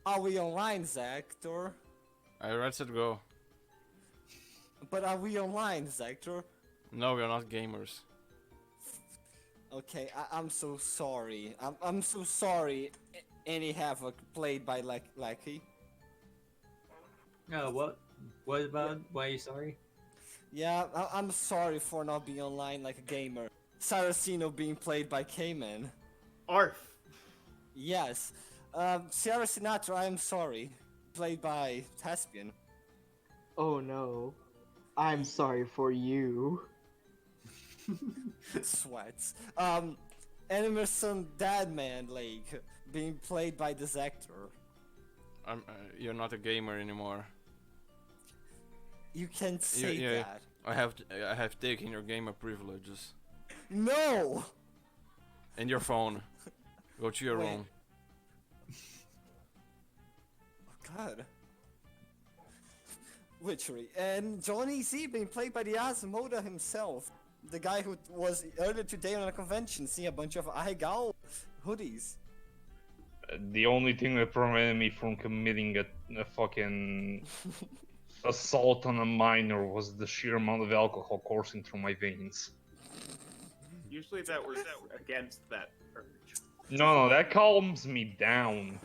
Are we online, Zector? I read it go. But are we online, Zector? No, we are not gamers. Okay, I'm so sorry. I'm so sorry. Any Havok played by LeQuia. What? What about? Why are you sorry? Yeah, I'm sorry for not being online like a gamer. Seracino being played by Cayman. Arf. Yes. Sinatra, I am sorry. Played by Thespian. Oh no. I'm sorry for you. Sweats. Emerson Deadman Lake being played by the Zector. You're not a gamer anymore. You can't say that. I have taken your gamer privileges. No! And your phone. Go to your Wait. room. Oh god. Witchery. And Johnny Z being played by the Azmoda himself. The guy who was earlier today on a convention seeing a bunch of Aigal hoodies. The only thing that prevented me from committing a fucking assault on a minor was the sheer amount of alcohol coursing through my veins. Usually that was against that urge. No, that calms me down.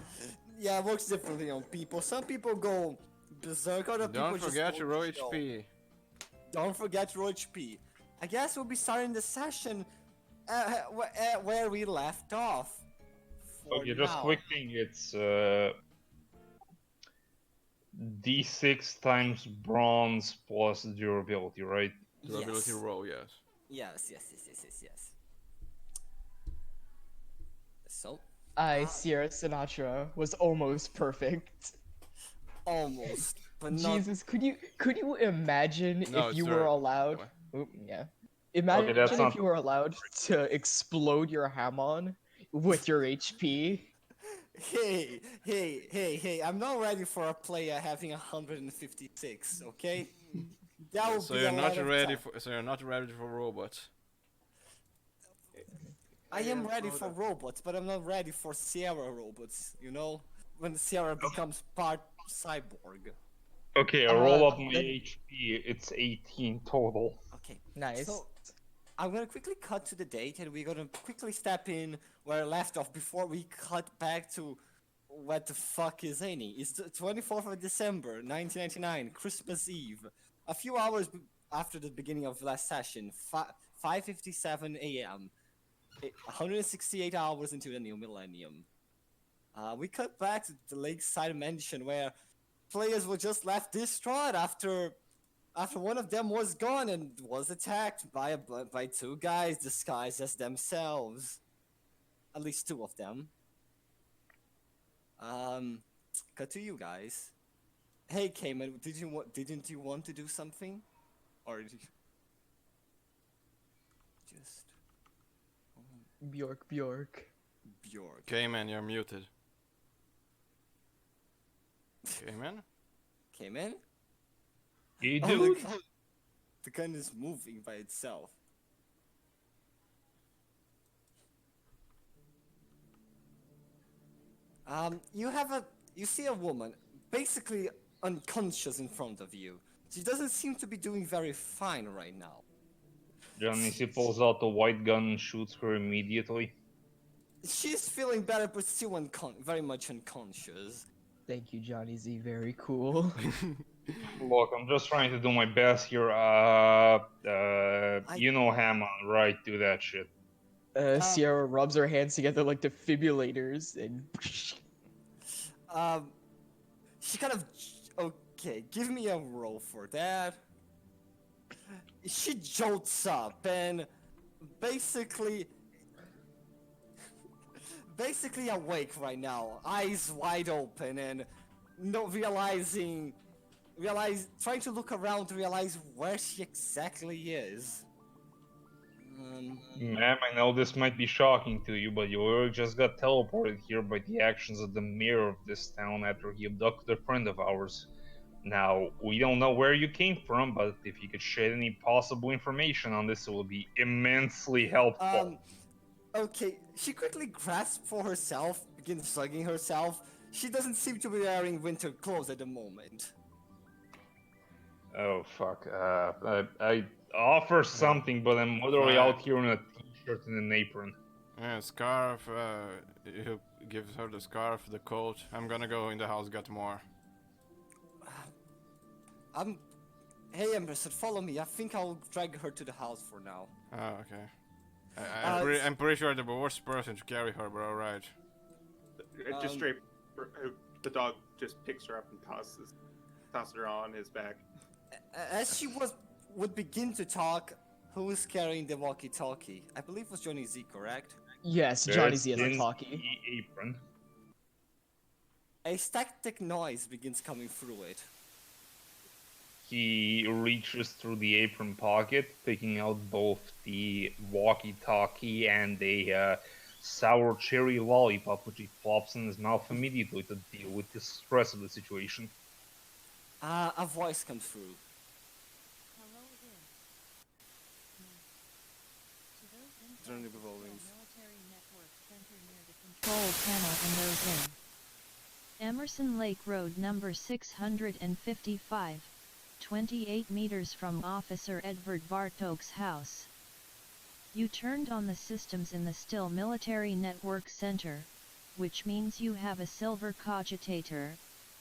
Yeah, it works differently on people. Some people go berserk, other people Don't just forget go your low chill. HP. Don't forget your HP. I guess we'll be starting the session where we left off. Okay, just quick thing, it's D6 times bronze plus durability, right? Durability roll, yes. Yes. So, Sierra Sinatra was almost perfect. almost, but not. Jesus, could you imagine No, if it's you were allowed? Oop, yeah. Imagine that's if not- you were allowed to explode your Hamon with your HP. Hey, I'm not ready for a player having 156, okay? That would So be you're a not lot of ready time. so you're not ready for robots. I am ready for robots, but I'm not ready for Sierra robots, you know? When Sierra becomes part cyborg. Okay, I roll up my then- HP, it's 18 total. Okay. Nice. So, I'm gonna quickly cut to the date and we're gonna quickly step in where I left off before we cut back to what the fuck is any. It's the 24th of December, 1999, Christmas Eve. A few hours after the beginning of last session, 5:57 a.m. 168 hours into the new millennium. We cut back to the lakeside mansion where players were just left distraught after one of them was gone and was attacked by two guys disguised as themselves. At least two of them. Cut to you guys. Hey, Cayman, didn't you want to do something, or did you just Bjork. Bjork? Okay, man, you're muted. Okay, man. Cayman? Hey, Oh, dude! the gun is moving by itself. You see a woman, basically unconscious in front of you. She doesn't seem to be doing very fine right now. Johnny C pulls out the white gun and shoots her immediately. She's feeling better, but still very much unconscious. Thank you, Johnny Z. Very cool. Look, I'm just trying to do my best here. You know Hammond, right? Do that shit. Sierra rubs her hands together like defibrillators and. She kind of... Okay, give me a roll for that. She jolts up and basically awake right now, eyes wide open and trying to look around to realize where she exactly is. Ma'am, I know this might be shocking to you, but you just got teleported here by the actions of the mayor of this town after he abducted a friend of ours. Now, we don't know where you came from, but if you could shed any possible information on this, it will be immensely helpful. Okay, she quickly grasps for herself, begins slugging herself. She doesn't seem to be wearing winter clothes at the moment. Oh fuck. I offer something, but I'm literally Fine. out here in a t-shirt and an apron. Yeah, scarf. He gives her the scarf, the coat. I'm gonna go in the house get more. Hey Emerson, follow me. I think I'll drag her to the house for now. Oh, okay. Uh, I'm pretty sure the worst person to carry her, but alright. Just straight, the dog just picks her up and tosses her on his back. As she would begin to talk, who was carrying the walkie-talkie? I believe it was Johnny Z, correct? Yes, Johnny Z has a in talkie. the apron. A static noise begins coming through it. He reaches through the apron pocket, picking out both the walkie-talkie and a sour cherry lollipop, which he plops in his mouth immediately to deal with the stress of the situation. A voice comes through. Hello again. To those inside Turn the the volumes. military network center near the control panel and those in Emerson Lake Road number 655, 28 meters from Officer Edward Bartok's house. You turned on the systems in the Still Military Network Center, which means you have a silver cogitator.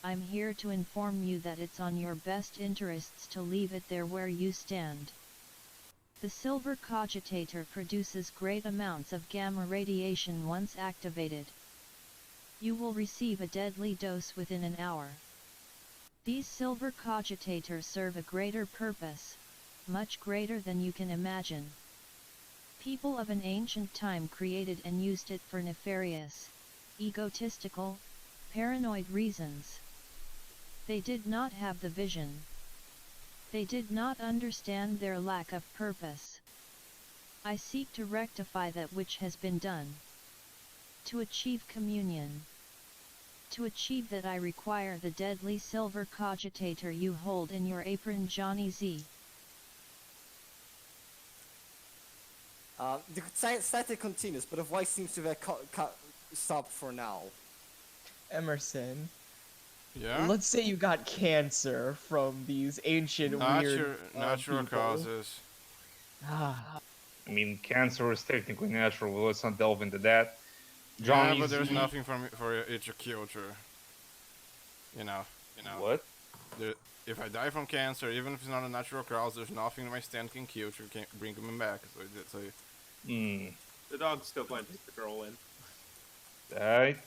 I'm here to inform you that it's on your best interests to leave it there where you stand. The silver cogitator produces great amounts of gamma radiation once activated. You will receive a deadly dose within an hour. These silver cogitators serve a greater purpose, much greater than you can imagine. People of an ancient time created and used it for nefarious, egotistical, paranoid reasons. They did not have the vision. They did not understand their lack of purpose. I seek to rectify that which has been done. To achieve communion. To achieve that I require the deadly silver cogitator you hold in your apron, Johnny Z. The static continues, but the voice seems to have stopped for now. Emerson, Yeah? let's say you got cancer from these ancient weird Natural people. causes. Ah, I mean, cancer is technically natural, but let's not delve into that. Yeah, Johnny but there's Z- nothing for it to culture. You know. What? If I die from cancer, even if it's not a natural cause, there's nothing my stand can cure to bring him back. So The dog's still going to take the girl in. Alright,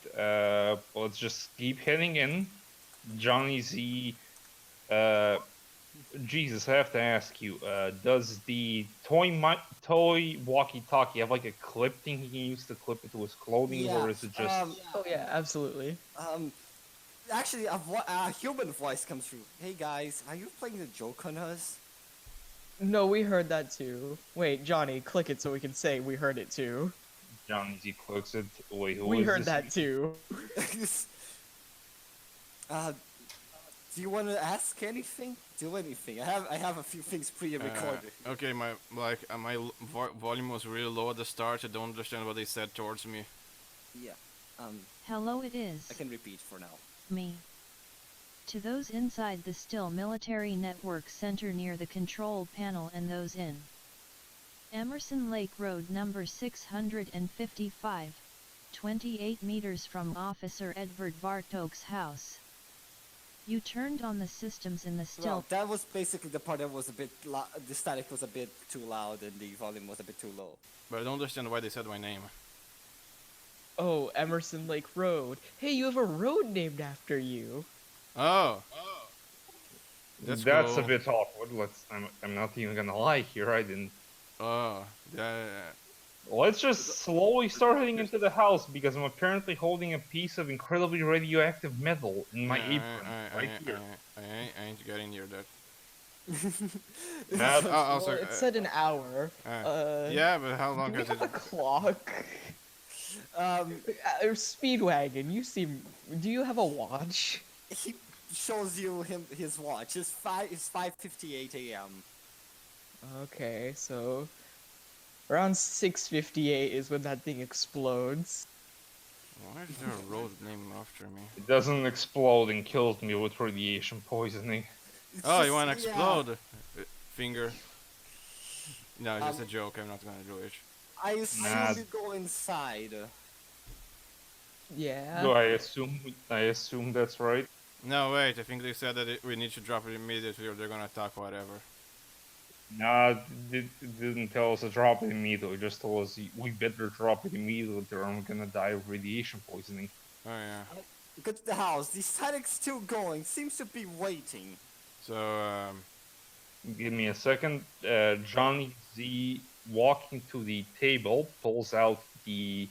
let's just keep heading in. Johnny Z, Jesus, I have to ask you, does the toy walkie-talkie have like a clip thing he can use to clip it to his clothing, or is it just... oh yeah, absolutely. Actually, a human voice comes through. Hey guys, are you playing a joke on us? No, we heard that too. Wait, Johnny, click it so we can say we heard it too. Johnny Z clicks it. Wait, who We is heard this? that too. Do you want to ask anything? Do anything. I have a few things pre-recorded. okay, my volume was really low at the start. I don't understand what they said towards me. Yeah. Hello, it is I can repeat for now. me. To those inside the Still Military Network Center near the control panel and those in Emerson Lake Road number 655, 28 meters from Officer Edward Bartok's house. You turned on the systems in the Still... Well, that was basically the part that was a bit the static was a bit too loud and the volume was a bit too low. But I don't understand why they said my name. Oh, Emerson Lake Road. Hey, you have a road named after you. Oh. That's a cool. bit awkward. I'm not even gonna lie here. I didn't. Oh, yeah. Let's just slowly start heading into the house because I'm apparently holding a piece of incredibly radioactive metal in my apron right here. I ain't getting near that. That- Also, Well, it said an hour. yeah, but how long Do we has have it? a clock? Speedwagon, you seem... Do you have a watch? He shows you his watch. It's 5:58 a.m. Okay, so... Around 6:58 is when that thing explodes. Why is there a road named after me? It doesn't explode and kills me with radiation poisoning. It's Oh, you just- wanna yeah. explode? Finger. No, it's just a Um, joke. I'm not gonna do it. I assume Nah. you go inside. Yeah. Do I assume? I assume that's right. No, wait. I think they said that we need to drop it immediately, or they're gonna attack whatever. Nah, it didn't tell us to drop it immediately. Just told us we better drop it immediately, or I'm gonna die of radiation poisoning. Oh yeah. Go to the house. The static's still going. Seems to be waiting. So Give me a second. Johnny Z walking to the table pulls out the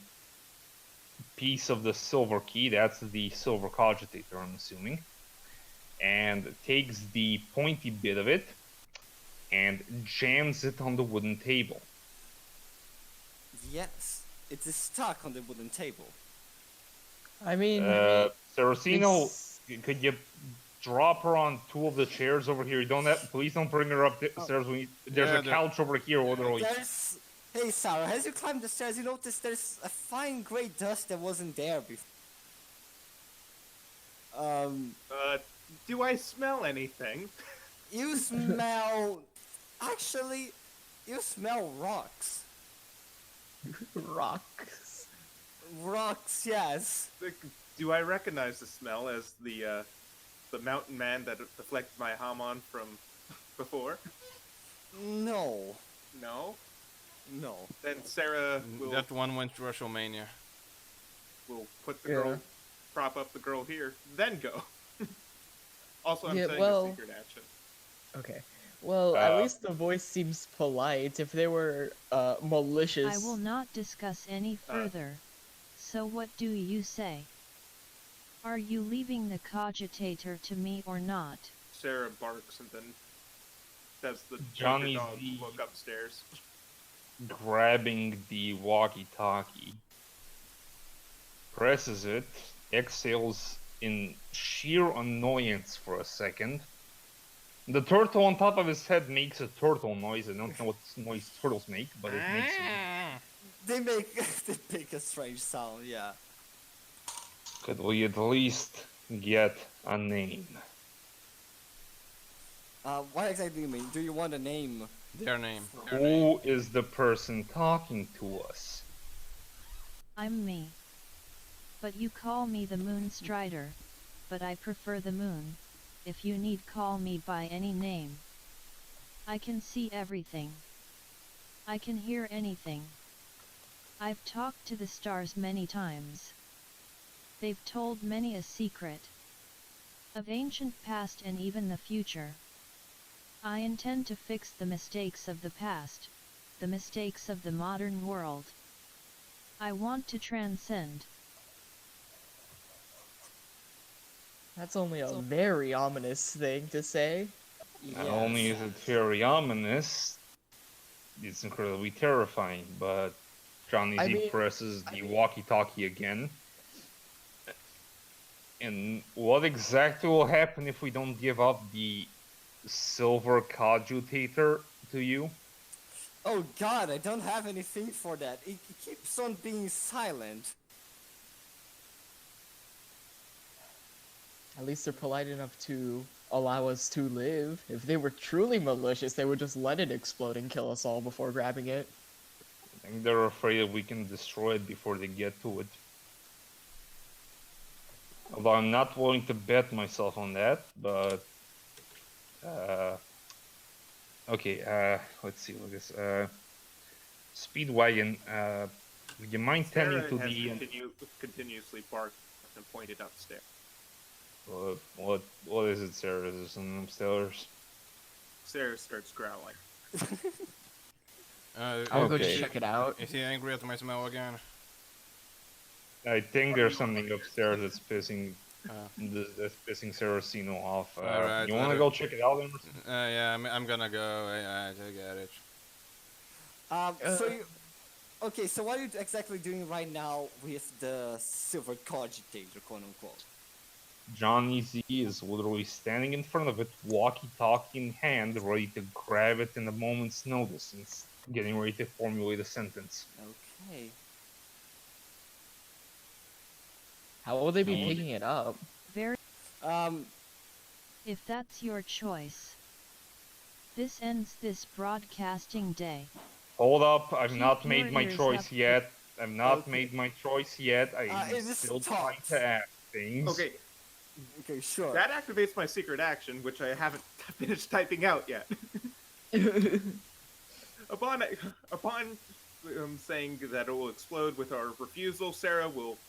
piece of the silver key. That's the silver cogitator, I'm assuming, and takes the pointy bit of it and jams it on the wooden table. Yes, it is stuck on the wooden table. I mean, Seracino, it's- could you drop her on two of the chairs over here? You don't have. Please don't bring her up the stairs. There's Yeah, a couch over here, literally. There's. Hey Sarah, as you climb the stairs, you notice there's a fine gray dust that wasn't there before. Do I smell anything? You smell. Actually, you smell rocks. rocks. Rocks, yes. Do I recognize the smell as the mountain man that deflected my Hamon from before? No, No. no. Then Sarah will that one went to WrestleMania. put the Yeah. girl, prop up the girl here, then go. Also, I'm Yeah, saying well- a secret action. Okay. Well, at Uh, least the voice seems polite. If they were malicious, I will not discuss any further. So what do you say? Are you leaving the cogitator to me or not? Sarah barks and then does the Johnny's dog the- look upstairs. Grabbing the walkie-talkie, presses it, exhales in sheer annoyance for a second. The turtle on top of his head makes a turtle noise. I don't know what noise turtles make, but it makes it. They make they make a strange sound. Yeah. Could we at least get a name? What exactly do you mean? Do you want a name? Their name. Who is the person talking to us? I'm me. But you call me the Moon Strider, but I prefer the moon. If you need call me by any name. I can see everything. I can hear anything. I've talked to the stars many times. They've told many a secret. Of ancient past and even the future. I intend to fix the mistakes of the past, the mistakes of the modern world. I want to transcend. that's only a very ominous thing to say. Not only is it very ominous, it's incredibly terrifying, but Johnny I Z mean- presses the walkie-talkie again. And what exactly will happen if we don't give up the silver cogitator to you? Oh God, I don't have anything for that. It keeps on being silent. At least they're polite enough to allow us to live. If they were truly malicious, they would just let it explode and kill us all before grabbing it. I think they're afraid that we can destroy it before they get to it. Although I'm not willing to bet myself on that, but... okay, let's see what this... Speedwagon, would you mind tending Sarah to has the... continuously barked and pointed upstairs. What is it, Sarah? Is there something upstairs? Sarah starts growling. I'll go Okay. check it out. Is he angry at my smell again? I think there's something upstairs that's pissing Uh, that's pissing Seracino off. Alright, you want to let go it- check it out, Emerson? Yeah, I'm gonna go. I get it. So you, okay, so what are you exactly doing right now with the silver cogitator, quote unquote? Johnny Z is literally standing in front of it, walkie-talkie in hand, ready to grab it in a moment's notice, and getting ready to formulate a sentence. Okay. How will they be Hmm. picking it up? Very. Um, If that's your choice. This ends this broadcasting day. Hold up, I've Keep not your made my ears choice up. yet. I've not Okay. made my choice yet. I'm it is still trying thoughts. to add things. Okay, okay, sure. that activates my secret action, which I haven't finished typing out yet. Upon saying that it will explode with our refusal, Sarah will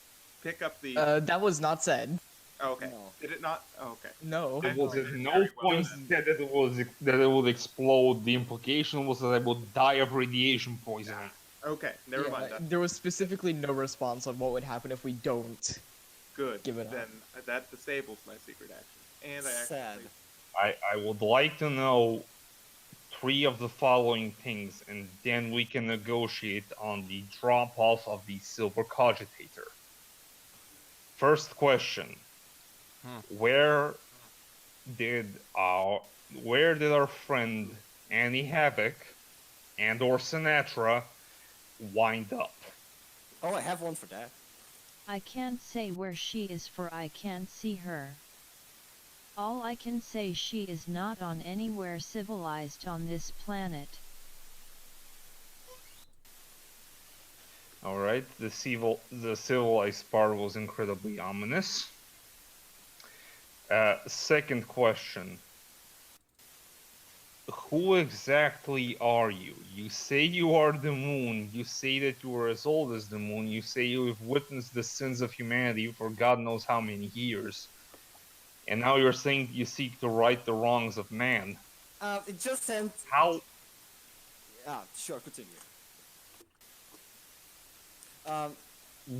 pick up the. That was not said. Oh, okay. No. Did it not? Oh, okay. No. There was at Very no well point then. that it would explode. The implication was that I would die of radiation poisoning. Okay, never Yeah, mind that. there was specifically no response on what would happen if we don't. Good. Give it up. Then that disables my secret action, and I Sad. actually. I would like to know 3 of the following things, and then we can negotiate on the drop-off of the Silver Cogitator. First question. Where did our friend Annie Havok and or Sinatra wind up? Oh, I have one for that. I can't say where she is for I can't see her. All I can say she is not on anywhere civilized on this planet. Alright, the civilized part was incredibly ominous. Second question. Who exactly are you? You say you are the moon, you say that you are as old as the moon, you say you have witnessed the sins of humanity for God knows how many years. And now you're saying you seek to right the wrongs of man. It just sent. How? Sure, continue.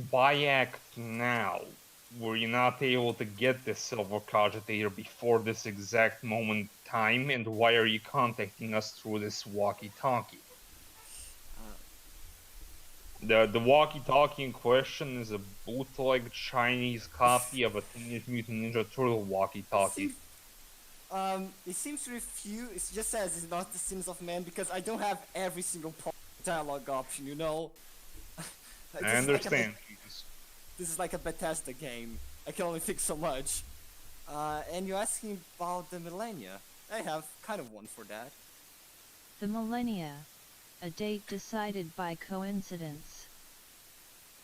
Why act now? Were you not able to get this Silver Cogitator before this exact moment in time? And why are you contacting us through this walkie-talkie? The walkie-talkie in question is a bootleg Chinese copy of a Teenage Mutant Ninja Turtle walkie-talkie. It seems to refuse. It just says it's not the sins of man because I don't have every single dialogue option. You know. I understand. This is like a Bethesda game. I can only think so much. And you're asking about the Millenia. I have kind of one for that. The Millenia. A date decided by coincidence.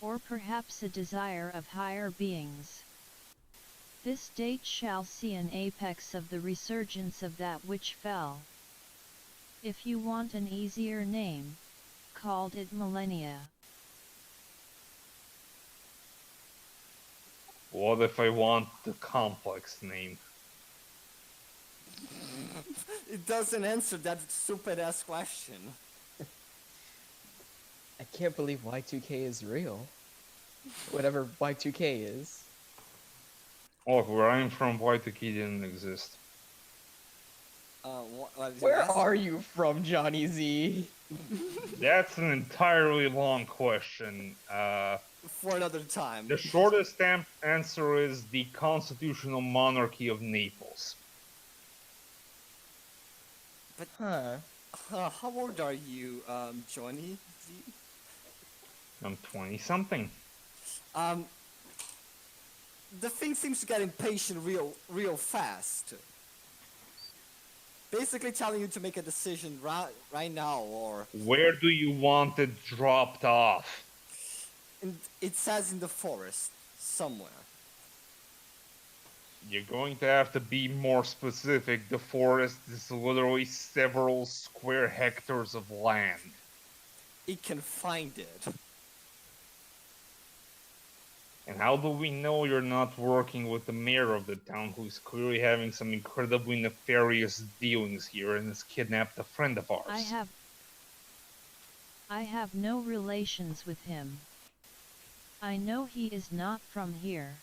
Or perhaps a desire of higher beings. This date shall see an apex of the resurgence of that which fell. If you want an easier name, called it Millenia. What if I want the complex name? It doesn't answer that stupid ass question. I can't believe Y2K is real. Whatever Y2K is. Look, where I'm from, Y2K didn't exist. What is Where it? are you from, Johnny Z? That's an entirely long question. For another time. The shortest answer is the constitutional monarchy of Naples. Huh. How old are you, Johnny? I'm 20-something. The thing seems to get impatient real fast. Basically telling you to make a decision right now, or... Where do you want it dropped off? It says in the forest, somewhere. You're going to have to be more specific. The forest is literally several square hectares of land. It can find it. And how do we know you're not working with the mayor of the town, who's clearly having some incredibly nefarious dealings here and has kidnapped a friend of ours? I have no relations with him. I know he is not from here.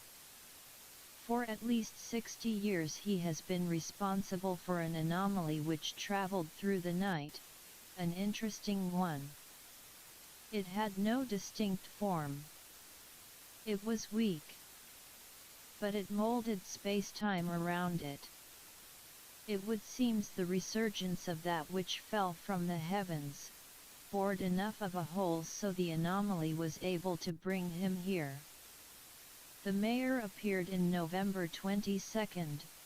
For at least 60 years he has been responsible for an anomaly which traveled through the night, an interesting one. It had no distinct form. It was weak. But it molded space-time around it. It would seem the resurgence of that which fell from the heavens, bored enough of a hole so the anomaly was able to bring him here. The mayor appeared in November 22,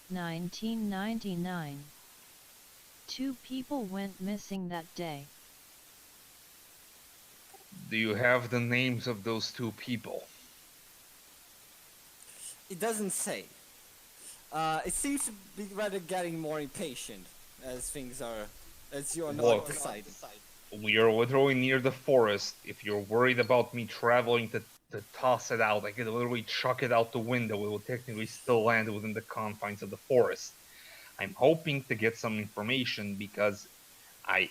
1999. 2 people went missing that day. Do you have the names of those 2 people? It doesn't say. It seems to be rather getting more impatient as things are, as you are not Look. deciding. We are literally near the forest. If you're worried about me traveling to toss it out, I could literally chuck it out the window. It will technically still land within the confines of the forest. I'm hoping to get some information because I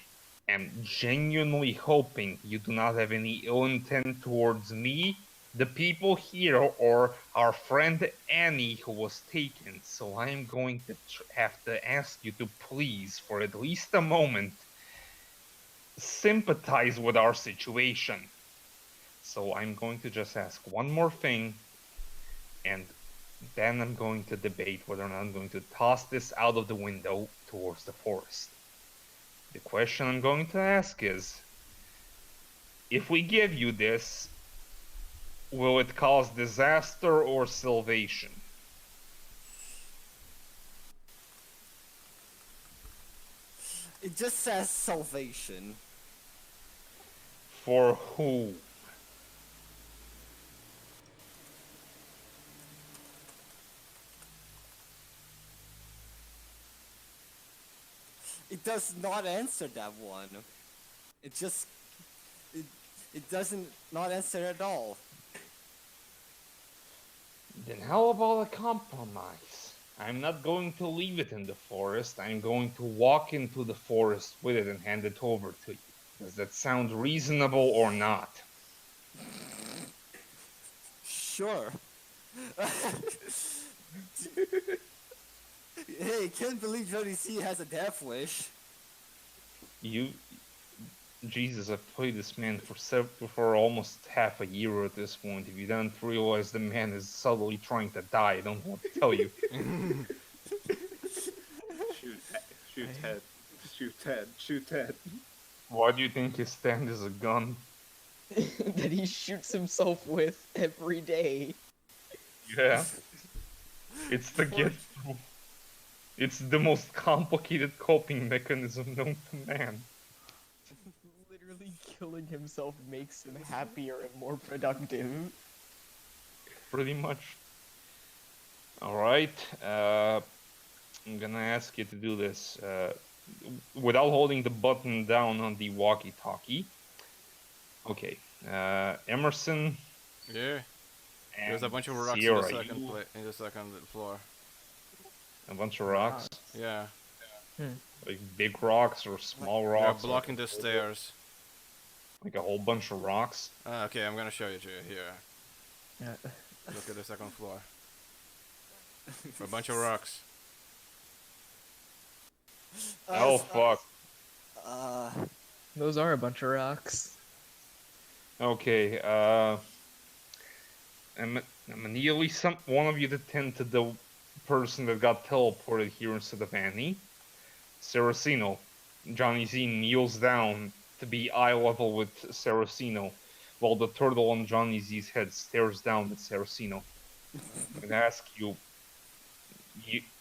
am genuinely hoping you do not have any ill intent towards me, the people here, or our friend Annie who was taken. So I am going to have to ask you to please, for at least a moment, sympathize with our situation. So I'm going to just ask one more thing, and then I'm going to debate whether or not I'm going to toss this out of the window towards the forest. The question I'm going to ask is, if we give you this, will it cause disaster or salvation? It just says salvation. For who? It does not answer that one. It just... It doesn't not answer at all. Then how about a compromise? I'm not going to leave it in the forest. I'm going to walk into the forest with it and hand it over to you. Does that sound reasonable or not? Sure. Hey, can't believe Johnny C has a death wish. Jesus, I've played this man for almost half a year at this point. If you don't realize the man is subtly trying to die, I don't want to tell you. Shoot Ted. Shoot Ted. Shoot Ted. Why do you think his stand is a gun? That he shoots himself with every day. Yeah. It's the gift. It's the most complicated coping mechanism known to man. Literally killing himself makes him happier and more productive. Pretty much. Alright, I'm gonna ask you to do this without holding the button down on the walkie-talkie. Okay, Emerson. Yeah. There's a bunch of rocks Sierra, in the second floor. A bunch of rocks? Yeah. Like big rocks or small They're rocks? blocking the stairs. Like a whole bunch of rocks? Okay, I'm gonna show you here. Yeah. Look at the second floor. A bunch of rocks. Oh fuck. Those are a bunch of rocks. Okay, I'm immediately one of you to tend to the person that got teleported here instead of Annie. Seracino. Johnny Z kneels down to be eye level with Seracino, while the turtle on Johnny Z's head stares down at Seracino. I'm gonna ask you,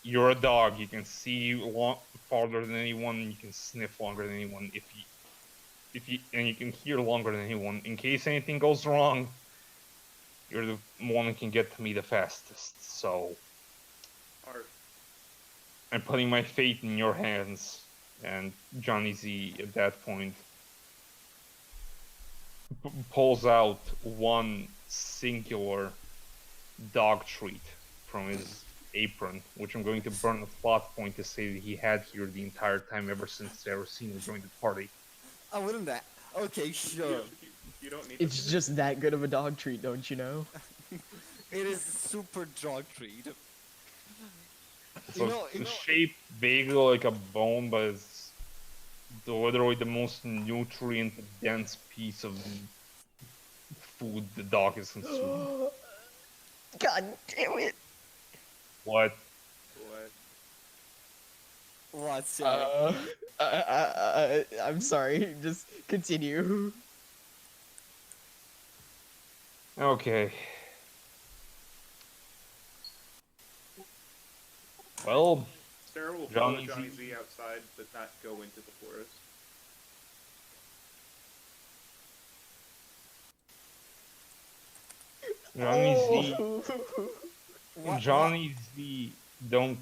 you're a dog, you can see farther than anyone, and you can sniff longer than anyone, and you can hear longer than anyone. In case anything goes wrong, you're the one who can get to me the fastest, so... I'm putting my fate in your hands. And Johnny Z, at that point, pulls out one singular dog treat from his apron, which I'm going to burn a plot point to say that he had here the entire time ever since Seracino joined the party. I wouldn't that. Okay, sure. You don't need It's just that good of a dog treat, don't you know? It is super dog treat. So it's shaped vaguely like a bone, but it's literally the most nutrient-dense piece of food the dog is consuming. God damn it! What? What, sir? I'm sorry, just continue. Okay. Well, Sarah will follow Johnny Johnny Z. Z outside, but not go into the forest. Johnny Z. Oh. Johnny Z. Don't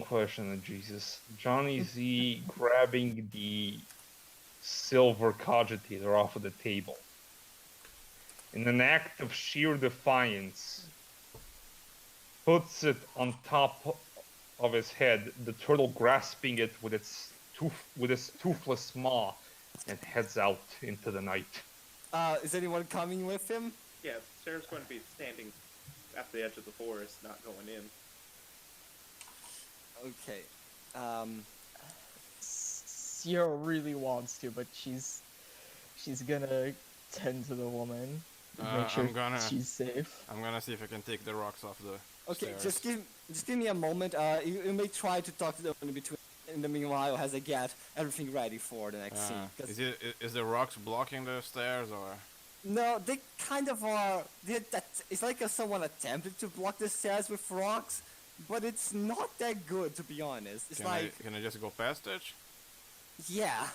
question it, Jesus. Johnny Z grabbing the silver cogitator off of the table. In an act of sheer defiance, puts it on top of his head, the turtle grasping it with its toothless maw, and heads out into the night. Is anyone coming with him? Yeah, Sarah's going to be standing at the edge of the forest, not going in. Okay. Sierra really wants to, but she's gonna tend to the woman. Make sure she's safe. I'm gonna see if I can take the rocks off the Okay, stairs. just give me a moment. You may try to talk to them in between. In the meanwhile, as I get everything ready for the next scene. 'Cause Is the rocks blocking the stairs or? no, they kind of are. It's like if someone attempted to block the stairs with rocks, but it's not that good, to be honest. It's Can I just go past it? yeah.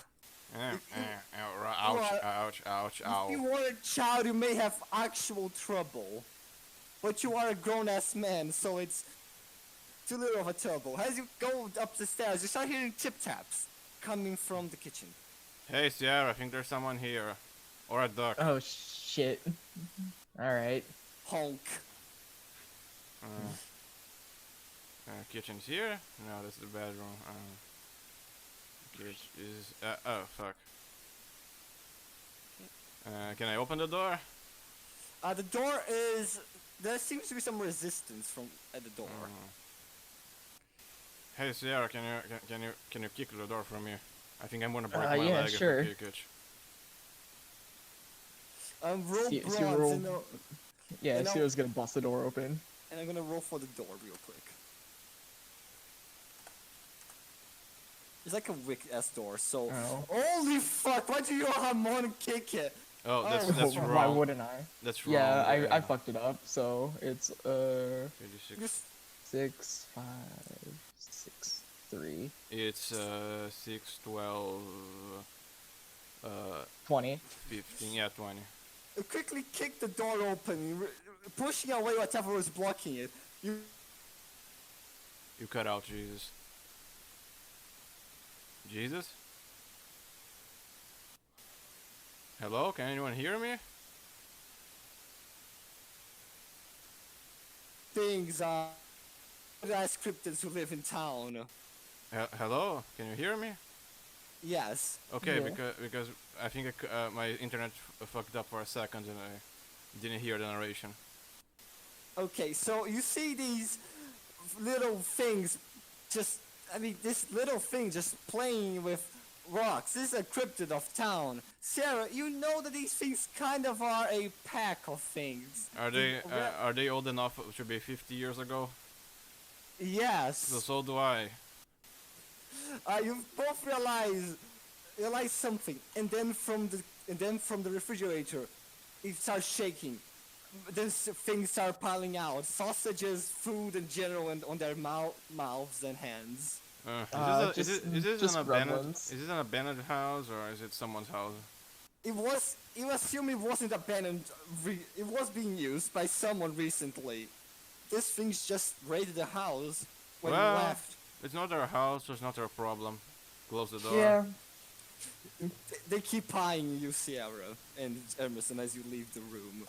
Ouch, If ow. you are a child, you may have actual trouble. But you are a grown-ass man, so it's too little of a trouble. As you go up the stairs, you start hearing tip-taps coming from the kitchen. Hey, Sierra, I think there's someone here. Or a duck. Oh shit. Alright. Honk. Kitchen's here? No, that's the bedroom. Oh, fuck. Can I open the door? The door is... There seems to be some resistance at the door. Hey, Sierra, can you kick the door from me? I think I'm gonna break my yeah, leg sure. if I kick it. Roll See- see bronze, roll- and, Yeah, You know- Sierra's gonna bust the door open. I'm gonna roll for the door real quick. It's like a wick-ass door, so... Oh. Holy fuck, why do you harmonic kick it? Oh, that's Oh, wrong. Why wouldn't I? That's wrong. Yeah, I fucked it up, so it's 36. Just 6, 5, 6, 3, It's 6, 12, 20. 15, yeah, 20. quickly kick the door open, pushing away whatever was blocking it. You You cut out Jesus. Jesus? Hello? Can anyone hear me? things as cryptids who live in town. Hello? Can you hear me? Yes. Okay, Yeah. because I think my internet fucked up for a second and I didn't hear the narration. Okay, so you see these little things this little thing just playing with rocks. This is a cryptid of town. Sarah, you know that these things kind of are a pack of things. Are they old enough to be 50 years ago? Yes. So do I. You both realize something, and then from the refrigerator, it starts shaking. These things start piling out. Sausages, food in general, and on their mouths and hands. Is this just an abandoned? gremlins. Is this an abandoned house or is it someone's house? You assume it wasn't abandoned. It was being used by someone recently. This thing's just raided the house when Well, you left. It's not our house, so it's not our problem. Close the door. Yeah. They keep eyeing you, Sierra and Emerson, as you leave the room.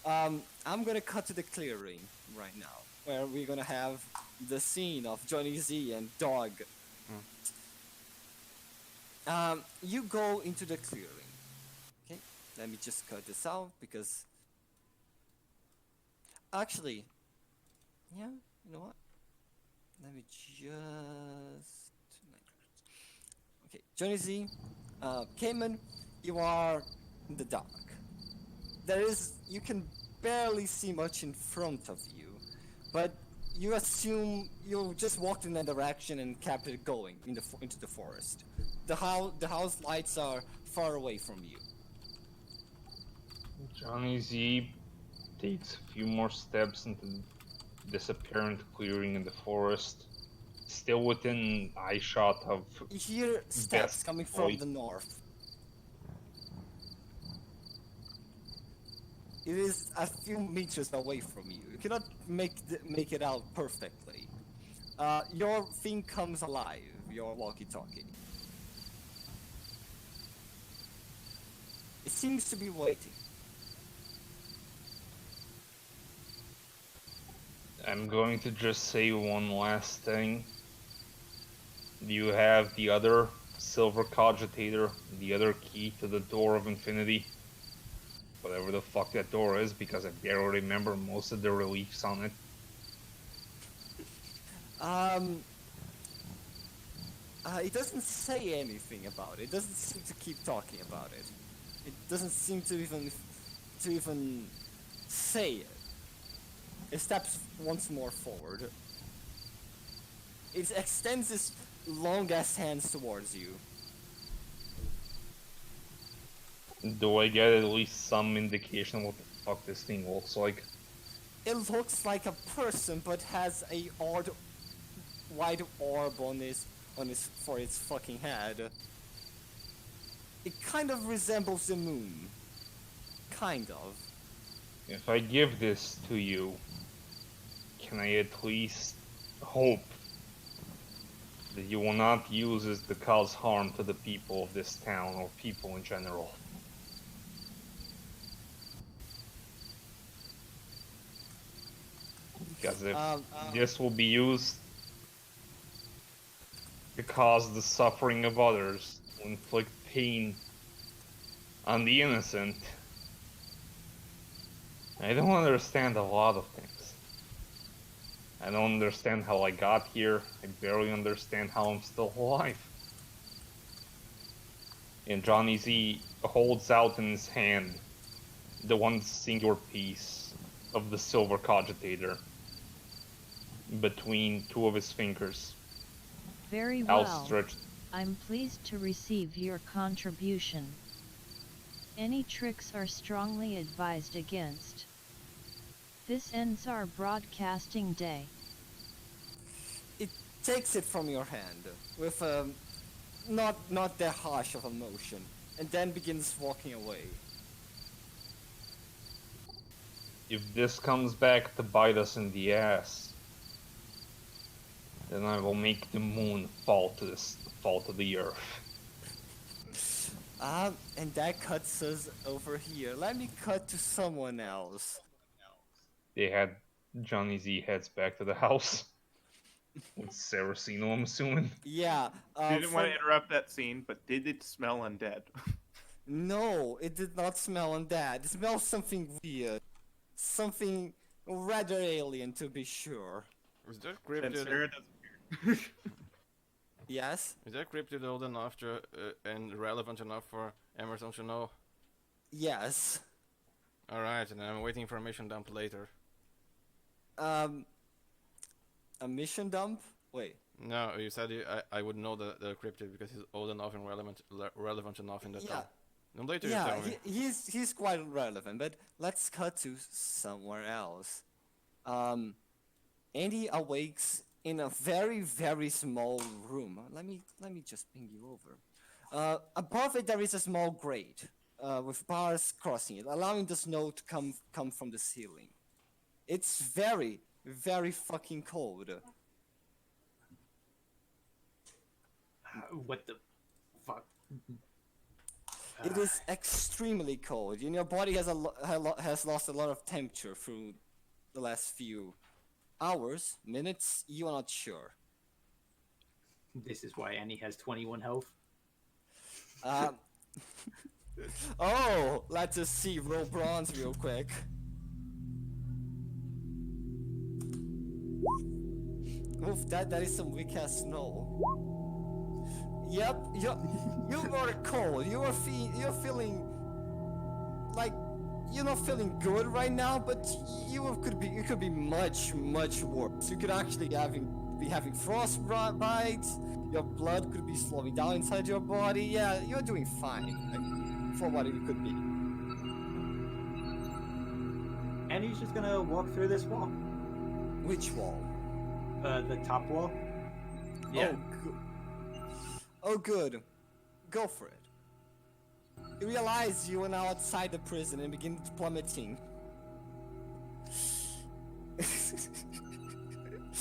I'm gonna cut to the clearing right now, where we're gonna have the scene of Johnny Z and Dog. You go into the clearing. Okay, let me just cut this out because actually, yeah, you know what? Let me just. Okay, Johnny Z, Cayman, you are in the dark. You can barely see much in front of you, but you assume you just walked in that direction and kept it going into the forest. The house lights are far away from you. Johnny Z takes a few more steps into this apparent clearing in the forest, still within eye shot of. You hear steps Best coming from boy. the north. It is a few meters away from you. You cannot make it out perfectly. Your thing comes alive, your walkie-talkie. It seems to be waiting. I'm going to just say one last thing. Do you have the other silver cogitator, the other key to the door of infinity? Whatever the fuck that door is, because I barely remember most of the reliefs on it. It doesn't say anything about it. It doesn't seem to keep talking about it. It doesn't seem to even say it. It steps once more forward. It extends its long-ass hands towards you. Do I get at least some indication what the fuck this thing looks like? It looks like a person, but has a odd, wide orb for its fucking head. It kind of resembles the moon. Kind of. If I give this to you, can I at least hope that you will not use this to cause harm to the people of this town or people in general? Because if this will be used to cause the suffering of others, to inflict pain on the innocent, I don't understand a lot of things. I don't understand how I got here. I barely understand how I'm still alive. And Johnny Z holds out in his hand the one singular piece of the silver cogitator between two of his fingers. Very well. Outstretched. I'm pleased to receive your contribution. Any tricks are strongly advised against. This ends our broadcasting day. It takes it from your hand with not that harsh of a motion, and then begins walking away. If this comes back to bite us in the ass, then I will make the moon fall to the earth. And that cuts us over here. Let me cut to someone else. They had Johnny Z heads back to the house. With Seracino, I'm assuming. Yeah. Didn't want to interrupt that scene, but did it smell undead? No, it did not smell undead. It smells something weird. Something rather alien, to be sure. Is that And cryptid? Sarah doesn't hear. Yes? Is that cryptid old enough to and relevant enough for Emerson to know? Yes. All right, and I'm waiting for a mission dump later. A mission dump? Wait. No, you said I would know the cryptid because he's old enough and relevant enough in the Yeah. town. And later you Yeah, tell me. he's quite relevant, but let's cut to somewhere else. Andy awakes in a very, very small room. Let me just bring you over. Above it there is a small grate with bars crossing it, allowing the snow to come from the ceiling. It's very, very fucking cold. What the fuck? It is extremely cold, and your body has has lost a lot of temperature through the last few hours, minutes. You are not sure. This is why Annie has 21 health. Oh, let's just see. Roll bronze real quick. Oof, that is some weak ass snow. Yep, you are cold. You're feeling like you're not feeling good right now, but it could be much worse. You could actually be having frostbite. Your blood could be slowing down inside your body. Yeah, you're doing fine for what it could be. Annie's just gonna walk through this wall. Which wall? The top wall. Yeah. Oh, good. Go for it. You realize you are now outside the prison and begin plummeting.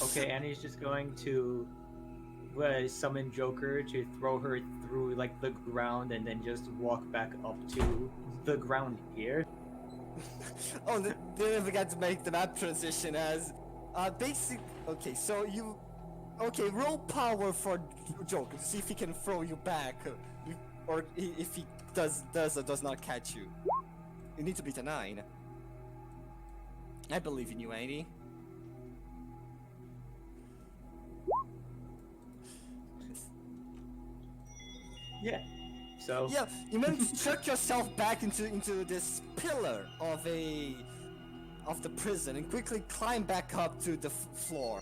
Okay, Annie's just going to summon Joker to throw her through like the ground and then just walk back up to the ground here. Oh, they didn't forget to make the map transition as basic. Okay, so you. Okay, roll power for Joker to see if he can throw you back, or if he does or does not catch you. You need to beat a 9. I believe in you, Andy. Yeah. So Yeah, you managed to chuck yourself back into this pillar of the prison and quickly climb back up to the floor.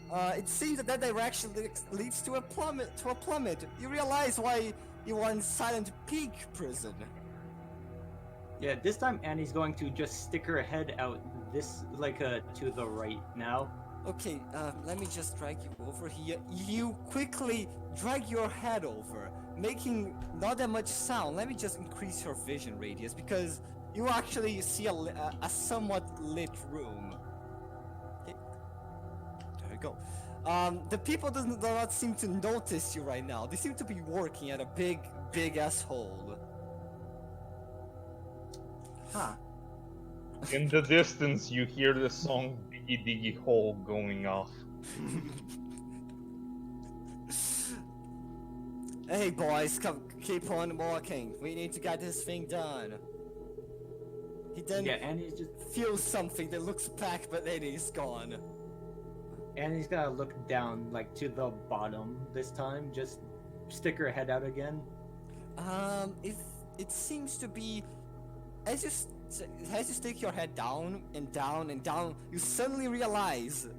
It seems that direction leads to a plummet. You realize why you are in Silent Peak prison. yeah, this time Annie's going to just stick her head out this to the right now. Okay, let me just drag you over here. You quickly drag your head over, making not that much sound. Let me just increase your vision radius because you actually see a somewhat lit room. Okay. There we go. The people do not seem to notice you right now. They seem to be working at a big asshole. Huh. In the distance, you hear the song Diggy Diggy Hole going off. Hey boys, keep on walking. We need to get this thing done. He then Yeah, Annie's just feels something that looks back, but then he's gone. Annie's gonna look down to the bottom this time. Just stick her head out again. If it seems to be as you stick your head down and down and down, you suddenly realize,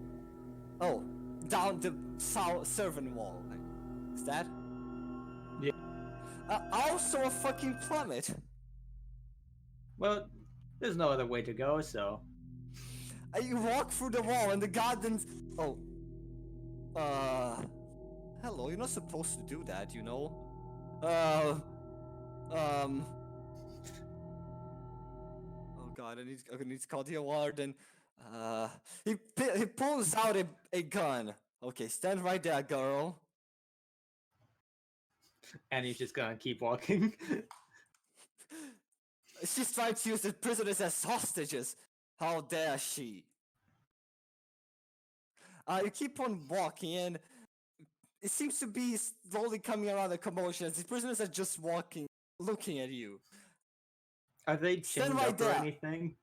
oh, down the servant wall. Is that? Yeah. Also a fucking plummet. Well, there's no other way to go, so You walk through the wall and the gardens. Oh. Hello. You're not supposed to do that, you know. Oh God, I need to call the warden. He pulls out a gun. Okay, stand right there, girl. Annie's just gonna keep walking. She's trying to use the prisoners as hostages. How dare she? You keep on walking, and it seems to be slowly coming around the commotion as the prisoners are just walking, looking at you. Are they Stand chained right up or there. anything?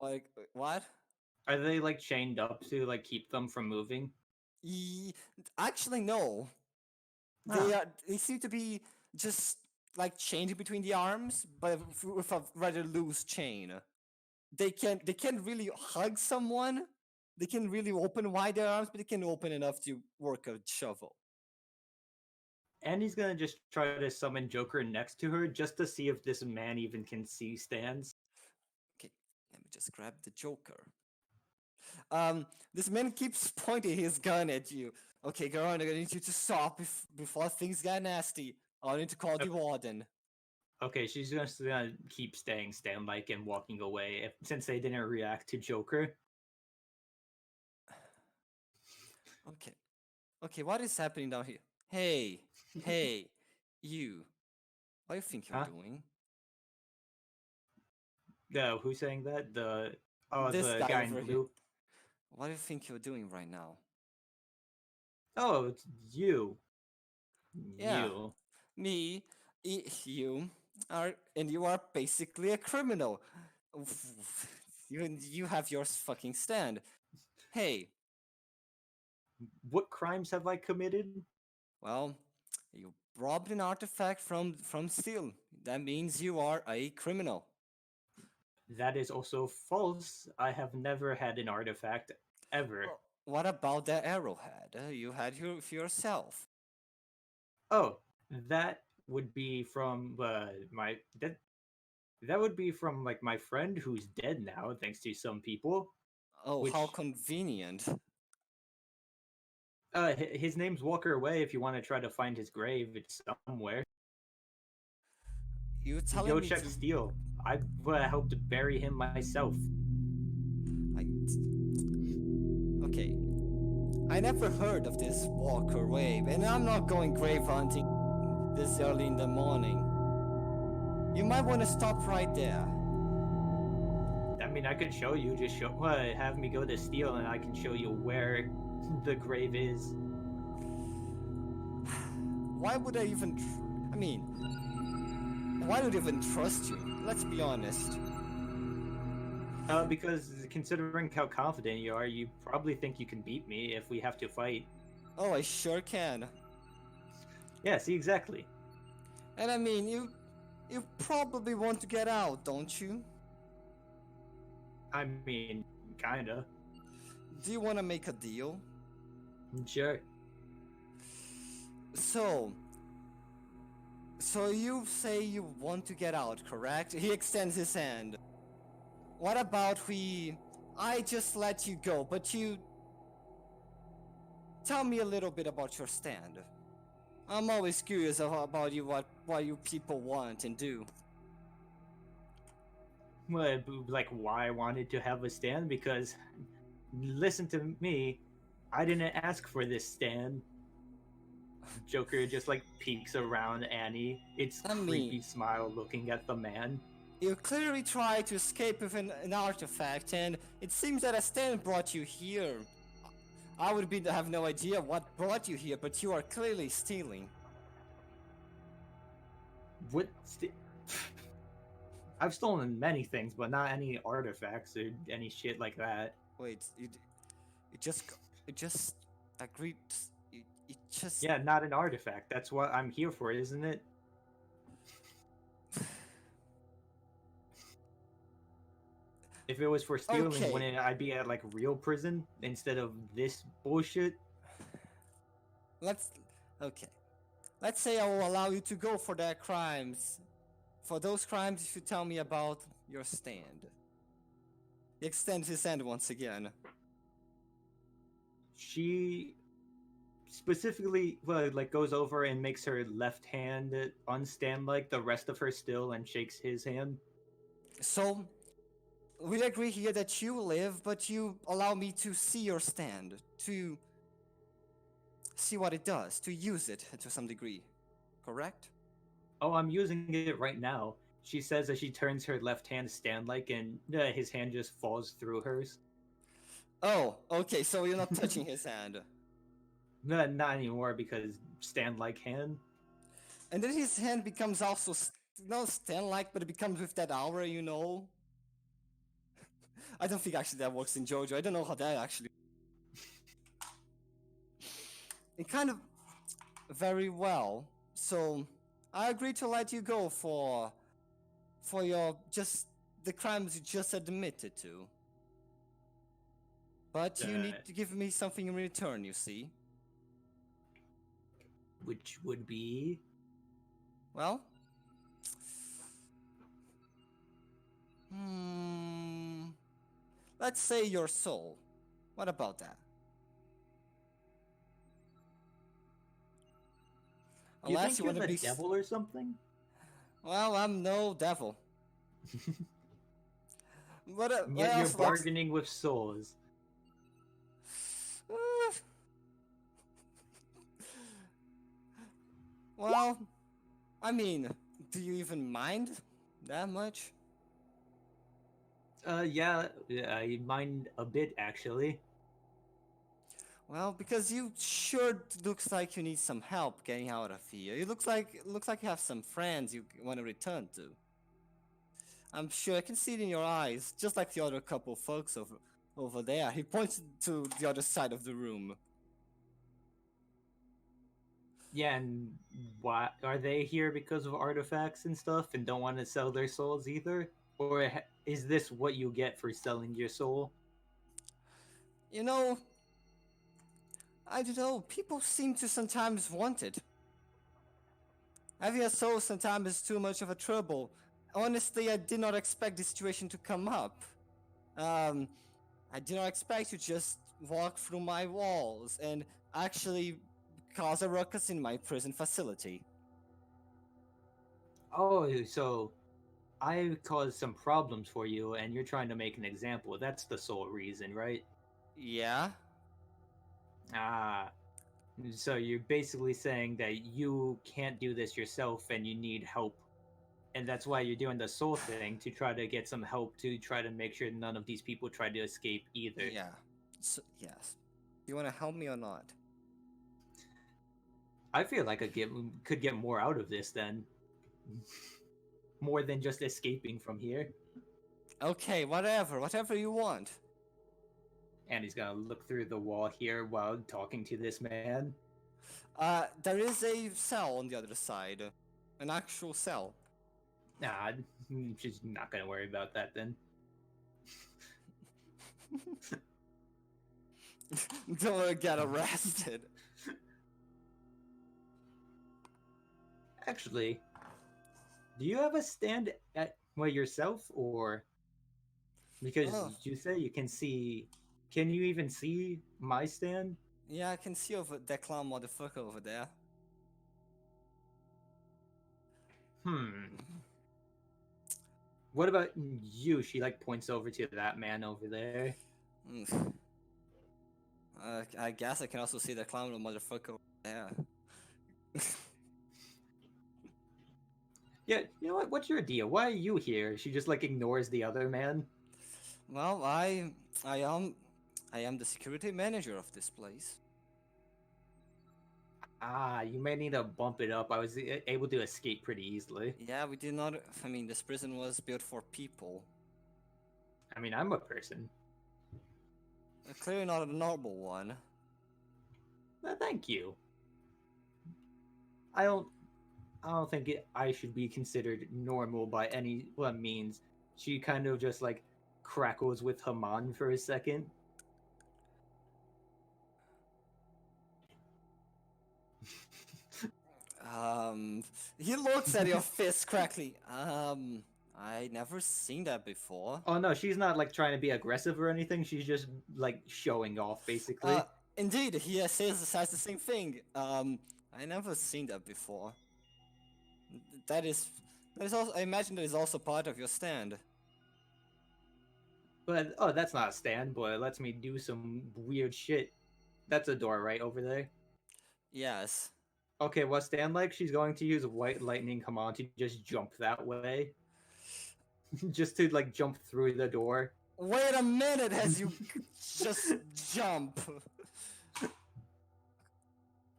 Like, what? Are they chained up to keep them from moving? Actually, no. They seem to be just changing between the arms, but with a rather loose chain. They can't really hug someone. They can really open wide their arms, but they can open enough to work a shovel. Annie's gonna just try to summon Joker next to her just to see if this man even can see stands. Okay, let me just grab the Joker. This man keeps pointing his gun at you. Okay, girl, I'm gonna need you to stop before things get nasty. I'll need to call the warden. Okay, she's just gonna keep staying stand-like and walking away since they didn't react to Joker. Okay, what is happening down here? Hey, you. What do you think you're doing? Who's saying that? The This guy over in here. blue. What do you think you're doing right now? Oh, it's you. Yeah. You. Me, you are basically a criminal. You have your fucking stand. Hey, What crimes have I committed? well, you robbed an artifact from Steel. That means you are a criminal. That is also false. I have never had an artifact ever. What about that arrowhead? You had yourself. Oh, that would be from my that would be from my friend who's dead now, thanks to some people. Oh, how convenient. His name's Walker Way. If you want to try to find his grave, it's somewhere. You telling Go me check to... Steel. I hope to bury him myself. Okay. I never heard of this Walker Wave, and I'm not going grave hunting this early in the morning. You might want to stop right there. I mean, I could show you. Just have me go to Steel, and I can show you where the grave is. Why would I even... I mean... Why would I even trust you? Let's be honest. Because considering how confident you are, you probably think you can beat me if we have to fight. Oh, I sure can. Yeah, see, exactly. And I mean, you probably want to get out, don't you? I mean, kinda. Do you want to make a deal? Sure. So you say you want to get out, correct? He extends his hand. What about I just let you go, but you tell me a little bit about your stand. I'm always curious about you, what you people want and do. Well, like, why I wanted to have a stand? Because, listen to me, I didn't ask for this stand. Joker just, like, peeks around Annie. It's creepy smile looking at the man. You clearly tried to escape with an artifact, and it seems that a stand brought you here. I would have no idea what brought you here, but you are clearly stealing. What? I've stolen many things, but not any artifacts or any shit like that. Wait, you just agreed. You just... Yeah, not an artifact. That's what I'm here for, isn't it? If it was for stealing, Okay. wouldn't I be at, like, real prison instead of this bullshit? Let's say I will allow you to go for their crimes. For those crimes, if you tell me about your stand. He extends his hand once again. She specifically, like, goes over and makes her left hand unstand like the rest of her still and shakes his hand. So, we agree here that you live, but you allow me to see your stand, to see what it does, to use it to some degree, correct? Oh, I'm using it right now. She says as she turns her left hand stand like, and his hand just falls through hers. Oh, okay, so you're not touching his hand. No, not anymore, because stand like hand. And then his hand becomes also, not stand-like, but it becomes with that aura, you know? I don't think actually that works in JoJo. I don't know how that actually... It kind of... Very well. So, I agree to let you go for your, just, the crimes you just admitted to. But you need to give me something in return, you see? Which would be... Well... Let's say your soul. What about that? You Unless think you you're want to the be... devil or something? Well, I'm no devil. But Yet you're bargaining with souls. Well, I mean, do you even mind that much? Yeah, I mind a bit, actually. Well, because you sure looks like you need some help getting out of here. It looks like you have some friends you want to return to. I'm sure I can see it in your eyes, just like the other couple folks over there. He points to the other side of the room. Yeah, and why are they here because of artifacts and stuff and don't want to sell their souls either? Or is this what you get for selling your soul? You know, I don't know, people seem to sometimes want it. Having a soul sometimes is too much of a trouble. Honestly, I did not expect this situation to come up. I did not expect you just walk through my walls and actually cause a ruckus in my prison facility. Oh, so I caused some problems for you, and you're trying to make an example. That's the sole reason, right? Yeah? Ah, so you're basically saying that you can't do this yourself and you need help. And that's why you're doing the soul thing, to try to get some help, to try to make sure none of these people try to escape either. Yeah. So, yes. You want to help me or not? I feel like I could get more out of this then. More than just escaping from here. Okay, whatever you want. And he's gonna look through the wall here while talking to this man. There is a cell on the other side. An actual cell. Nah, she's not gonna worry about that then. Don't wanna get arrested. Actually, do you have a stand at yourself, or because you say you can see? Can you even see my stand? Yeah, I can see over that clown motherfucker over there. What about you? She like points over to that man over there. I guess I can also see the clown motherfucker over there. Yeah, you know what? What's your idea? Why are you here? She just like ignores the other man. Well, I am the security manager of this place. Ah, you may need to bump it up. I was able to escape pretty easily. Yeah, we did not. I mean, this prison was built for people. I mean, I'm a person. Clearly not a normal one. Thank you. I don't think I should be considered normal by any means. She kind of just like crackles with Haman for a second. He looks at your fist crackly. I never seen that before. Oh no, she's not like trying to be aggressive or anything. She's just like showing off, basically. Indeed, he says the same thing. I never seen that before. That is also. I imagine that is also part of your stand. But that's not a stand, but it lets me do some weird shit. That's a door right over there. Yes. Okay, what's stand like? She's going to use white lightning come on to just jump that way. Just to like jump through the door. Wait a minute as you just jump.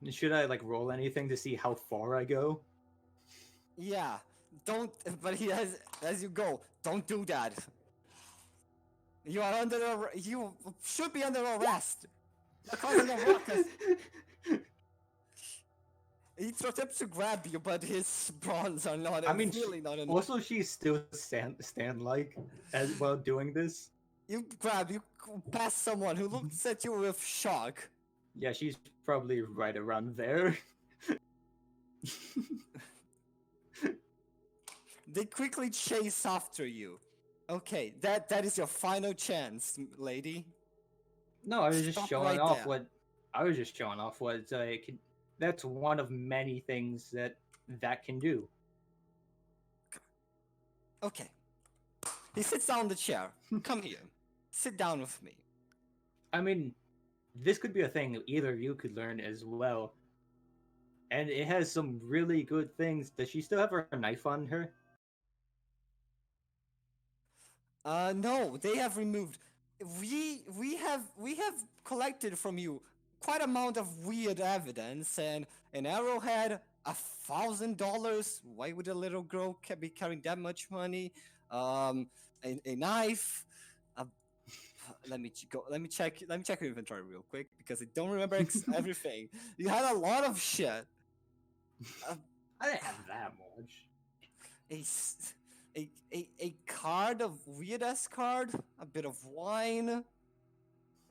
Should I like roll anything to see how far I go? Yeah. Don't. But he has as you go. Don't do that. You are under. You should be under arrest. You're causing a ruckus. He attempts to grab you, but his bronze are not. I mean, really not enough. Also, she's still stand like as while doing this. You pass someone who looks at you with shock. Yeah, she's probably right around there. They quickly chase after you. Okay, that is your final chance, lady. No, I was just Stop showing right off there. what I was just showing off what that's one of many things that can do. Okay. He sits down in the chair. Come here. Sit down with me. I mean, this could be a thing either of you could learn as well. And it has some really good things. Does she still have her knife on her? No, they have removed. We have collected from you quite amount of weird evidence, and an arrowhead, $1,000. Why would a little girl be carrying that much money? A knife. Let me check your inventory real quick because I don't remember everything. You had a lot of shit. I didn't have that much. A card, a weird ass card, a bit of wine,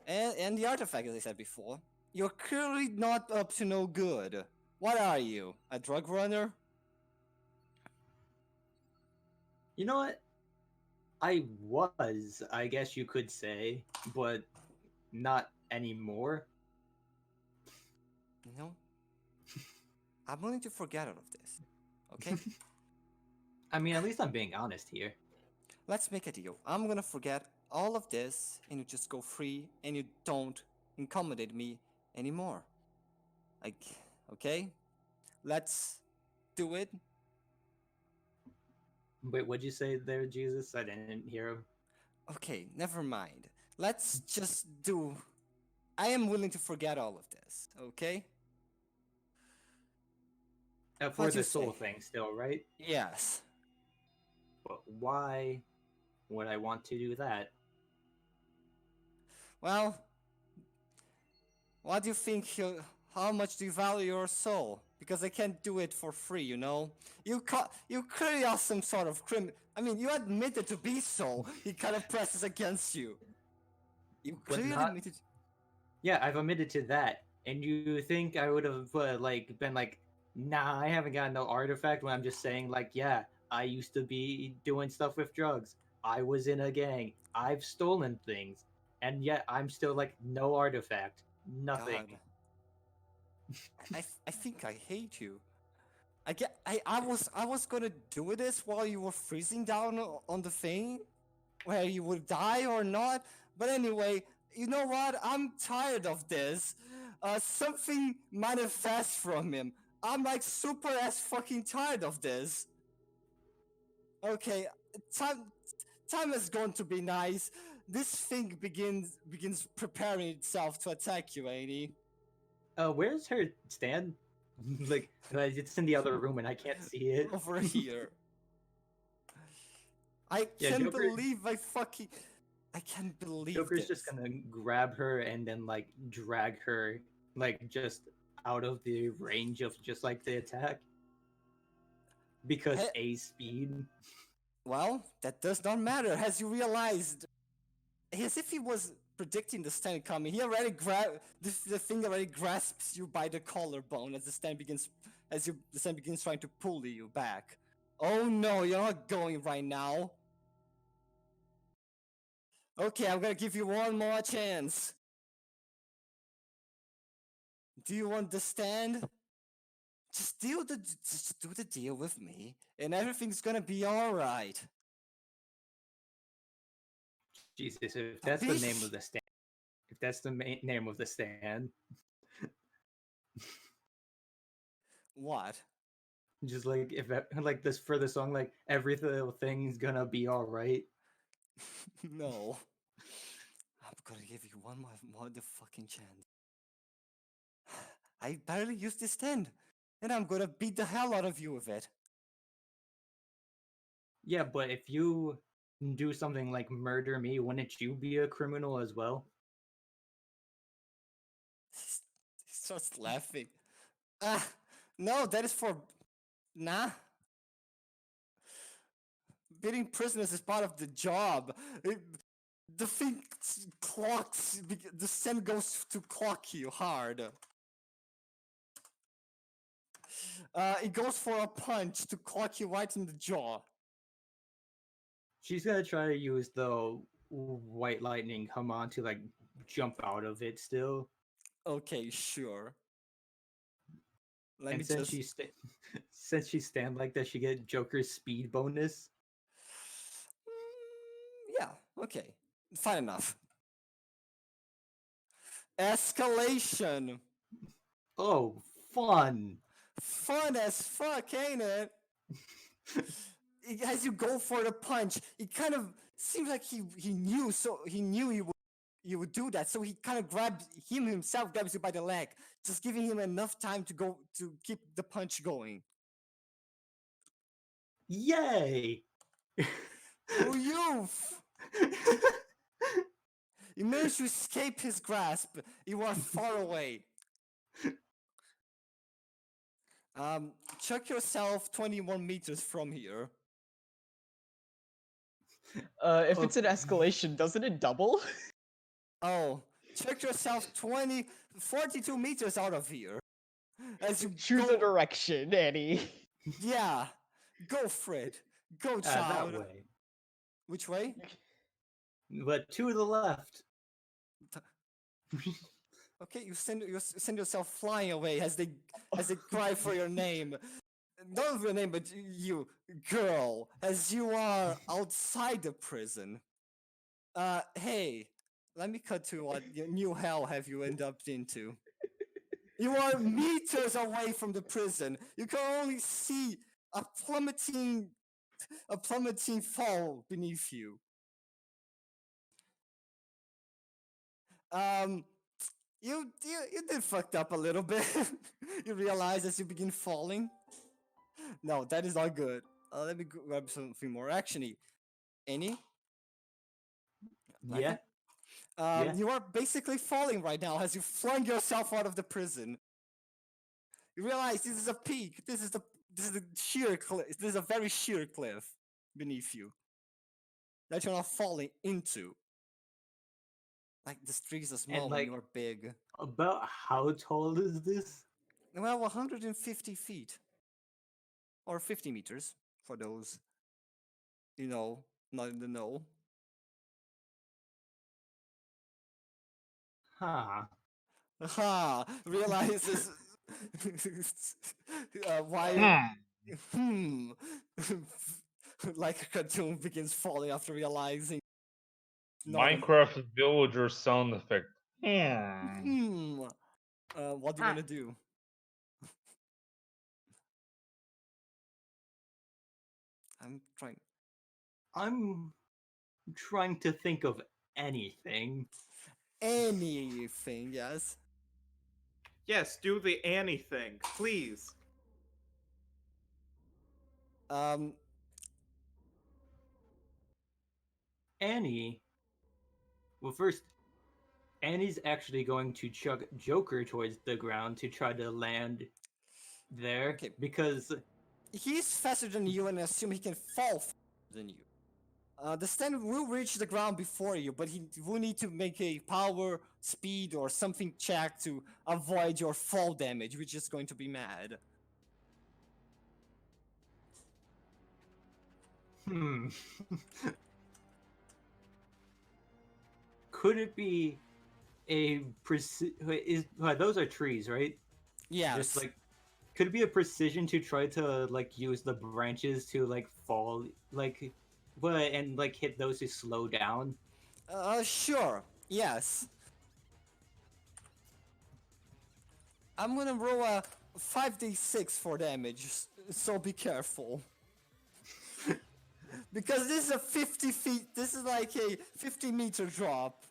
and the artifact, as I said before. You're clearly not up to no good. What are you? A drug runner? You know what? I was, I guess you could say, but not anymore. You know, I'm willing to forget all of this. Okay? I mean, at least I'm being honest here. Let's make a deal. I'm gonna forget all of this, and you just go free, and you don't incommodate me anymore. Like, okay? Let's do it. Wait, what'd you say there, Jesus? I didn't hear him. Okay, never mind. Let's just do. I am willing to forget all of this, okay? For What'd you the soul say? thing still, right? Yes. But why would I want to do that? Well, what do you think? How much do you value your soul? Because I can't do it for free, you know. You clearly are some sort of I mean, you admitted to be so. He kind of presses against you. You But clearly not- admitted. Yeah, I've admitted to that. And you think I would have like been like, nah, I haven't got no artifact when I'm just saying like, yeah, I used to be doing stuff with drugs. I was in a gang. I've stolen things. And yet I'm still like no artifact. Nothing. God. I think I hate you. I was gonna do this while you were freezing down on the thing, where you would die or not. But anyway, you know what? I'm tired of this. Something manifests from him. I'm like super ass fucking tired of this. Okay, time is going to be nice. This thing begins preparing itself to attack you, ain't he? Where's her stand? Like, it's in the other room and I can't see it. Over here. I Yeah, can't Joker- believe I can't believe Joker's this. just gonna grab her and then like drag her like just out of the range of just like the attack. Because A speed. Well, that does not matter. Has you realized? As if he was predicting the stand coming. He already the thing already grasps you by the collarbone as the stand begins trying to pull you back. Oh no, you're not going right now. Okay, I'm gonna give you one more chance. Do you understand? Just do the deal with me, and everything's gonna be all right. Jesus, if that's the name of the stand, if that's the name of the stand, What? just like if like this for the song, like everything's gonna be all right. No. I'm gonna give you one more motherfucking chance. I barely used this stand, and I'm gonna beat the hell out of you with it. Yeah, but if you do something like murder me, wouldn't you be a criminal as well? He starts laughing. Ah, no, that is for. Nah. Beating prisoners is part of the job. The thing clocks. The stand goes to clock you hard. It goes for a punch to clock you right in the jaw. She's gonna try to use the white lightning come on to like jump out of it still. Okay, sure. Let And me since just. since she stand like that, she get Joker's speed bonus. Yeah, okay. Fine enough. Escalation. Oh, fun! Fun as fuck, ain't it? As you go for the punch, it kind of seems like he knew you would do that, so he kind of grabs you by the leg, just giving him enough time to keep the punch going. Yay! Oh, youth! You managed to escape his grasp. You are far away. Chuck yourself 21 meters from here. If it's an escalation, doesn't it double? Oh, check yourself 42 meters out of here. As you Choose go, a direction, Annie. Yeah, go for it. Go, That child. way. Which way? But to the left. Okay, you send yourself flying away as they cry for your name. Not your name, but you, girl, as you are outside the prison. Hey, let me cut to what new hell have you ended up into. You are meters away from the prison. You can only see a plummeting fall beneath you. You did fucked up a little bit. You realize as you begin falling. No, that is not good. Let me grab something more actiony. Any? Yeah. Yeah. You are basically falling right now as you flung yourself out of the prison. You realize this is a peak. This is a sheer cliff. This is a very sheer cliff beneath you that you're not falling into. Like this tree is small like- and you're big. About how tall is this? Well, 150 feet or 50 meters for those, not in the know. Huh. Ha! Realizes why. Like a cartoon begins falling after realizing. Minecraft villager sound effect. What do you wanna do? I'm trying to think of anything. Anything, yes. Yes, do the Annie thing, please. Annie. Well, first, Annie's actually going to chuck Joker towards the ground to try to land there. Okay. Because He's faster than you and I assume he can fall faster than you. The stand will reach the ground before you, but he will need to make a power, speed, or something check to avoid your fall damage, which is going to be mad. Could it be a those are trees, right? Yeah. Just like, could it be a precision to try to like use the branches to like fall and like hit those to slow down? Sure. Yes. I'm gonna roll a 5d6 for damage, so be careful. Because this is a 50 feet, this is like a 50-meter drop.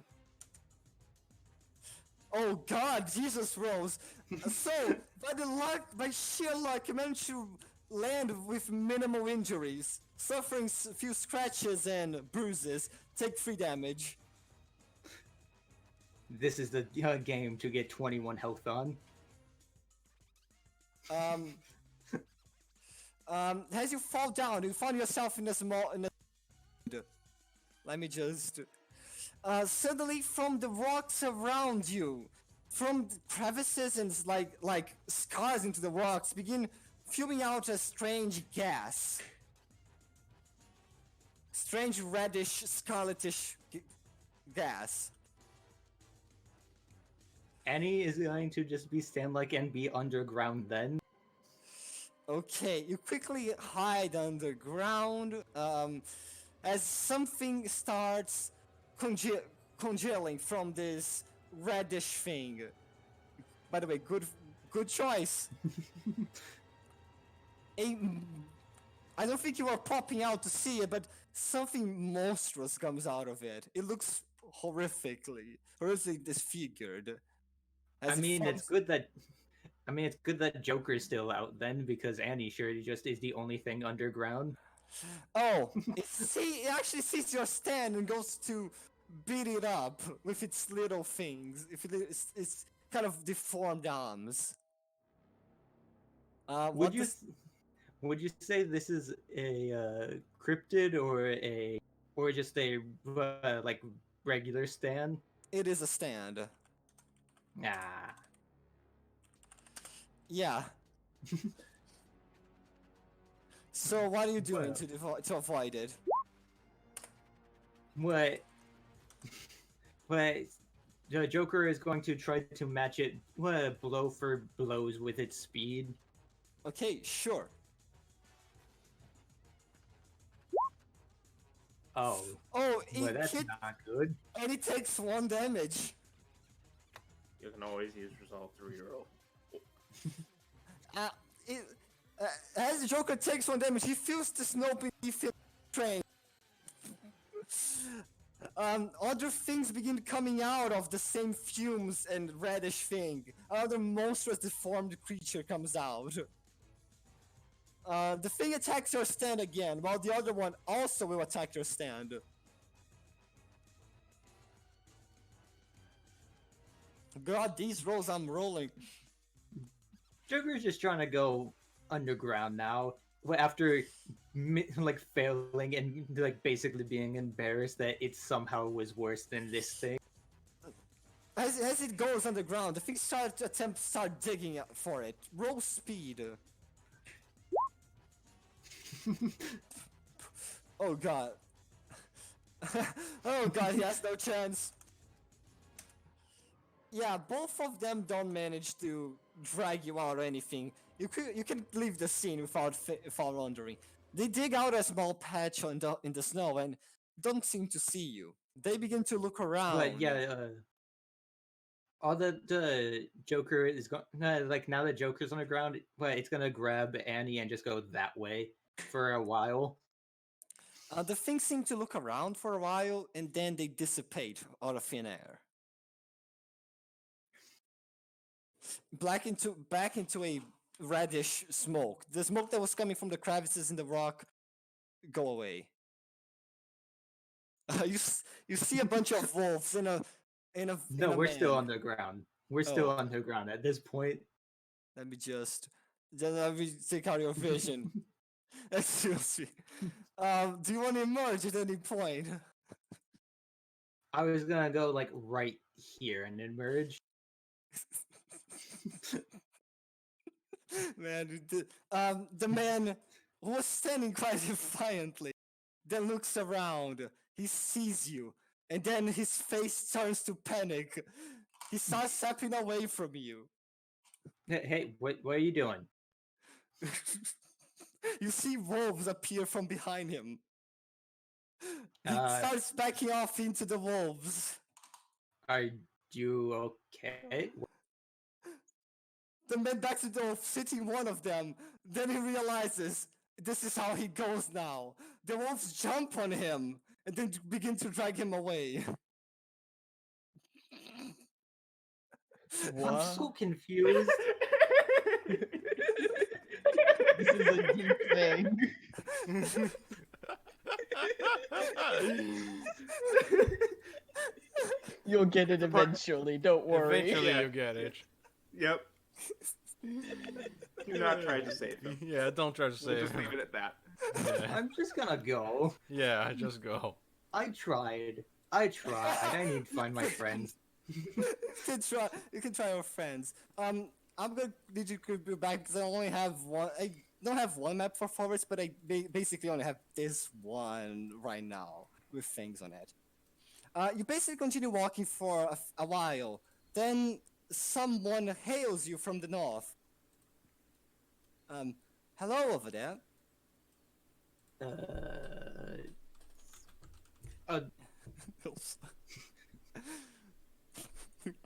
Oh god, Jesus rose. So, by sheer luck, you managed to land with minimal injuries. Suffering a few scratches and bruises. Take 3 damage. This is the game to get 21 health on. As you fall down, you find yourself in let me just... suddenly from the rocks around you, from the crevices and like scars into the rocks, begin fuming out a strange gas. Strange reddish, scarletish gas. Annie is going to just be and be underground then. Okay, you quickly hide underground as something starts congealing from this reddish thing. By the way, good choice. I don't think you are popping out to see it, but something monstrous comes out of it. It looks horrifically disfigured. It's good that Joker's still out then, because Annie surely just is the only thing underground. Oh, it actually sees your stand and goes to beat it up with its little things. It's kind of deformed arms. Would you say this is a cryptid or just a like regular stand? It is a stand. Ah. Yeah. So what are you doing to avoid it? What? the Joker is going to try to match it blow for blows with its speed. Okay, sure. Oh, Oh, well, it that's hit, not good. and it takes 1 damage. You can always use Resolve 3-year-old. Uh, it, as the Joker takes 1 damage, he feels the snow beneath him train. Other things begin coming out of the same fumes and reddish thing. Another monstrous deformed creature comes out. The thing attacks your stand again, while the other one also will attack your stand. God, these rolls I'm rolling. Joker's just trying to go underground now. After like failing and like basically being embarrassed that it somehow was worse than this thing. As it goes underground, the thing start digging for it. Roll speed. Oh god. Oh god, he has no chance. Yeah, both of them don't manage to drag you out or anything. You can leave the scene without wandering. They dig out a small patch in the snow and don't seem to see you. They begin to look around. But yeah, all the Joker is going like now that Joker's on the ground, but it's gonna grab Annie and just go that way for a while. The things seem to look around for a while and then they dissipate out of thin air. Back into a reddish smoke. The smoke that was coming from the crevices in the rock go away. You see a bunch of wolves No, we're still underground. We're still underground at this point. Let me take out your vision. Excuse me. Do you want to emerge at any point? I was gonna go like right here and emerge. Man, the man who was standing quite defiantly then looks around. He sees you, and then his face turns to panic. He starts stepping away from you. Hey, what are you doing? You see wolves appear from behind him. He starts backing off into the wolves. Are you okay? The man backs to the wolf, sitting one of them. Then he realizes this is how he goes now. The wolves jump on him and then begin to drag him away. What? I'm so confused. This is a deep thing. You'll get it eventually, don't worry. Eventually you get it. Yep. Do not try to save him. Yeah, don't try to We'll save just leave it at that. Yeah. I'm just gonna go. Yeah, just go. I tried. I need to find my friends. You can try your friends. I'm gonna need you to be back because I only have one. I don't have one map for forest, but I basically only have this one right now with things on it. You basically continue walking for a while. Then someone hails you from the north. Hello over there.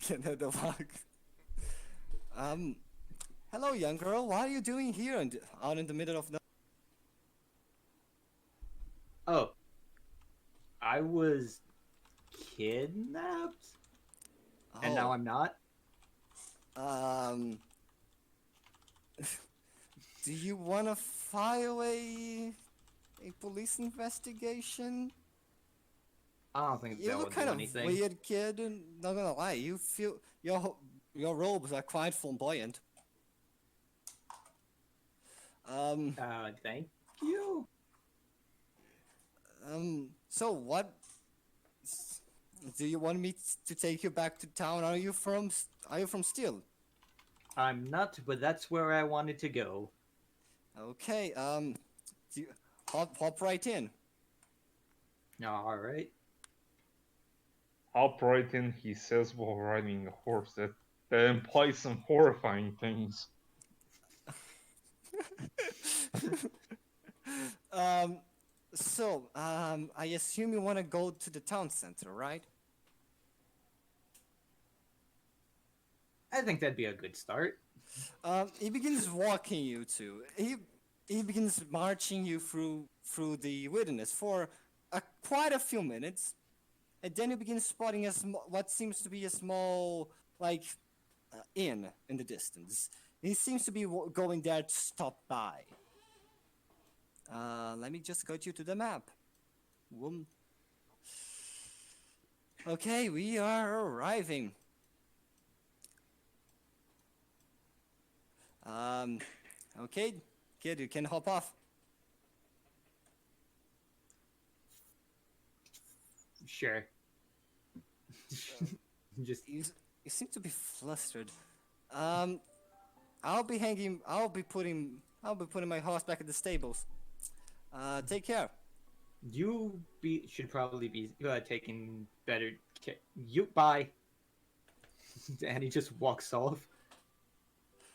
Can't the fuck. Hello, young girl. What are you doing here out in the middle of the? Oh, I was kidnapped, and now I'm not. Do you want to file a police investigation? I don't think You that look would do kind of anything. weird, kid. Not gonna lie, you feel your robes are quite flamboyant. Thank you. So what? Do you want me to take you back to town? Are you from Steel? I'm not, but that's where I wanted to go. Okay. Do you hop right in? All right. upright he says while riding a horse. That implies some horrifying things. um, I assume you want to go to the town center, right? I think that'd be a good start. He begins walking you to. He begins marching you through the wilderness for quite a few minutes, and then you begin spotting what seems to be a small inn in the distance. He seems to be going there to stop by. Let me just go to the map. Okay, we are arriving. Okay, kid, you can hop off. Sure. Just You seem to be flustered. I'll be putting my horse back at the stables. Take care. should probably be taking better care. You bye. And he just walks off.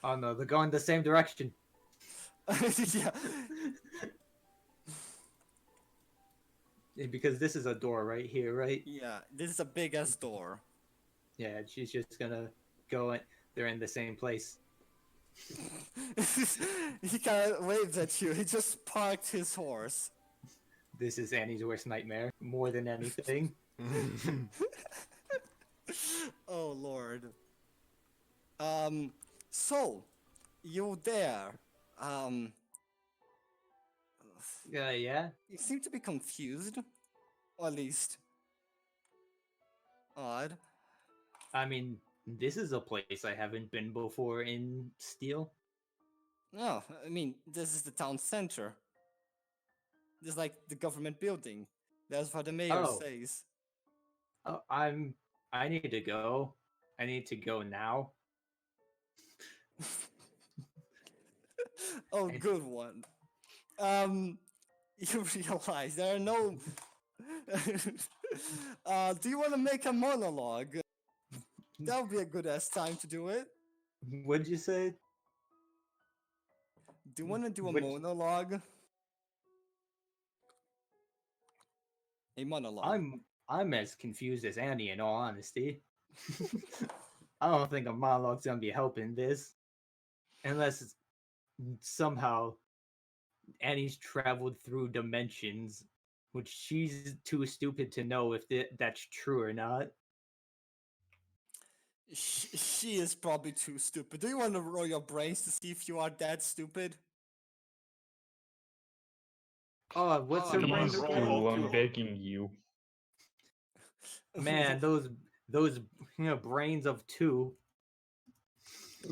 Oh no, they're going the same direction. Yeah. Because this is a door right here, right? Yeah, this is a big ass door. Yeah, she's just gonna go and they're in the same place. He kind of waves at you. He just parked his horse. This is Annie's worst nightmare, more than anything. Oh Lord. So you there? Yeah. You seem to be confused, or at least odd. I mean, this is a place I haven't been before in Steel. No, I mean this is the town center. This is like the government building. That's what the mayor says. Oh, I need to go. I need to go now. Oh, good one. You realize there are no. Do you want to make a monologue? That would be a good ass time to do it. What'd you say? Do you want to do a monologue? A monologue. I'm as confused as Annie, in all honesty. I don't think a monologue's gonna be helping this, unless somehow Annie's traveled through dimensions, which she's too stupid to know if that's true or not. She is probably too stupid. Do you want to roll your brains to see if you are that stupid? Oh, what's her Please brains do, again? I'm begging you. Man, those brains of two.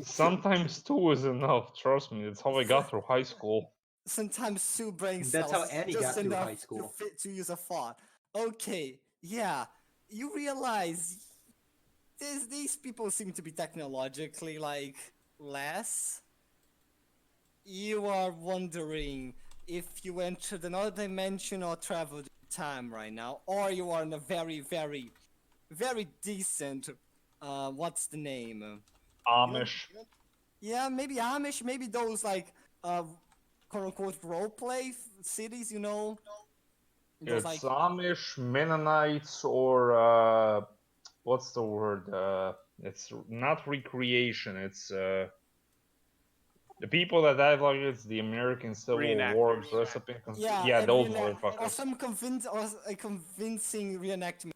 Sometimes two is enough. Trust me, that's how I got through high school. Sometimes two brain That's cells how Annie just got through enough high school. to fit to use a thought. Okay, yeah. You realize these people seem to be technologically less. You are wondering if you entered another dimension or traveled in time right now, or you are in a very, very, very decent. What's the name? Amish. Yeah, maybe Amish, maybe those quote unquote roleplay cities, you know? Those, It's Amish, Mennonites, or what's the word? It's not recreation. It's the people that died like it's the American Civil War Reenactors. dress up in yeah, those or motherfuckers. some a convincing reenactment.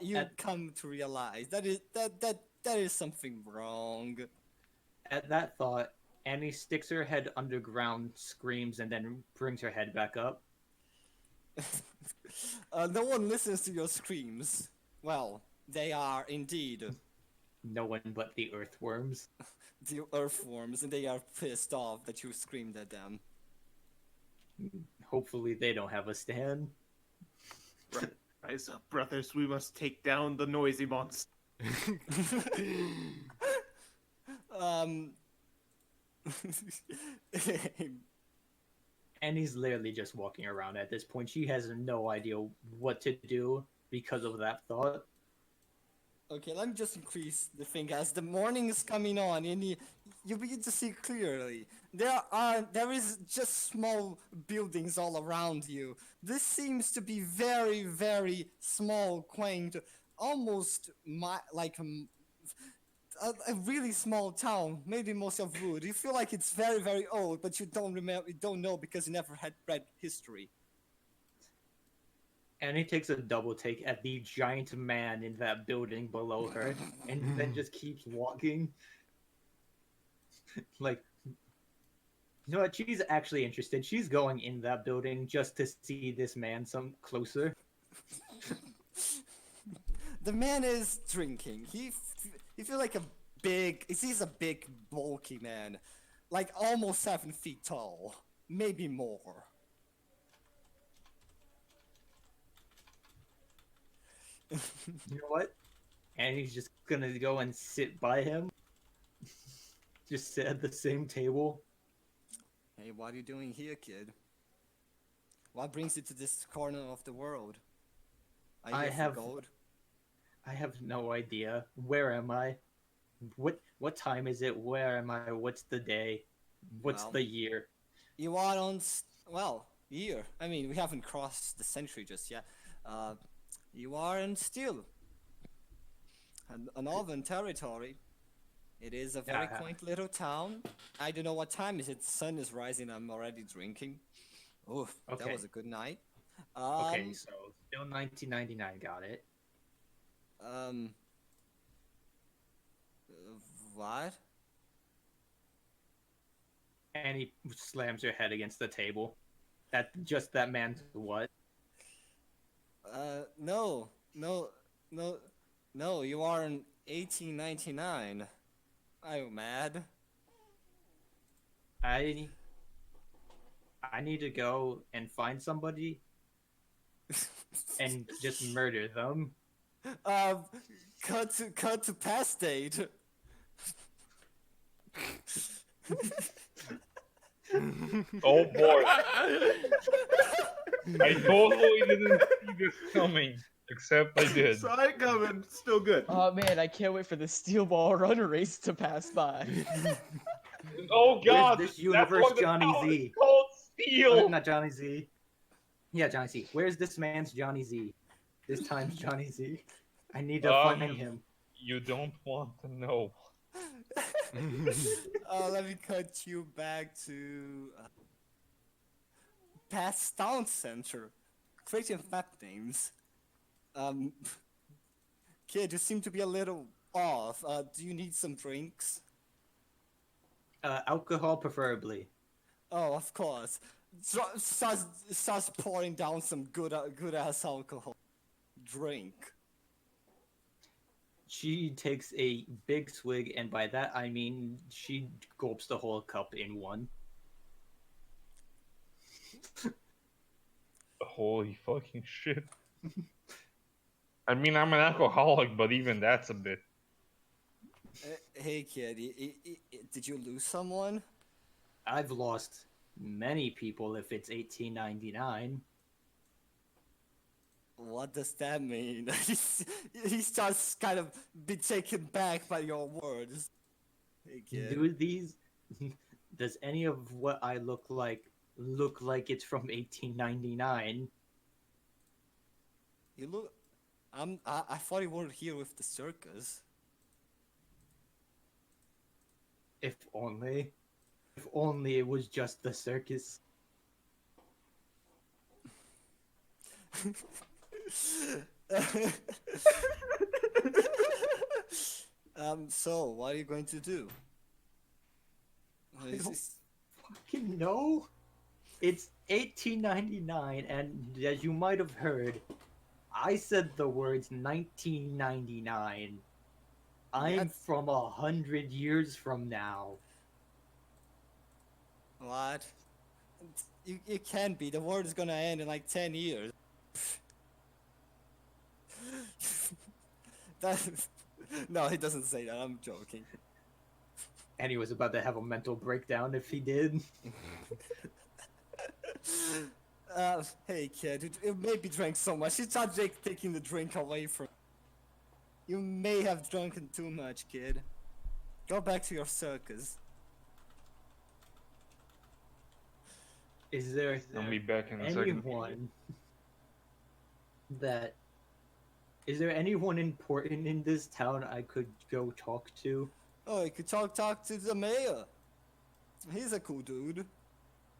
You come to realize that is something wrong. At that thought, Annie sticks her head underground, screams, and then brings her head back up. No one listens to your screams. Well, they are indeed No one but the earthworms. the earthworms, and they are pissed off that you screamed at them. Hopefully they don't have a stand. Rise up, brothers. We must take down the noisy monster. Annie's literally just walking around at this point. She has no idea what to do. because of that thought. Okay, let me just increase the thing as the morning is coming on and you begin to see clearly. There is just small buildings all around you. This seems to be very, very small, quaint, almost like a really small town, maybe most of wood. You feel like it's very, very old, but you don't know because you never had read history. Annie takes a double take at the giant man in that building below her, and then just keeps walking. Like, you know what? She's actually interested. She's going in that building just to see this man some closer. The man is drinking. He feels like he's a big, bulky man, like almost 7 feet tall, maybe more. You know what? Annie's just gonna go and sit by him. Just sit at the same table. Hey, what are you doing here, kid? What brings you to this corner of the world? Are you here for gold? I have no idea. Where am I? What time is it? Where am I? What's the day? What's the year? You are on year. I mean, we haven't crossed the century just yet. You are in still a northern territory. It is a very quaint little town. I don't know what time is it. The sun is rising. I'm already drinking. Oh, Okay. That was a good night. Okay, so still 1999. Got it. What? Annie slams her head against the table. That man's what? No. You are in 1899. Are you mad? I need to go and find somebody and just murder them. Cut to past date. Oh boy. I totally didn't see this coming, except I did. Saw it coming. Still good. Oh man, I can't wait for the steel ball run race to pass by. Oh god, Where's this universe, that's what Johnny the town Z? is called Steel. Not Johnny Z. Yeah, Johnny Z. Where's this man's Johnny Z? This time's Johnny Z. I need to find him. You don't want to know. Let me cut you back to past town center. Creative map names. Kid, you seem to be a little off. Do you need some drinks? Alcohol preferably. Oh, of course. Starts pouring down some good ass alcohol. Drink. She takes a big swig, and by that I mean she gulps the whole cup in one. Holy fucking shit. I mean, I'm an alcoholic, but even that's a bit. Hey kid, did you lose someone? I've lost many people if it's 1899. What does that mean? He starts kind of be taken back by your words. Hey kid. Does any of what I look like it's from 1899? You look. I thought you were here with the circus. If only it was just the circus. So what are you going to do? I don't fucking know. It's 1899, and as you might have heard, I said the words 1999. I'm from 100 years from now. What? You can't be. The world is gonna end in like 10 years. No, he doesn't say that. I'm joking. And he was about to have a mental breakdown if he did. Hey kid, you maybe drank so much. You thought Jake taking the drink away from you. May have drunken too much, kid. Go back to your circus. Is there I'll be back in a second. anyone that is there anyone important in this town I could go talk to? Oh, you could talk to the mayor. He's a cool dude.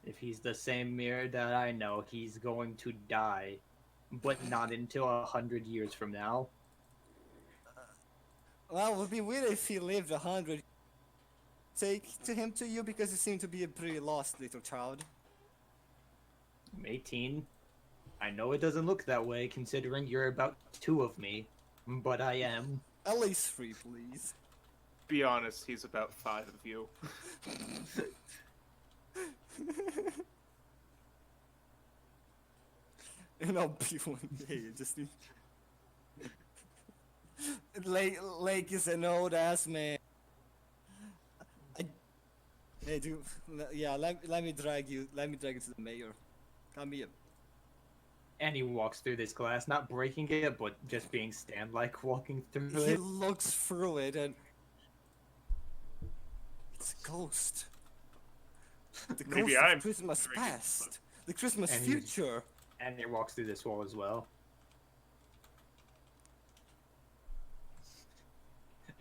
If he's the same mayor that I know, he's going to die, but not until 100 years from now. Well, it would be weird if he lived 100. Take to him to you because you seem to be a pretty lost little child. I'm 18. I know it doesn't look that way considering you're about 2 of me, but I am. At least 3, please. Be honest, he's about 5 of you. And I'll be one day. Just need... Lake is an old ass man. Hey, dude. Yeah, let me drag you. Let me drag you to the mayor. Come here. And he walks through this glass, not breaking it, but just being stand-like walking through He it. looks through it and it's a ghost. The Maybe ghost I'm of Christmas drinking, past. The Christmas And he- future. And he walks through this wall as well.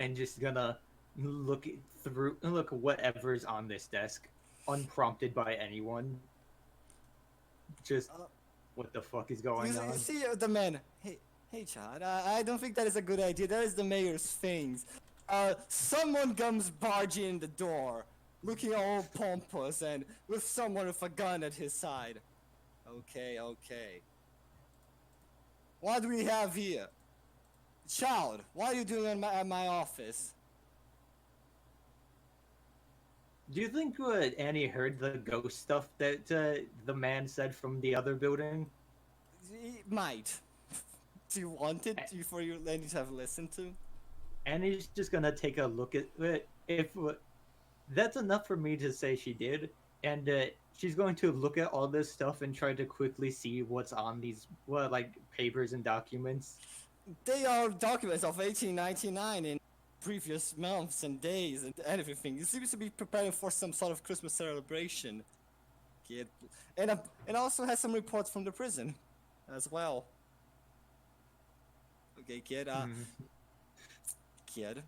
And just gonna look whatever's on this desk, unprompted by anyone. Just what the fuck is going You on? see the man. Hey, Chad. I don't think that is a good idea. That is the mayor's things. Someone comes barging in the door, looking all pompous and with someone with a gun at his side. Okay. What do we have here? Child, what are you doing at my office? Do you think Annie heard the ghost stuff that the man said from the other building? Might. Do you want it for your lady to have listened to? Annie's just gonna take a look at it. If that's enough for me to say she did, and she's going to look at all this stuff and try to quickly see what's on these papers and documents. They are documents of 1899 in previous months and days and everything. It seems to be preparing for some sort of Christmas celebration. Kid. And also has some reports from the prison as well. Okay, kid. Kid.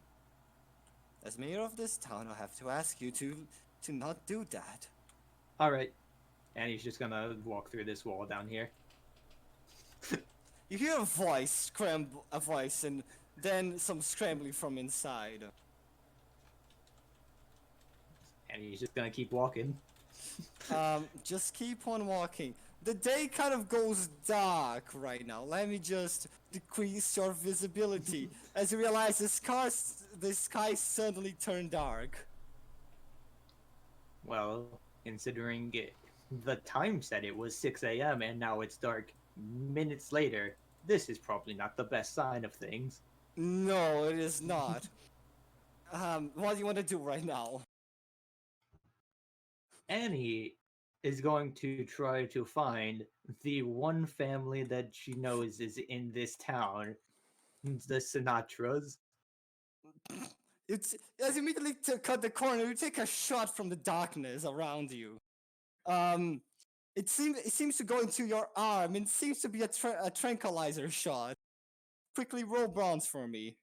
As mayor of this town, I have to ask you to not do that. All right, Annie's just gonna walk through this wall down here. You hear a voice, and then some scrambling from inside. And he's just gonna keep walking. Just keep on walking. The day kind of goes dark right now. Let me just decrease your visibility as you realize the sky suddenly turned dark. Well, considering the time said it was 6 a.m. and now it's dark minutes later, this is probably not the best sign of things. No, it is not. What do you want to do right now? Annie is going to try to find the one family that she knows is in this town, the Sinatras. It's as you immediately cut the corner, you take a shot from the darkness around you. It seems to go into your arm. It seems to be a tranquilizer shot. Quickly roll bronze for me.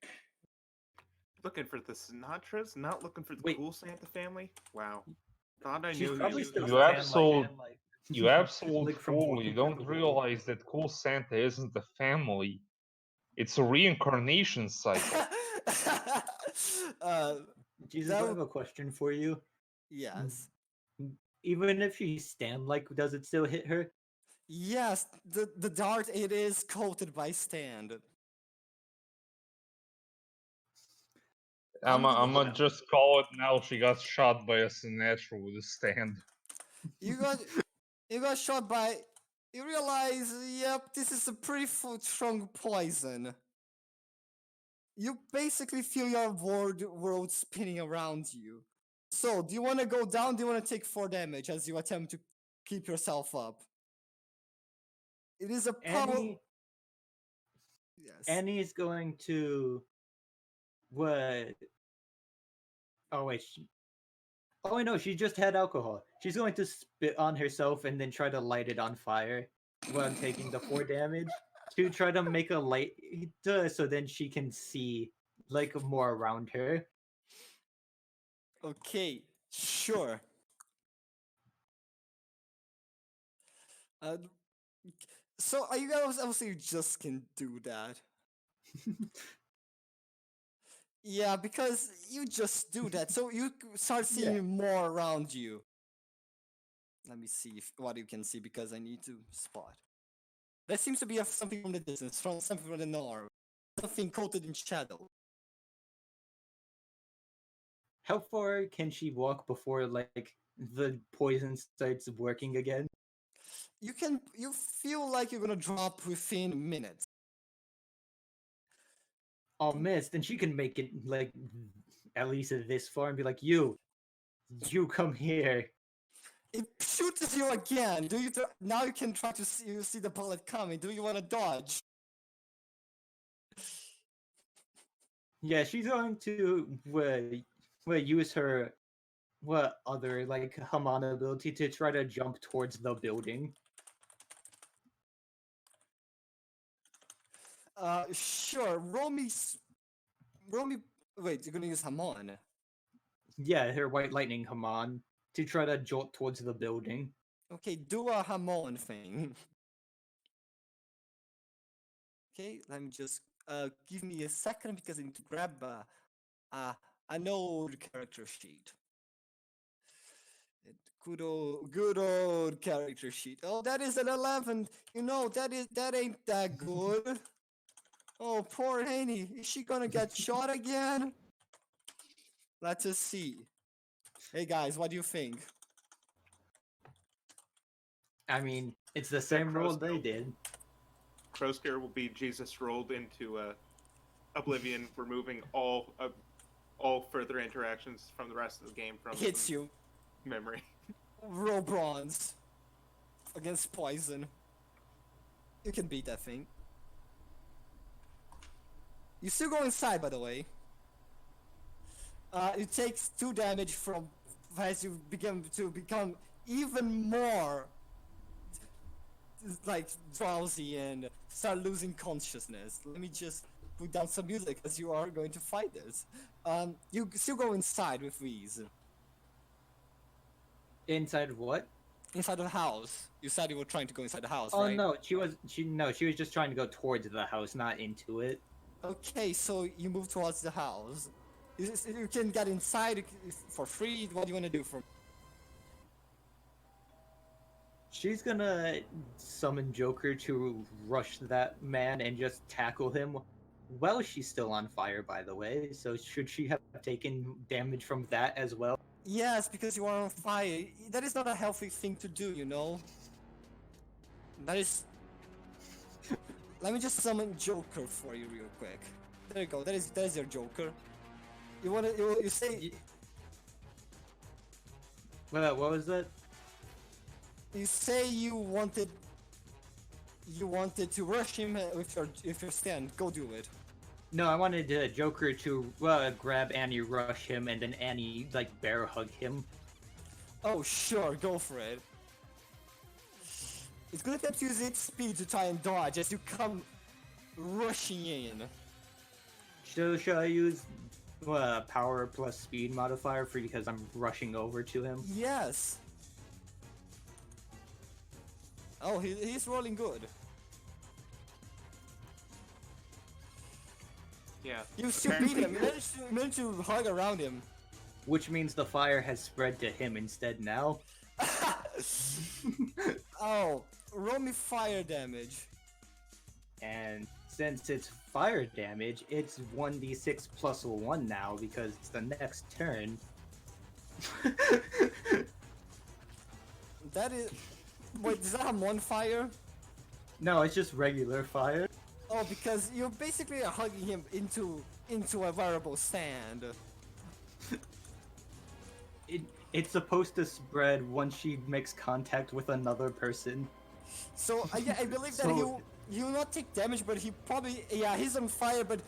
Looking for the Sinatras, not looking for the Wait. cool Santa family? Wow. Thought I She's knew probably you. still You absolute like from fool! walking You through don't the wall. realize that cool Santa isn't a family. It's a reincarnation cycle. Jesus, that I would- have a question for you. Yes. Even if she stand does it still hit her? Yes, the dart, it is coated by stand. I'm gonna just call it now. She got shot by a Sinatra with a stand. You got shot by. You realize, yep, this is a pretty strong poison. You basically feel your world spinning around you. So, do you want to go down? Do you want to take 4 damage as you attempt to keep yourself up? It is a power. Annie, Yes. Annie's going to what? Oh wait. Oh wait, no, she just had alcohol. She's going to spit on herself and then try to light it on fire while taking the 4 damage to try to make a light so then she can see like more around her. Okay, sure. Uh, so are you guys obviously you just can do that? Yeah, because you just do that, so you start seeing Yeah. more around you. Let me see what you can see because I need to spot. There seems to be something from the distance, from something from the north, something coated in shadow. How far can she walk before like the poison starts working again? You feel like you're gonna drop within minutes. Oh, miss, then she can make it like at least this far and be like, you come here. It shoots you again. Do you now you can try to see you see the bullet coming. Do you want to dodge? Yeah, she's going to use her other like Haman ability to try to jump towards the building. Sure. Roll me. Wait, you're gonna use Hamon. Yeah, her white lightning Haman to try to jolt towards the building. Okay, do a Hamon thing. Okay, let me just give me a second because I need to grab an old character sheet. Good old character sheet. Oh, that is an 11. You know that ain't that good. Oh, poor Haney. Is she gonna get shot again? Let us see. Hey guys, what do you think? I mean, it's the same roll they Crowskill. did. Crowscare will be Jesus rolled into Oblivion, removing all further interactions from the rest of the game from Hits you. memory. Roll bronze against poison. You can beat that thing. You still go inside, by the way. It takes 2 damage from as you begin to become even more like drowsy and start losing consciousness. Let me just put down some music as you are going to fight this. You still go inside with these. Inside of what? Inside the house. You said you were trying to go inside the house, Oh right? no, she was just trying to go towards the house, not into it. Okay, so you move towards the house. You can get inside for free. What do you want to do for? She's gonna summon Joker to rush that man and just tackle him. Well, she's still on fire, by the way, so should she have taken damage from that as well? Yes, because you are on fire. That is not a healthy thing to do, you know? That is... Let me just summon Joker for you real quick. There you go, that is your Joker. You say... Well, what was that? You say you wanted to rush him with your stand. Go do it. No, I wanted Joker to grab Annie, rush him, and then Annie like bear hug him. Oh sure, go for it. It's gonna attempt to use its speed to try and dodge as you come rushing in. So should I use power plus speed modifier for because I'm rushing over to him? Yes. Oh, he's rolling good. Yeah. You still beat him. You managed to hug around him. Which means the fire has spread to him instead now. Oh, roll me fire damage. And since it's fire damage, it's 1d6 plus 1 now because it's the next turn. That is... Wait, does that have 1 fire? No, it's just regular fire. Oh, because you basically are hugging him into a variable stand. It's supposed to spread once she makes contact with another person. So yeah, I believe that So- he will not take damage, but he probably he's on fire, but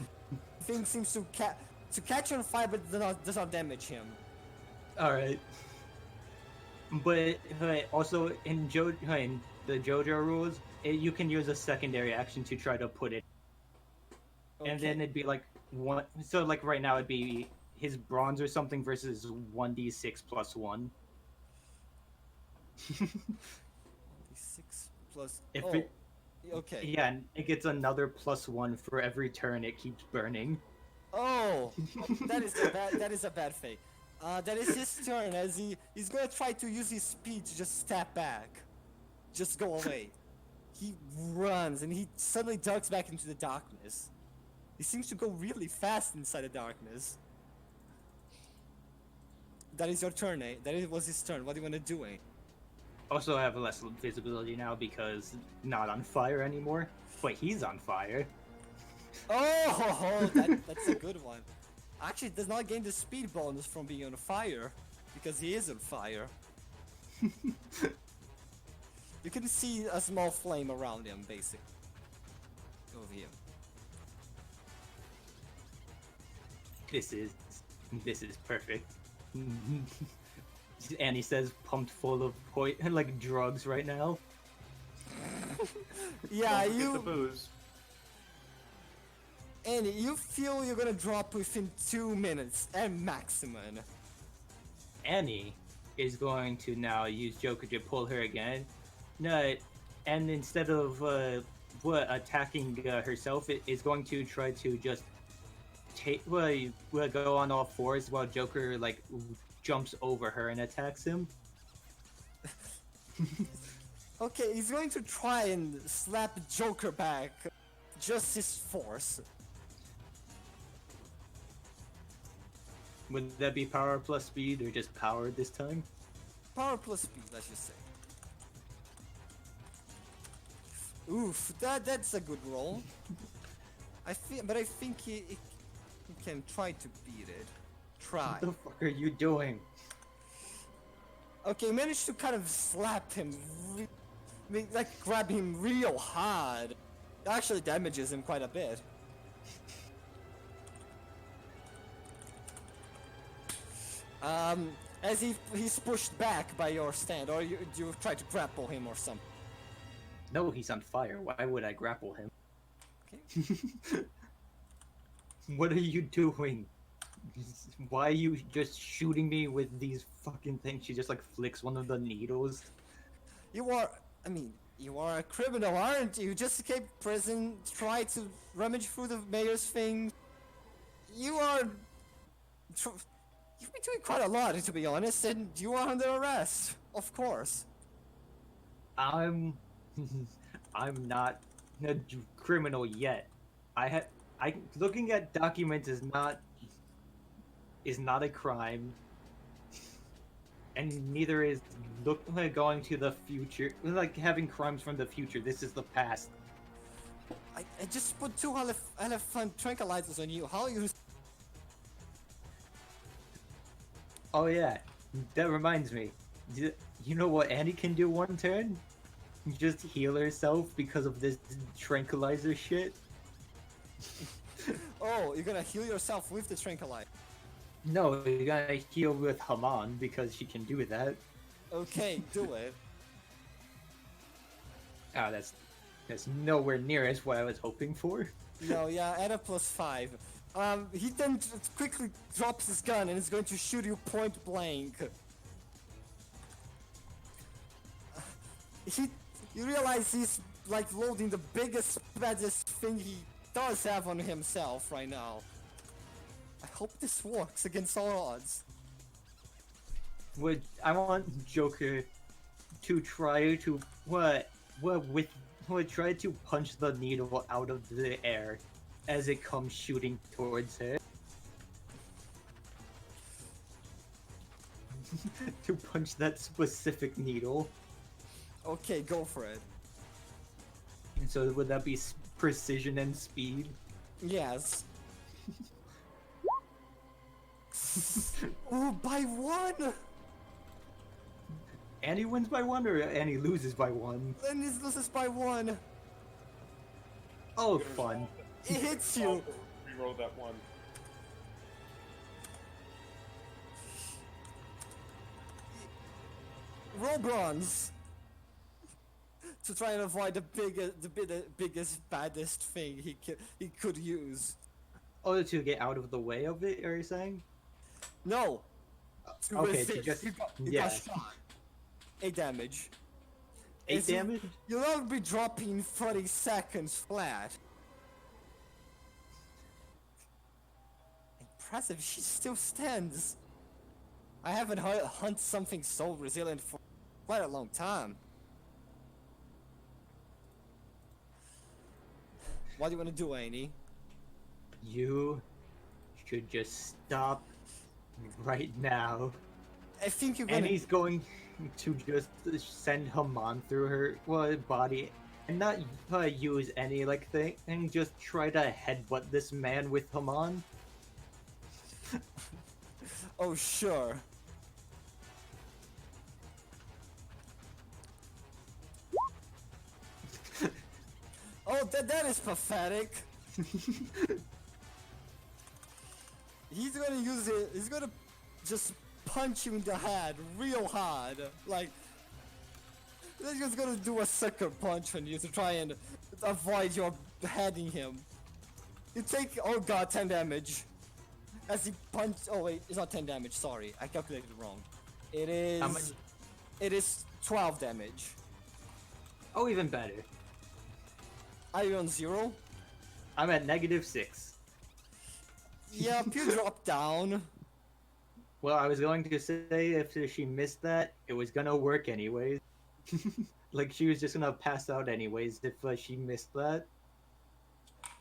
thing seems to catch on fire, but does not damage him. All right. But also in in the JoJo rules, you can use a secondary action to try to put it, and then Okay. it'd be like one. So like right now it'd be his bronze or something versus 1d6 plus 1. 6 plus. If oh, it- okay. Yeah, and it gets another +1 for every turn it keeps burning. Oh, that is a bad fate. That is his turn, as he's gonna try to use his speed to just step back, just go away. He runs and he suddenly ducks back into the darkness. He seems to go really fast inside the darkness. That is your turn, eh? Was his turn. What do you wanna do, eh? Also, I have less visibility now because not on fire anymore. But he's on fire. Oh, that's a good one. Actually, it does not gain the speed bonus from being on fire, because he is on fire. You can see a small flame around him, basically. Over here. This is perfect. And he says pumped full of like drugs right now. Yeah, Don't forget the you booze. and you feel you're gonna drop within 2 minutes at maximum. Annie is going to now use Joker to pull her again. No, and instead of attacking herself, it is going to try to just go on all fours while Joker like jumps over her and attacks him. Okay, he's going to try and slap Joker back. Just his force. Would that be power plus speed or just power this time? Power plus speed, let's just say. Oof, that's a good roll. I think he can try to beat it. Try. What the fuck are you doing? Okay, managed to kind of slap him, like grab him real hard. It actually damages him quite a bit. As he's pushed back by your stand, or you try to grapple him or something. No, he's on fire. Why would I grapple him? Okay. What are you doing? Why are you just shooting me with these fucking things? She just like flicks one of the needles. You are a criminal, aren't you? You just escaped prison, try to rummage through the mayor's thing. You've been doing quite a lot, to be honest, and you are under arrest, of course. I'm not a criminal yet. Looking at documents is not a crime, and neither is going to the future, like having crimes from the future. This is the past. I just put 2 elephant tranquilizers on you. How are you? Oh yeah, that reminds me. You know what Annie can do one turn? Just heal herself because of this tranquilizer shit. Oh, you're gonna heal yourself with the tranquilizer. No, you gotta heal with Haman because she can do that. Okay, do it. Ah, that's nowhere near as what I was hoping for. No, yeah, add a +5. He then quickly drops his gun and is going to shoot you point blank. You realize he's like loading the biggest, baddest thing he does have on himself right now. I hope this works against all odds. I want Joker to try to try to punch the needle out of the air as it comes shooting towards her. To punch that specific needle. Okay, go for it. And so would that be precision and speed? Yes. Ooh, by 1! Annie wins by 1 or Annie loses by 1? And this loses by 1. Oh, fun. It hits you. Reroll that one. Roll bronze. To try and avoid the biggest, baddest thing he could use. Oh, to get out of the way of it, are you saying? No. To Okay, resist. to just... You yeah. got shot. 8 damage. 8 It's- damage? You'll only be dropping 30 seconds flat. Impressive, she still stands. I haven't hunted something so resilient for quite a long time. What do you want to do, Annie? You should just stop right now. I think you're And gonna... he's going to just send Haman through her body and not use any like thing and just try to headbutt this man with Haman. Oh, sure. Oh, that is pathetic. He's gonna use it. He's gonna just punch you in the head real hard. Like, he's just gonna do a sucker punch on you to try and avoid your heading him. You take, oh god, 10 damage. As he punches, oh wait, it's not 10 damage, sorry. I calculated wrong. It is... How much? It is 12 damage. Oh, even better. Are you on 0? I'm at -6. Yep, you drop down. Well, I was going to say if she missed that, it was gonna work anyways. Like she was just gonna pass out anyways if she missed that.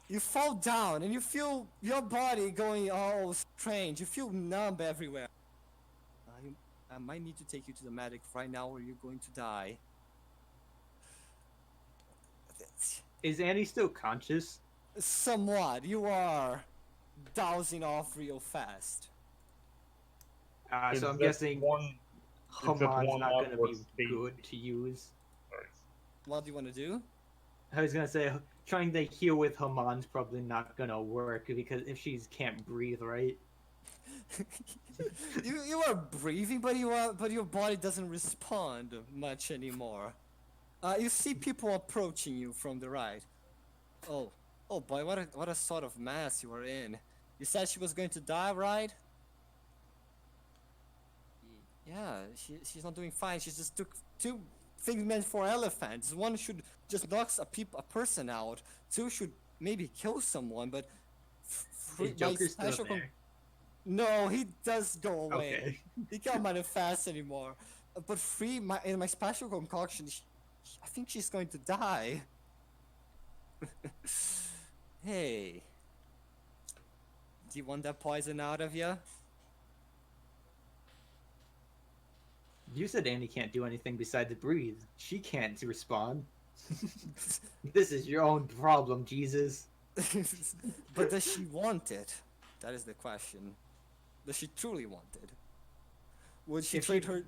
You fall down and you feel your body going all strange. You feel numb everywhere. I might need to take you to the medic right now or you're going to die. Is Annie still conscious? Somewhat. You are dowsing off real fast. It's So I'm just guessing one. Haman's just one not gonna awkward be state. good to use. Sorry. What do you want to do? I was gonna say trying to heal with Haman's probably not gonna work because if she can't breathe, right? you are breathing, but your body doesn't respond much anymore. You see people approaching you from the right. Oh boy, what a sort of mess you are in. You said she was going to die, right? Yeah, she's not doing fine. She just took 2 things meant for elephants. 1 should just knock a person out. 2 should maybe kill someone, but Is Joker still there? No, he does go away. Okay. He can't manifest anymore. But 3, in my special concoction, I think she's going to die. Hey. Do you want that poison out of you? You said Annie can't do anything besides breathe. She can't respond. This is your own problem, Jesus. But does she want it? That is the question. Does she truly want it? Would she If trade she- her...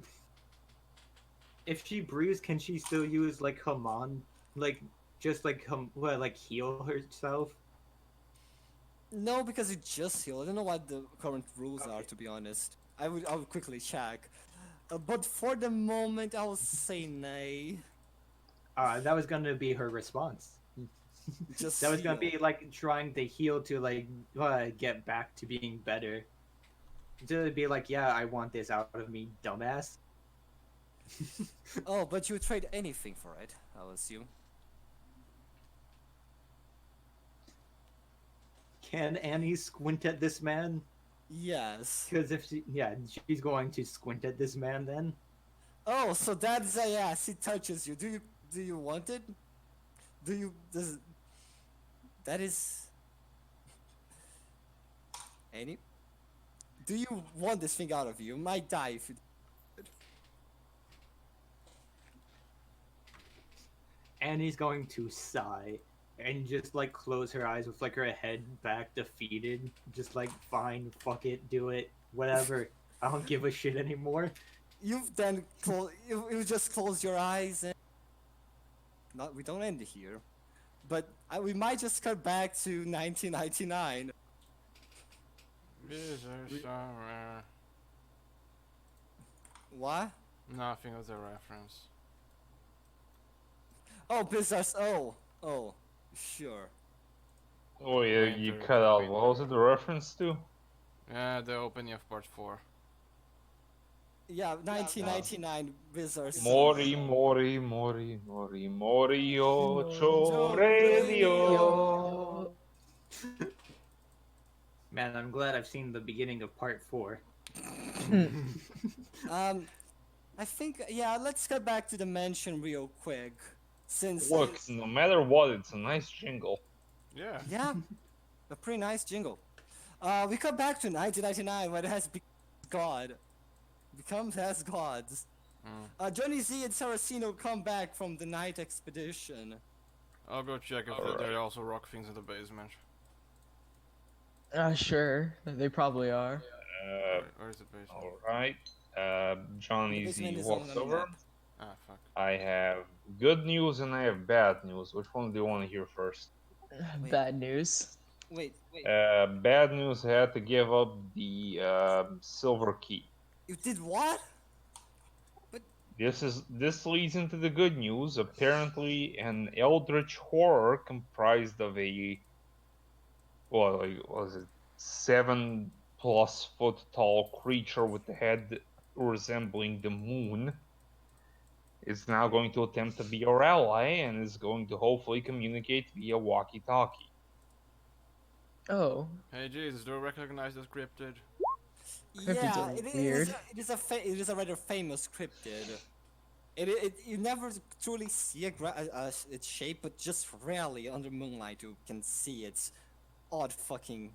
If she breathes, can she still use like Haman, like just like like heal herself? No, because it just healed. I don't know what the current rules are, to be honest. I would quickly check. But for the moment, I will say nay. That was gonna be her response. Just That was gonna heal. be like trying to heal to like get back to being better. To be like, yeah, I want this out of me, dumbass. Oh, but you would trade anything for it, I'll assume. Can Annie squint at this man? Yes. Because if she's going to squint at this man then. Oh, so that's a yes. He touches you. Do you want it? That is. Any? Do you want this thing out of you? You might die if you. Annie's going to sigh and just like close her eyes with like her head back, defeated. Just like, fine, fuck it, do it, whatever. I don't give a shit anymore. you've then you just close your eyes and not we don't end here, but we might just cut back to 1999. These are so rare. What? Nothing was a reference. Oh, Bizarre. Oh, sure. Oh yeah, you Winter. cut out. What was it the reference to? Yeah, the opening of part 4. Yeah, 1999 Bizarre. Mori, mori, mori, mori, mori, ocho Radio. radio. Man, I'm glad I've seen the beginning of part 4. I think let's get back to the mansion real quick, since Look, no matter what, it's a nice jingle. Yeah. yeah, a pretty nice jingle. We come back to 1999 when it has becomes as gods. Johnny Z and Seracino come back from the night expedition. I'll go check if Alright. there are also rock things in the basement. Sure, they probably are. Where's the basement? Alright. Johnny The Z basement is walks on the over. map. Ah, fuck. I have good news and I have bad news. Which one do you want to hear first? Wait. Bad news. Wait, Bad news, I had to give up the silver key. you did what? This leads into the good news. Apparently, an eldritch horror comprised of a was it 7+ foot tall creature with a head resembling the moon is now going to attempt to be our ally and is going to hopefully communicate via walkie-talkie. Oh, Hey Jesus, do you recognize this cryptid? Cryptids Yeah, are it weird. is a rather famous cryptid. You never truly see its shape, but just rarely under moonlight you can see its odd fucking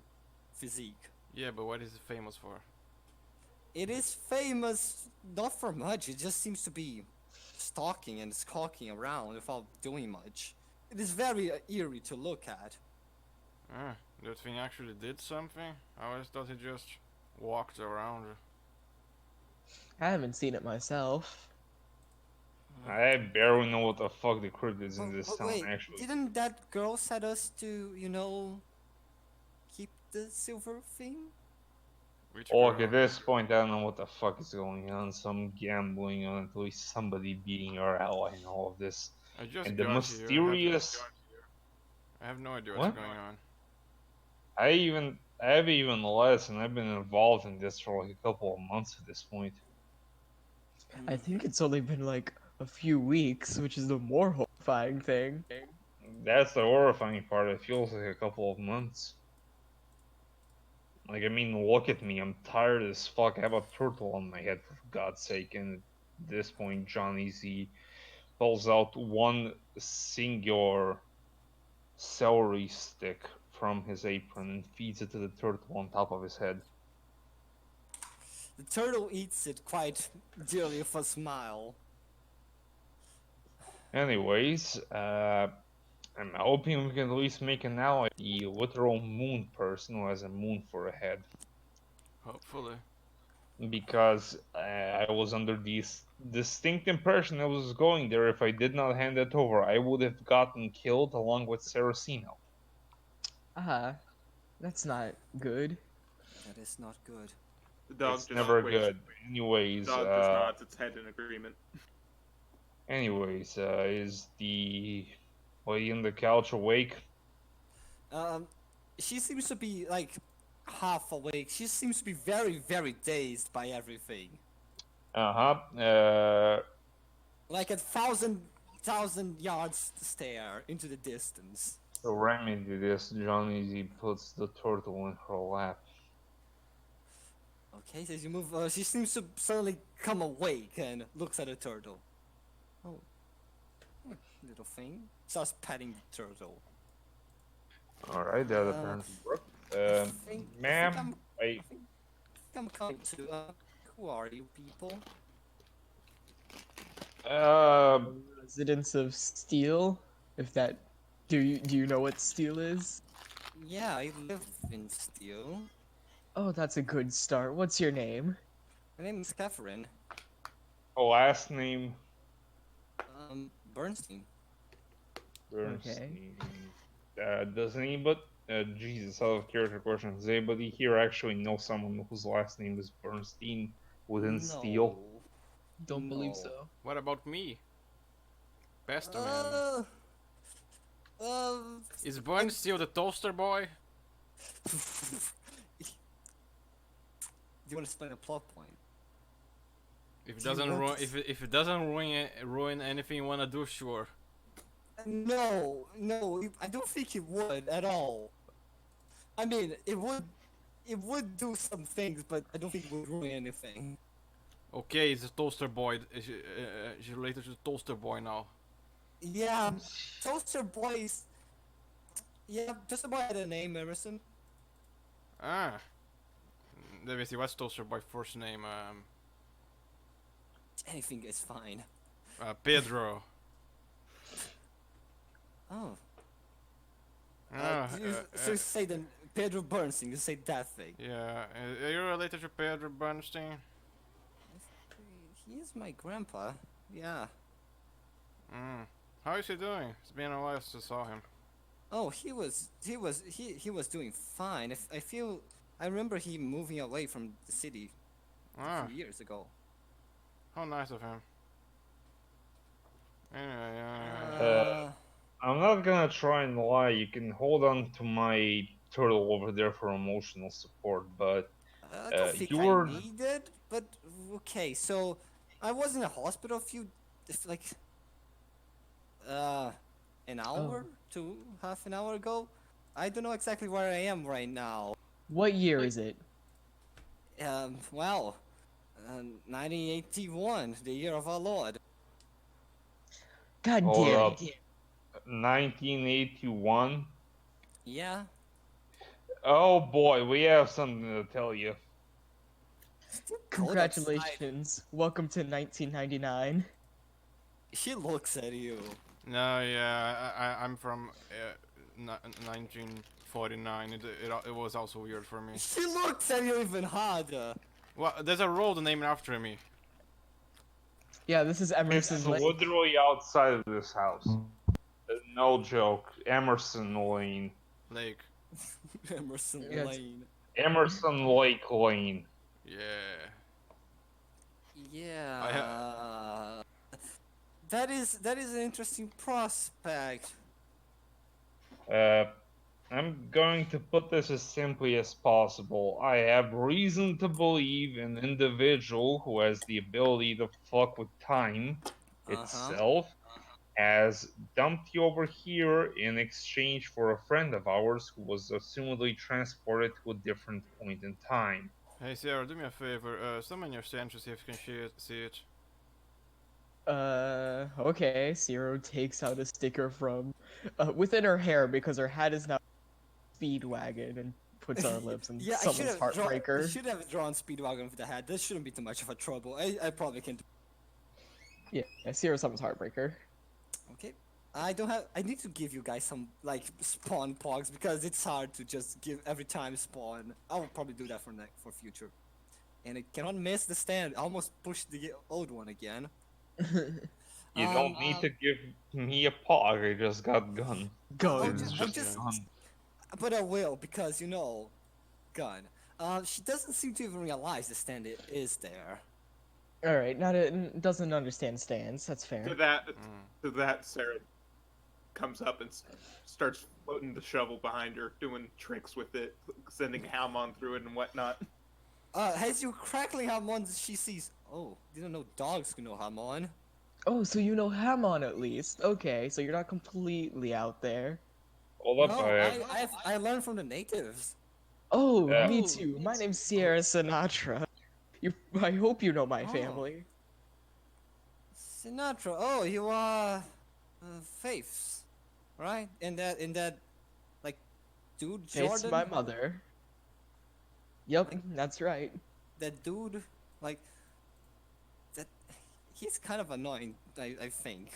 physique. Yeah, but what is it famous for? It is famous not for much. It just seems to be stalking and skulking around without doing much. It is very eerie to look at. Ah, that thing actually did something? I always thought it just walked around. I haven't seen it myself. I barely know what the fuck the cryptids in this But town wait, actually. didn't that girl set us to, keep the silver thing? Which Look, girl? at this point, I don't know what the fuck is going on. Some gambling on at least somebody beating our ally in all of this. I just And the got mysterious. here. I have no idea What? what's going on. I have even less, and I've been involved in this for like a couple of months at this point. I think it's only been like a few weeks, which is the more horrifying thing. That's the horrifying part. It feels like a couple of months. Like, I mean, look at me. I'm tired as fuck. I have a turtle on my head, for God's sake. And at this point, Johnny Z pulls out one singular celery stick from his apron and feeds it to the turtle on top of his head. The turtle eats it quite dearly with a smile. Anyways, I'm hoping we can at least make an ally. The literal moon person who has a moon for a head. Hopefully. Because I was under the distinct impression I was going there. If I did not hand it over, I would have gotten killed along with Seracino. That's not good. That is not good. The dog It's just never waits. good. Anyways, The dog just nods its head in agreement. is the lady on the couch awake? She seems to be like half awake. She seems to be very, very dazed by everything. Like a thousand yards stare into the distance. To remedy this, Johnny Z puts the turtle in her lap. Okay, so as you move, she seems to suddenly come awake and looks at the turtle. Oh, little thing. Starts patting the turtle. Alright, that apparently worked. I think Ma'am, I'm coming to. Who are you people? Residents of Steel. If that, do you know what Steel is? Yeah, I live in Steel. Oh, that's a good start. What's your name? My name is Catherine. Last name Bernstein. Bernstein. Does anybody? Jesus, out of character question. Does anybody here actually know someone whose last name is Bernstein within Steel? No. Don't believe No. so. What about me? Best man. Is Bun still the toaster boy? Do you want to explain a plot point? If it Do you doesn't want ruin, to if it doesn't ruin anything you wanna do, sure. No, I don't think it would at all. I mean, it would do some things, but I don't think it would ruin anything. Okay, it's a toaster boy. Is related to the toaster boy now. Yeah, Toaster Boys. Yeah, Toaster Boy had a name, Emerson. Ah. Let me see. What's toaster boy first name? Anything is fine. Pedro. Oh. Ah, So you say then Pedro Bernstein, you say that thing. yeah. Are you related to Pedro Bernstein? He is my grandpa. Yeah. How is he doing? It's been a while since I saw him. Oh, he was doing fine. I remember he moving away from the city a few years ago. How nice of him. Anyway, I'm not gonna try and lie. You can hold on to my turtle over there for emotional support, but I don't think you're I need it, but okay. So I was in a hospital an hour to half an hour ago. I don't know exactly where I am right now. What year is it? 1981, the year of our Lord. God Hold damn up. it. 1981. Yeah. Oh boy, we have something to tell you. Still cold outside. Congratulations. Welcome to 1999. She looks at you. no, yeah, I'm from 1949. It was also weird for me. She looks at you even harder. Well, there's a road named after me. Yeah, this is Emerson It's Lake. literally outside of this house. No joke. Emerson Lane. Like, Emerson Yes. Lane. Emerson Lake Lane. yeah. Yeah. That is an interesting prospect. I'm going to put this as simply as possible. I have reason to believe an individual who has the ability to fuck with time itself has dumped you over here in exchange for a friend of ours who was assumedly transported to a different point in time. Hey, Sarah, do me a favor. Summon your stand to see if you can see it. Okay. Zero takes out a sticker from within her hair because her hat is now Speedwagon and puts on her lips and Yeah, I should summons have Heartbreaker. drawn Speedwagon for the hat. This shouldn't be too much of a trouble. I probably can. Yeah, Zero summons Heartbreaker. Okay. I need to give you guys some like spawn pogs because it's hard to just give every time spawn. I will probably do that for future. And I cannot miss the stand. I almost pushed the old one again. You don't need to give me a pog, I just got gun. Go. It's just gun. But I will because gun. She doesn't seem to even realize the stand is there. All right, doesn't understand stands. That's fair. To that, Sarah comes up and starts floating the shovel behind her, doing tricks with it, sending Hamon through it and whatnot. As you crackling Hamon, she sees. Oh, didn't know dogs could know Hamon. Oh, so you know Hamon at least. Okay, so you're not completely out there. Hold up, No, I learned from the natives. Oh, Yeah. me too. My name's Sierra Sinatra. I hope you know my family. Sinatra. Oh, you are Faiths, right? In that like dude Jordan. It's my mother. Yep, that's right. That dude, like that. He's kind of annoying. I think.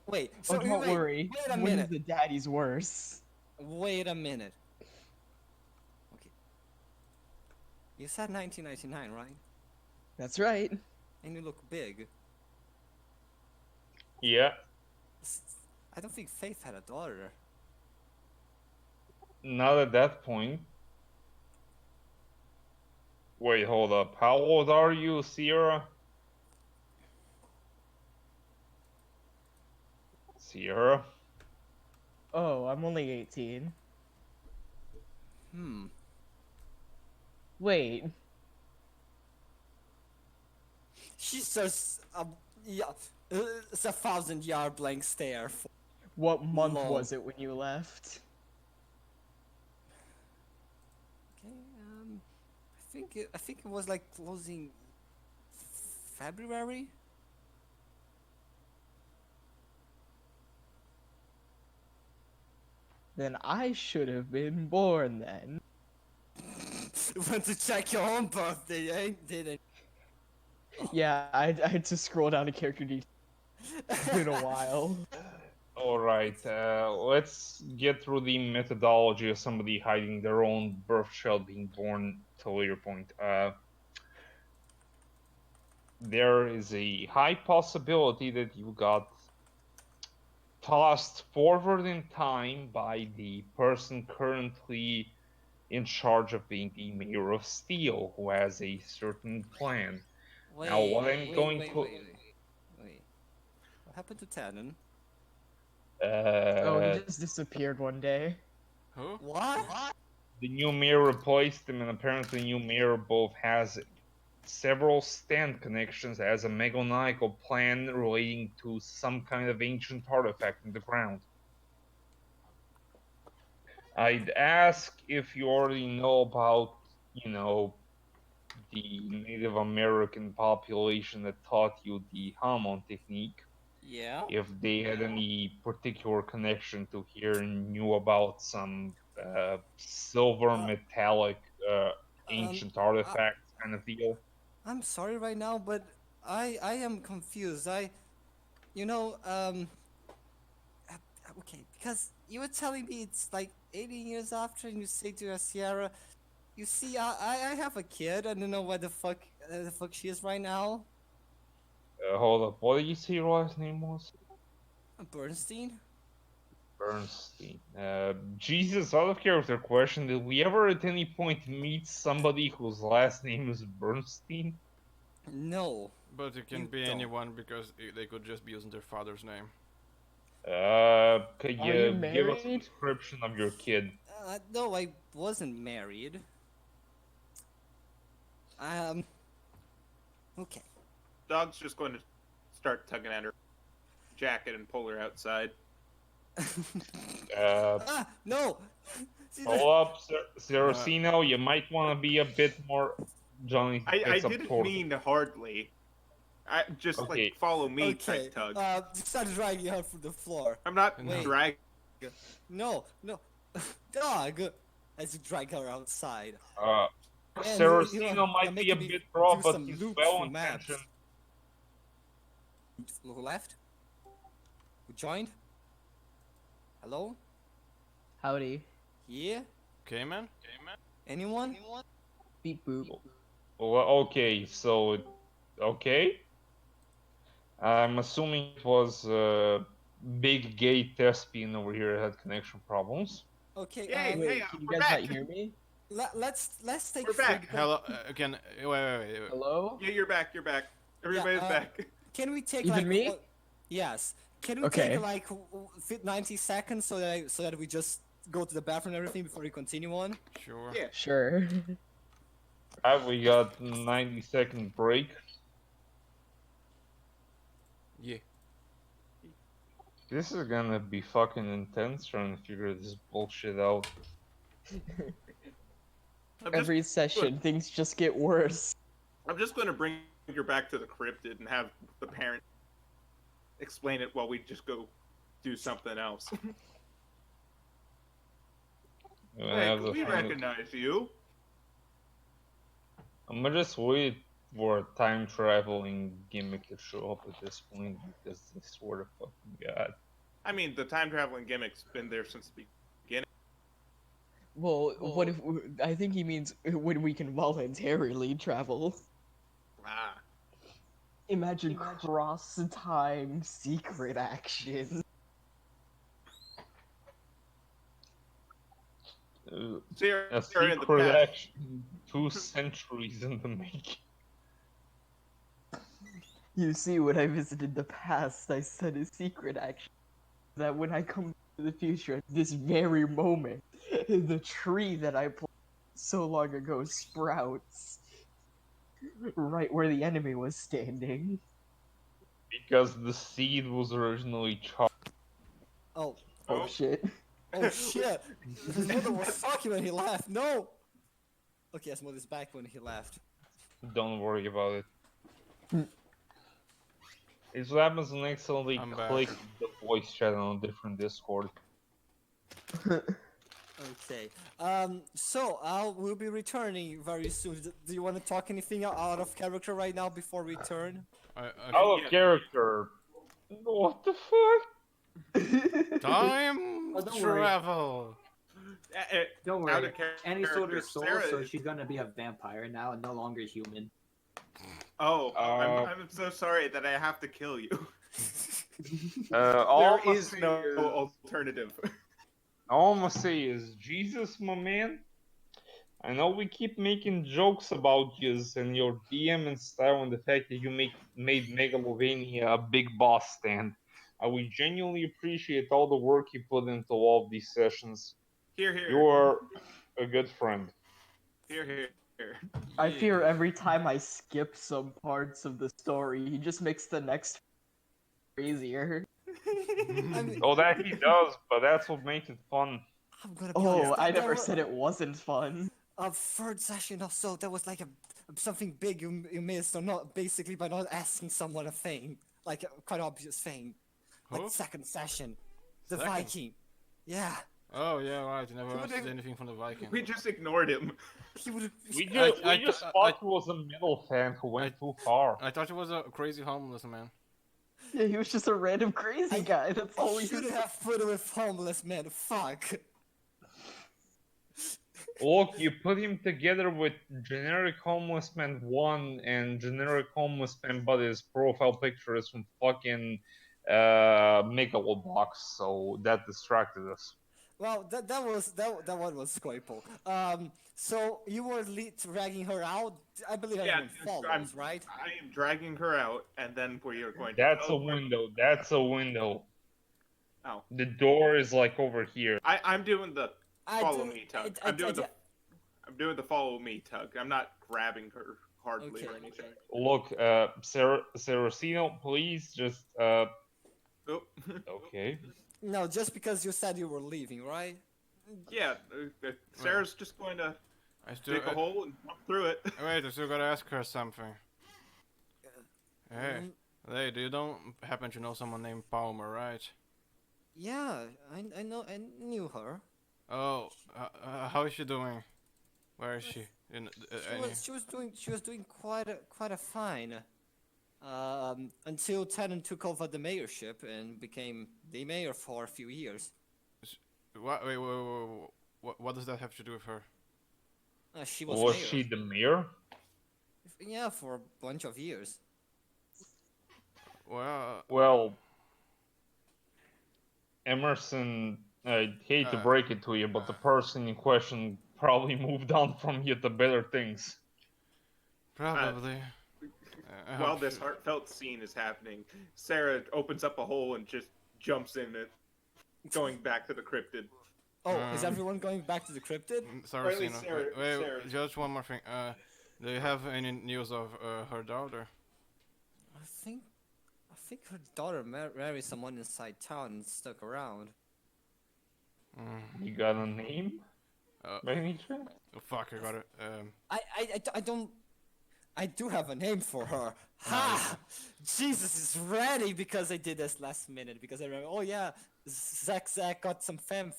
Wait. So Oh, don't worry. Wait a One minute. of the daddy's worse. Wait a minute. Okay. You said 1999, right? That's right. and you look big. Yeah, I don't think Faith had a daughter. not at that point. Wait, hold up. How old are you, Sierra? Sierra? Oh, I'm only 18. Hmm. Wait, She's just yeah, it's a 1,000-yard blank stare. what month Lol. was it when you left? Okay, I think it was like closing February. Then I should have been born then. You went to check your own birthday, eh? Didn't? Yeah, I had to scroll down to character details. It's been a while. Alright, let's get through the methodology of somebody hiding their own birth child being born to your point. There is a high possibility that you got tossed forward in time by the person currently in charge of being the mayor of Steel, who has a certain plan. Wait, Now, what I'm wait, going wait, to... wait. What happened to Tannen? Oh, he just disappeared one day. Who? What? The new mayor replaced him, and apparently the new mayor both has several stand connections as a megonical plan relating to some kind of ancient artifact in the ground. I'd ask if you already know about, the Native American population that taught you the Hamon technique. Yeah. If they had any particular connection to here and knew about some silver metallic ancient artifact kind of deal. I'm sorry right now, but I am confused. You know, okay, because you were telling me it's like 18 years after, and you say to your Sierra, you see, I have a kid. I don't know where the fuck she is right now. Hold up, what did you say your last name was? Bernstein. Bernstein. Jesus, out of character question, did we ever at any point meet somebody whose last name is Bernstein? No. But it can You be don't. anyone because they could just be using their father's name. Could Are you you give us a married? description of your kid? No, I wasn't married. Okay. Dog's just going to start tugging at her jacket and pull her outside. No. See, Hold up, Seracino, you might want to be a bit more... Johnny, I gets up didn't toward- mean hardly. I just Okay. like follow me okay. type tug. Start dragging her from the floor. I'm not No. dragging. No. Dog. As you drag her outside. And Seracino you're might be a making me bit rough, do but some he's loops well through maps. intentioned. Who left? Who joined? Hello? Howdy. Yeah? Okay, man? Anyone? Beep boop. Well, okay, so... Okay? I'm assuming it was Big Gay Thespian over here had connection problems. Okay, Yay, Wait, hey, can you we're guys back. not hear me? let's take We're back. feedback. Hello, again, wait. Hello? Yeah, you're back. You're back. Everybody's back. Can we take Even like me? yes. Can we Okay. take like 90 seconds so that we just go to the bathroom and everything before we continue on? Sure. Yeah. Sure. We got 90-second break. Yeah. This is gonna be fucking intense trying to figure this bullshit out. Every session, things just get worse. I'm just going to bring her back to the cryptid and have the parent explain it while we just go do something else. Hey, we recognize you. I'm gonna just wait for a time traveling gimmick to show up at this point because I swear to fucking god. I mean, the time traveling gimmick's been there since the beginning. Well, what if... I think he means when we can voluntarily travel. Ah. Imagine cross-time secret action. Sarah A in the secret past. action 2 centuries in the making. You see, when I visited the past, I said a secret action. That when I come to the future, at this very moment, the tree that I planted so long ago sprouts right where the enemy was standing. Because the seed was originally chopped. Oh, Oh shit. oh shit! His mother was talking when he left. No. Okay, his mother's back when he left. Don't worry about it. It's what happens when I accidentally I'm back. click the voice chat on a different Discord. Okay. So we'll be returning very soon. Do you want to talk anything out of character right now before we return? Out of character. What the fuck? Time Oh, don't worry. travel. Don't Out worry. of Annie sold her character, soul, Sarah so is- she's gonna be a vampire now and no longer human. Oh, Uh, I'm so sorry that I have to kill you. All There I'ma is say no is- alternative. All I'm gonna say is, Jesus, my man. I know we keep making jokes about you and your DM and style and the fact that you made Megalovania a big boss stand. I would genuinely appreciate all the work you put into all of these sessions. Here, here. You are a good friend. Here. I fear every time I skip some parts of the story, he just makes the next crazier. I mean, Oh, that he does, but that's what makes it fun. I'm gonna be honest. Oh, I that never was said it wasn't fun. a third session or so. That was like something big you missed, or not basically by not asking someone a thing, like a quite obvious thing. Like Who? second session, the Second? Viking. Yeah, Oh yeah, right. You never Who asked did- anything from the Viking. We just ignored him. he would. We just I- thought he was a middle fan who went too far. I thought he was a crazy homeless man. Yeah, he was just a random crazy guy. That's all I he should was. have put him with homeless man. Fuck. Look, you put him together with generic homeless man 1 and generic homeless man, but his profile picture is from fucking Megalobox, so that distracted us. Well, that one was Squaple. So you were dragging her out. I believe Yeah, everyone follows, I'm right? I am dragging her out, and then we are going to. That's a teleport- window. That's a window. Oh. The door is like over here. I'm doing the follow do- me tug. I- I'm doing I- I'm doing the follow me tug. I'm not grabbing her hardly Okay, or anything. Look, Seracino, please just Oh. okay. No, just because you said you were leaving, right? Yeah, Sarah's just going to I still. dig a hole and jump through it. Wait, I still gotta ask her something. Hey, Mm, hey, you don't happen to know someone named Palmer, right? Yeah, I know. I knew her. Oh, how is she doing? Where is she? She was doing quite a fine. Until Tennant took over the mayorship and became the mayor for a few years. What? Wait, what does that have to do with her? She was Was mayor. she the mayor? Yeah, for a bunch of years. Well, Well, Emerson, I hate to break it to you, but the person in question probably moved on from you to better things. probably. I While hope this she- heartfelt scene is happening, Sarah opens up a hole and just jumps in it, going back to the cryptid. Oh, is everyone going back to the cryptid? Sorry, Wait, Sino. Sarah- Wait, Sarah. just one more thing. Do you have any news of her daughter? I think her daughter married someone inside town and stuck around. You got a name? By any chance? Oh, fuck, I got it. I don't. I do have a name for her. Ha! Jesus is ready because I did this last minute because I remember. Oh yeah, Zach got some fam.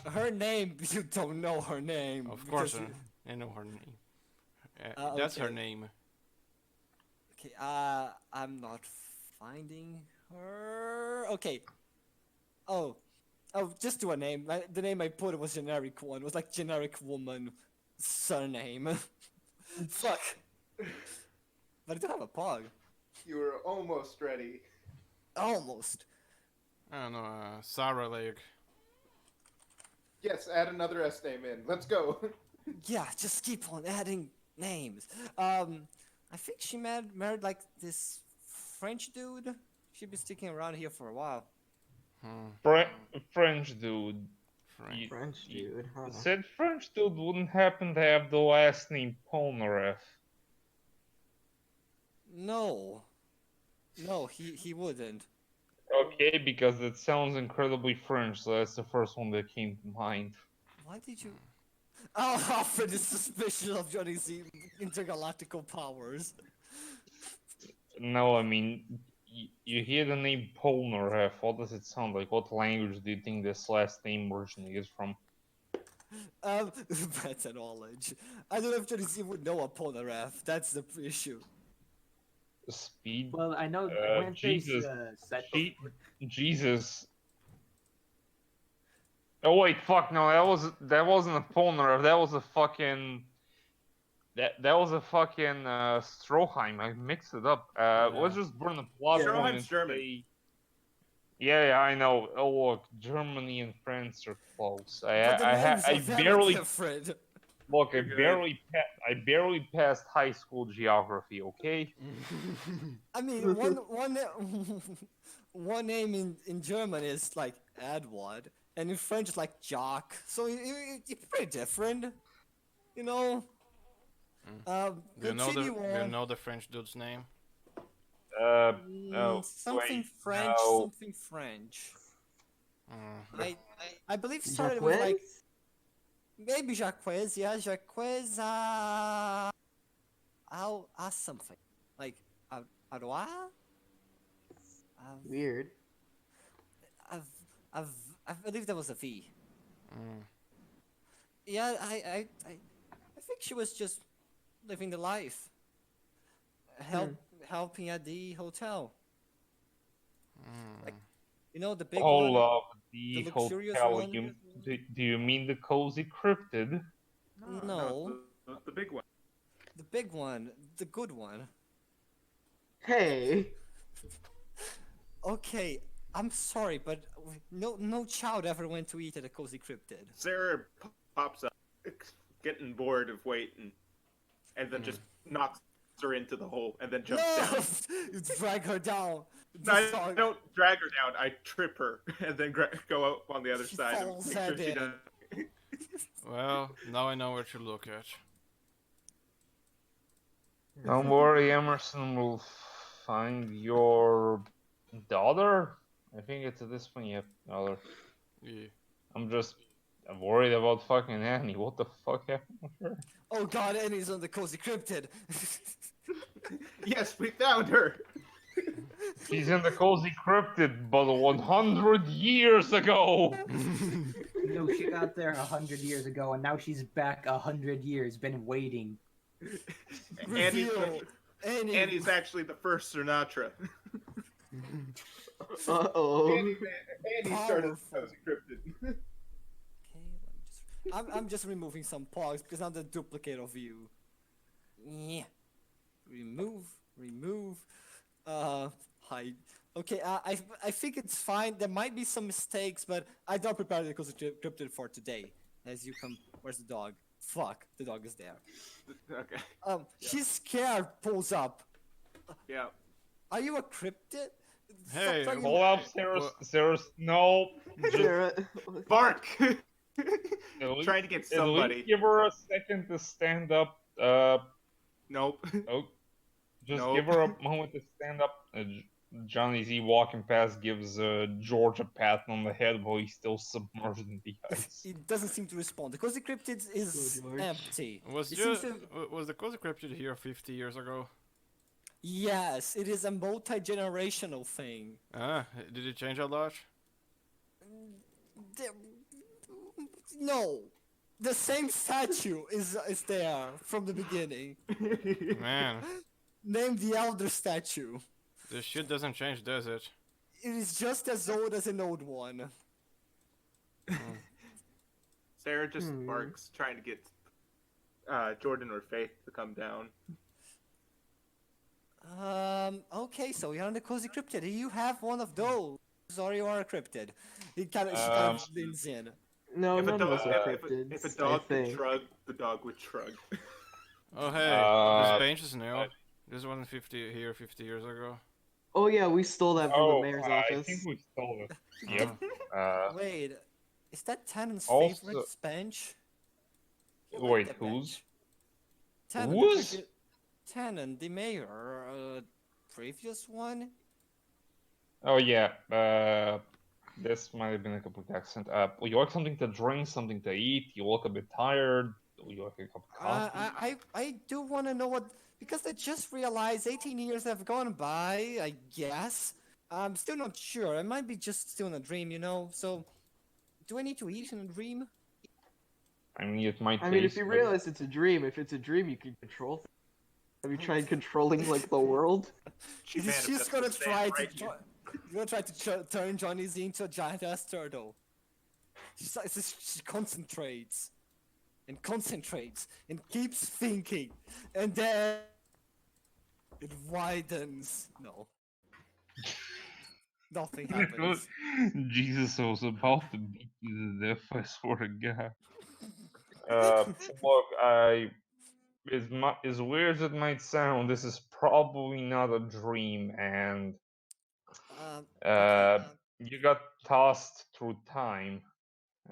Her name. You don't know her name. Of course, because I know her name. Ah, That's her okay. name. Okay, I'm not finding her. Okay. Oh, just do a name. The name I put was generic one. It was like generic woman surname. Fuck. But I do have a pog. You were almost ready. Almost. I don't know, Sarah Lake. Yes, add another S name in. Let's go. Yeah, just keep on adding names. I think she married like this French dude. She'd been sticking around here for a while. French dude. Frank. French dude, huh? Said French dude wouldn't happen to have the last name Polnareff. No. No, he wouldn't. Okay, because it sounds incredibly French, so that's the first one that came to mind. Why did you... Oh, Alfred is suspicious of Johnny's intergalactical powers. No, I mean, you hear the name Polnareff, what does it sound like? What language do you think this last name originates from? Better knowledge. I don't know if Johnny Z would know a Polnareff. That's the issue. Speed? Well, I know when Jesus. set Jesus. Oh wait, fuck no, that wasn't a Polnareff, that was a fucking... That was a fucking Stroheim. I mixed it up. Let's just burn the plot point Stroheim's and German. say... Yeah, I know. Oh look, Germany and France are close. But the names I are very barely different. look. I You're barely passed high school geography. Okay. I mean, one name in German is like Edward, and in French it's like Jacques. So it's pretty different, you know. Do you Continue on. know the French dude's name? No. Something wait, French, no. something French. I believe it started Jacques? with like maybe Jacques. Yeah, Jacques. Something like Arois. Weird. I believe there was a V. Yeah, I think she was just living the life. Helping at the hotel. Like, you know, the big Hold one? up, the the luxurious hotel. one? Do you mean the cozy cryptid? No. The big one. The big one. The good one. Hey. Okay, I'm sorry, but no child ever went to eat at a cozy cryptid. Sarah pops up, getting bored of waiting, and then just knocks her into the hole, and then jumps down. You drag her down. No, I don't drag her down. I trip her, and then go up on the other She side. falls And make sure head she in. doesn't. Well, now I know where to look at. Don't worry, Emerson will find your daughter. I think it's this one. Yep, daughter. Yeah. I'm worried about fucking Annie. What the fuck happened with her? Oh god, Annie's on the cozy cryptid. Yes, we found her. She's in the cozy cryptid, but 100 years ago. No, she got there 100 years ago, and now she's back 100 years. Been waiting. Reveal. Annie's actually the first Sinatra. Uh-oh. Annie started the Powerful. cozy cryptid. Okay, I'm just removing some pogs because I'm the duplicate of you. Yeah. Remove. Hide. Okay, I think it's fine. There might be some mistakes, but I don't prepare the cozy cryptid for today. As you come, where's the dog? Fuck, the dog is there. Okay. She's scared. Pulls up. Yeah. Are you a cryptid? Hey, Stop talking Hold about- up, Sarah. No. Sarah. Bark. At least- Trying to get At somebody. least give her a second to stand up. Nope. Oh, just Nope. give her a moment to stand up. Johnny Z walking past gives George a pat on the head while he's still submerged in the ice. It doesn't seem to respond. The cozy cryptid is George. empty. Was It seems was the cozy cryptid here 50 years ago? Yes, it is a multi-generational thing. Did it change a lot? No, the same statue is there from the beginning. Man, Name the elder statue. this shit doesn't change, does it? It is just as old as an old one. Sarah just barks, trying to get Jordan or Faith to come down. Okay, so you're on the cozy cryptid. Do you have one of those, or you are a cryptid? She kind Um, of leans in. No, If a none dog, of us are if a cryptids. I dog could think. shrug, the dog would shrug. Oh hey, this Uh, bench is new. uh, This one 50 years ago. Oh yeah, we stole that from the oh, mayor's I think office. we stole it. Yep. Ah. Wait, is that Tannen's Also- favorite bench? He liked Wait, that whose? bench. Tannen, Whose? Tannen, the mayor, previous one? Oh yeah. This might have been a complete accent. Would you like something to drink, something to eat? You look a bit tired. Would you like a cup of coffee? I do want to know what, because I just realized 18 years have gone by, I guess. I'm still not sure. I might be just still in a dream, you know? So, do I need to eat in a dream? I mean, it might I mean, if taste you good. realize it's a dream, if it's a dream, you can control things. Have you tried controlling like the world? She She's manifests gonna the sand try right to here. turn Johnny Z into a giant ass turtle. She concentrates and concentrates and keeps thinking, and then it widens. No, nothing happens. Jesus, I was about to beat you to death, I swear to God. Look, as weird as it might sound, this is probably not a dream, and Okay. you got tossed through time.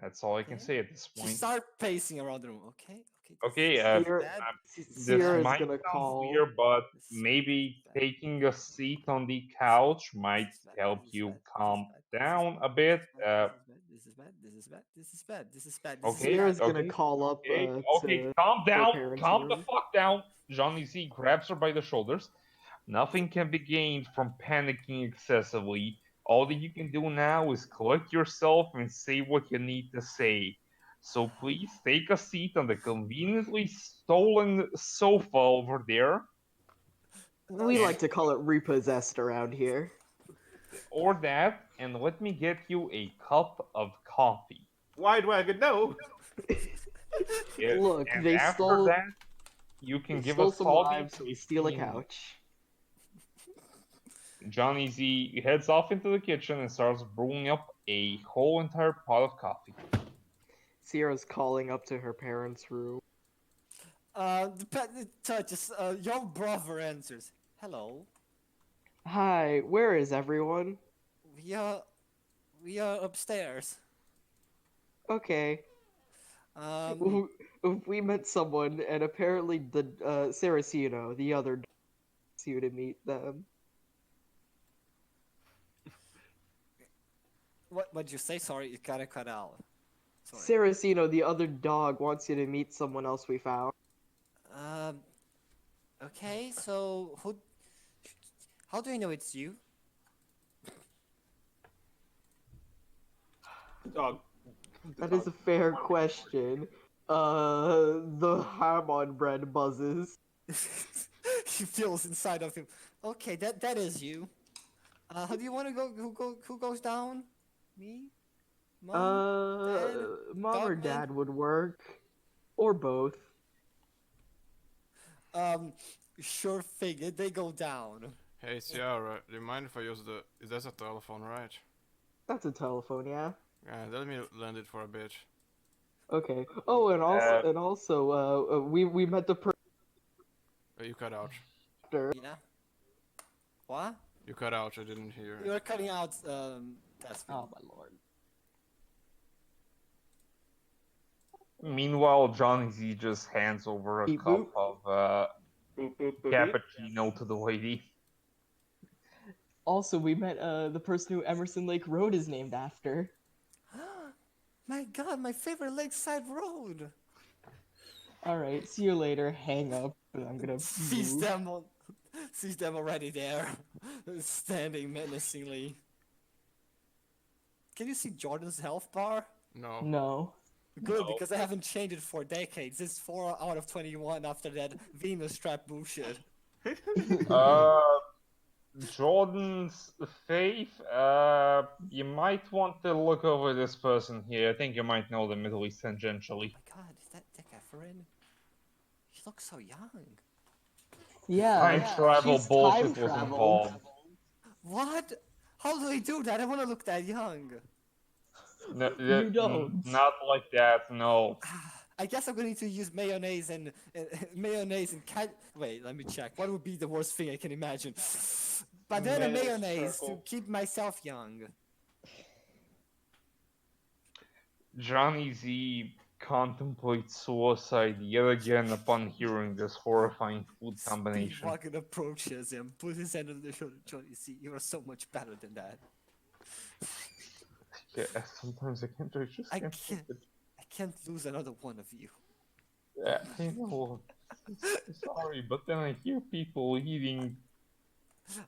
That's all I can Okay. say at this She point. start pacing around the room. Okay. Okay. Okay, This is Sierra, bad. this Sierra's might gonna sound call. weird, but This is maybe bad. taking a seat on the couch might This is bad. help This is you bad. calm This is bad. down a bit. This is bad. This is bad. This is bad. This is bad. This is Okay, bad. Sierra's gonna okay, call up okay, okay. to Calm her down. parents' Calm the room. fuck down. Johnny Z grabs her by the shoulders. Nothing can be gained from panicking excessively. All that you can do now is collect yourself and say what you need to say. So please take a seat on the conveniently stolen sofa over there, We and like to call it repossessed around here. or that, and let me get you a cup of coffee. Wide wagon, no. Yeah, Look, and they after stole that, you can they give stole us some all the lives, so we steal a information. couch. Johnny Z heads off into the kitchen and starts brewing up a whole entire pot of coffee. Sierra's calling up to her parents' room. The pet touches. Your brother answers. Hello. Hi, where is everyone? We are. We are upstairs. Okay. Um. We met someone, and apparently the Seracino, the other, wants you to meet them. What'd you say? Sorry, you gotta cut out. Sorry. Seracino, the other dog, wants you to meet someone else we found. Um. Okay. So who? How do you know it's you? Dog. That is a fair question. The Hamon bread buzzes. He feels inside of him. Okay, that is you. How do you want to go? Who goes down? Me? Mom? Dad? Mom or Dogman? dad would work, or both. Sure thing. They go down. Hey Ciara, do you mind if I use the? That's a telephone, right? That's a telephone, yeah. Yeah, let me lend it for a bit. Okay. Oh, and also, we met the You cut out. doctor. Yeah. What? You cut out. I didn't hear. You're cutting out. That's Oh my lord. Meanwhile, Johnny Z just hands over a Beep cup boop. of Boop, boop, boop, beep. cappuccino to the lady. Also, we met the person who Emerson Lake Road is named after. My God, my favorite lakeside road. All right, see you later. Hang up. And I'm gonna Sees move. them. Sees them already there, standing menacingly. Can you see Jordan's health bar? No. No. Good, because I haven't changed it for decades. It's 4 out of 21 after that Venus trap bullshit. Jordan's faith. You might want to look over this person here. I think you might know them at least tangentially. Oh my God, is that Catherine? looks so young. Yeah, Time travel she's bullshit time was traveled. involved. What? How do I do that? I want to look that young. No, You don't. not like that, no. I guess I'm going to use mayonnaise and mayonnaise and cat. Wait, let me check. What would be the worst thing I can imagine? Banana mayonnaise to keep myself young. Johnny Z contemplates suicide yet again upon hearing this horrifying food combination. Speedwagon approaches him, puts his hand on the shoulder. Johnny, see, you are so much better than that. Yeah, sometimes I just can't take it. I can't lose another one of you. Yeah, I know. Sorry, but then I hear people eating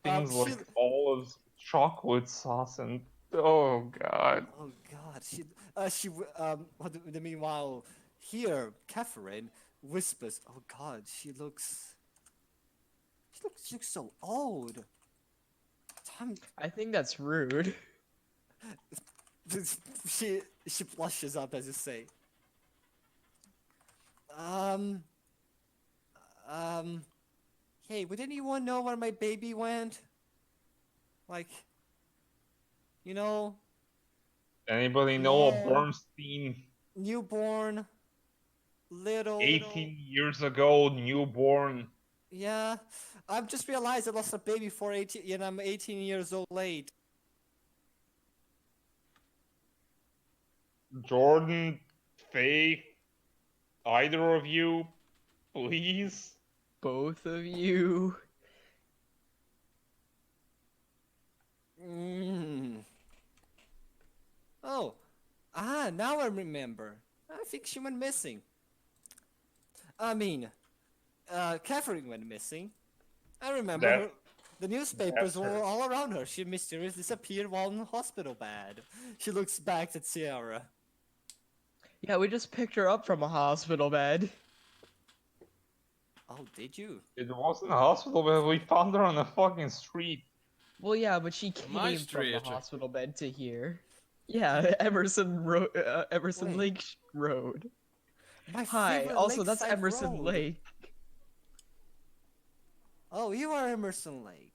things like olives, chocolate sauce, and oh god. Oh God, meanwhile, here, Catherine whispers, "Oh God, she looks so old." I think that's rude. She blushes up as you say. Hey, would anyone know where my baby went? Like, you know, Anybody know of Yeah. Bernstein? newborn, little. 18 years ago, newborn. Yeah, I've just realized I lost a baby for 18, and I'm 18 years old late. Jordan, Faye, either of you, please? Both of you. Oh, now I remember. I think she went missing. I mean, Catherine went missing. I remember That- her. The newspapers that's were her. all around her. She mysteriously disappeared while in the hospital bed. She looks back at Sierra. Yeah, we just picked her up from a hospital bed. Oh, did you? It wasn't a hospital, but we found her on the fucking street. Well, yeah, but she My came from the street. hospital bed to here. Yeah, Emerson Wait. Lake Road. My Hi, favorite also that's lakeside Emerson road. Lake. Oh, you are Emerson Lake.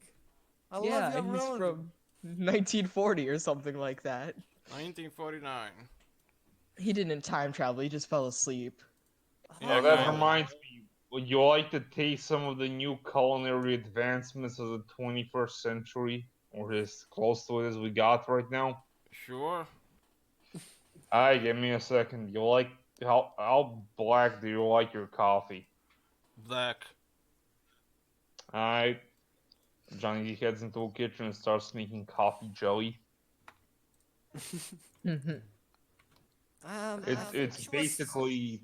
I Yeah, love your he's road. from 1940 or something like that. 1949. He didn't time travel, he just fell asleep. Yeah, Oh, that kinda. reminds me. Would you like to taste some of the new culinary advancements of the 21st century? Or as close to it as we got right now? Sure. Alright, give me a second. You like... How black do you like your coffee? Black. Alright. Johnny heads into a kitchen and starts making coffee jelly. It's basically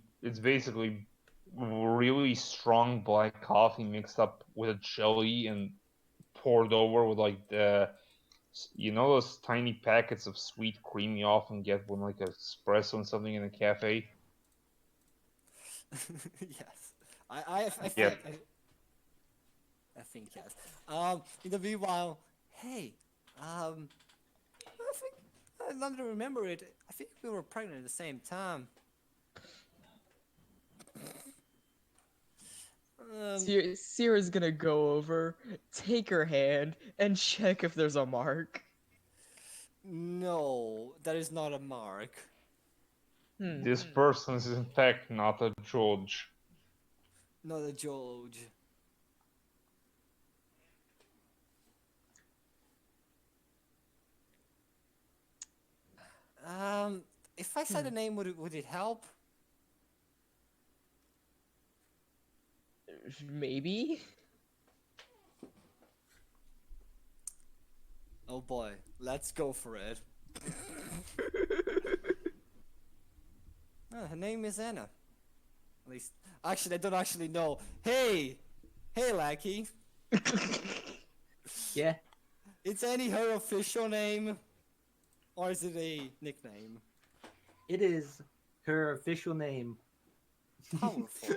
really strong black coffee mixed up with a jelly and poured over with like those tiny packets of sweet cream you often get when like espresso and something in a cafe. Yes. I Yeah. think yes. In the meanwhile, hey, I think now that I remember it, I think we were pregnant at the same time. Sierra's gonna go over, take her hand, and check if there's a mark. No, that is not a mark. This person is in fact not a judge. Not a George. If I said a name, would it help? Maybe? Oh boy, let's go for it. Her name is Anna. At least, actually, I don't actually know. Hey, Lackey. Yeah. Is Annie her official name, or is it a nickname? It is her official name. Powerful.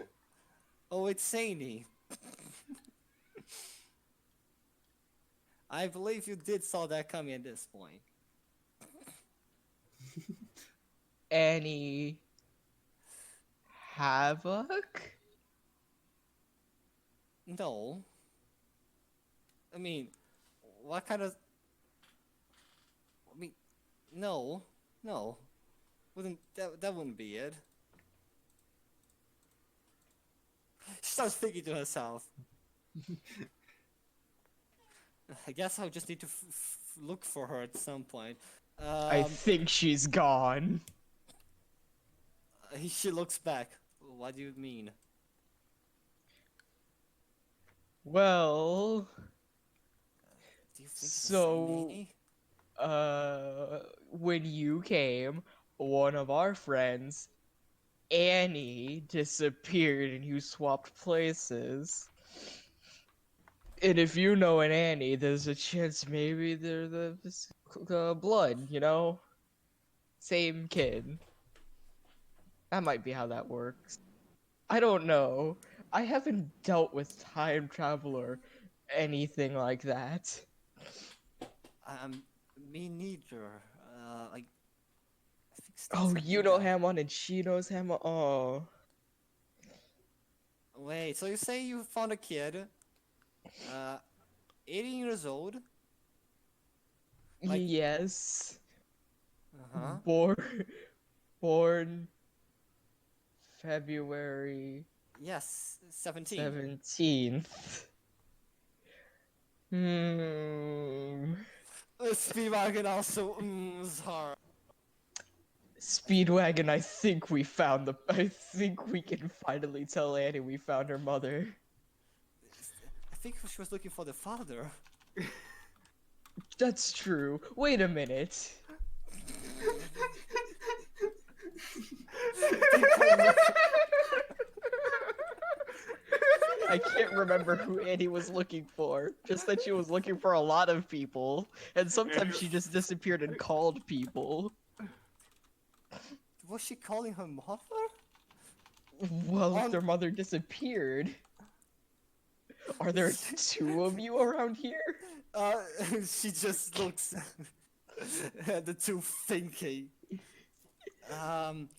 Oh, it's Annie. I believe you did saw that coming at this point. Annie... Havok? No. I mean, what kind of... I mean, no. No. That wouldn't be it. She starts thinking to herself. I guess I'll just need to look for her at some point. I think she's gone. She looks back. What do you mean? Well, Do you think it's the same so, when you came, one of our friends, Annie, disappeared and you swapped places. And if you know an Annie, there's a chance maybe they're the blood, you know? Same kid. That might be how that works. I don't know. I haven't dealt with time travel or anything like that. Me neither. I think Oh, Steve you said know that. Hammond and she knows Hammond. Oh. Wait, so you say you found a kid, 18 years old? Like- Yes. Uh-huh. Born February Yes, 17. 17th. Hmm. Speedwagon also is hard. Speedwagon, I think we found I think we can finally tell Annie we found her mother. I think she was looking for the father. That's true. Wait a minute. I can't remember who Annie was looking for. Just that she was looking for a lot of people. And sometimes she just disappeared and called people. Was she calling her mother? Well, if their mother disappeared. Are there two of you around here? She just looks at the two thinking.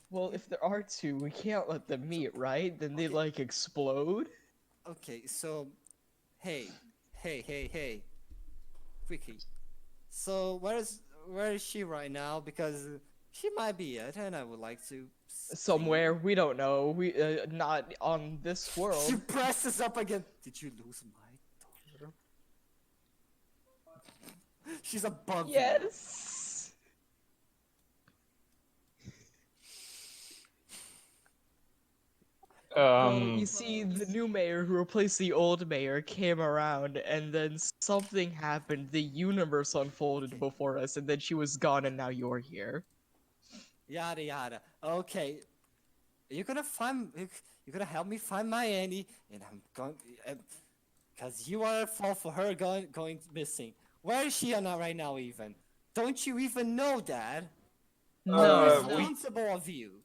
Well, if there are two, we can't let them meet, right? Then they, like, explode? Okay, so, hey, quickly. So, where is she right now? Because she might be it, and I would like to see. Somewhere, we don't know. We, not on this She world. presses up again. Did you lose my daughter? She's a bug. Yes! Well, you see, the new mayor who replaced the old mayor came around, and then something happened. The universe unfolded before us, and then she was gone, and now you're here. Yada yada. Okay, you're gonna help me find my Annie, and I'm going, cause you are at fault for her going missing. Where is she right now? Even don't you even know that? No. Responsible of you.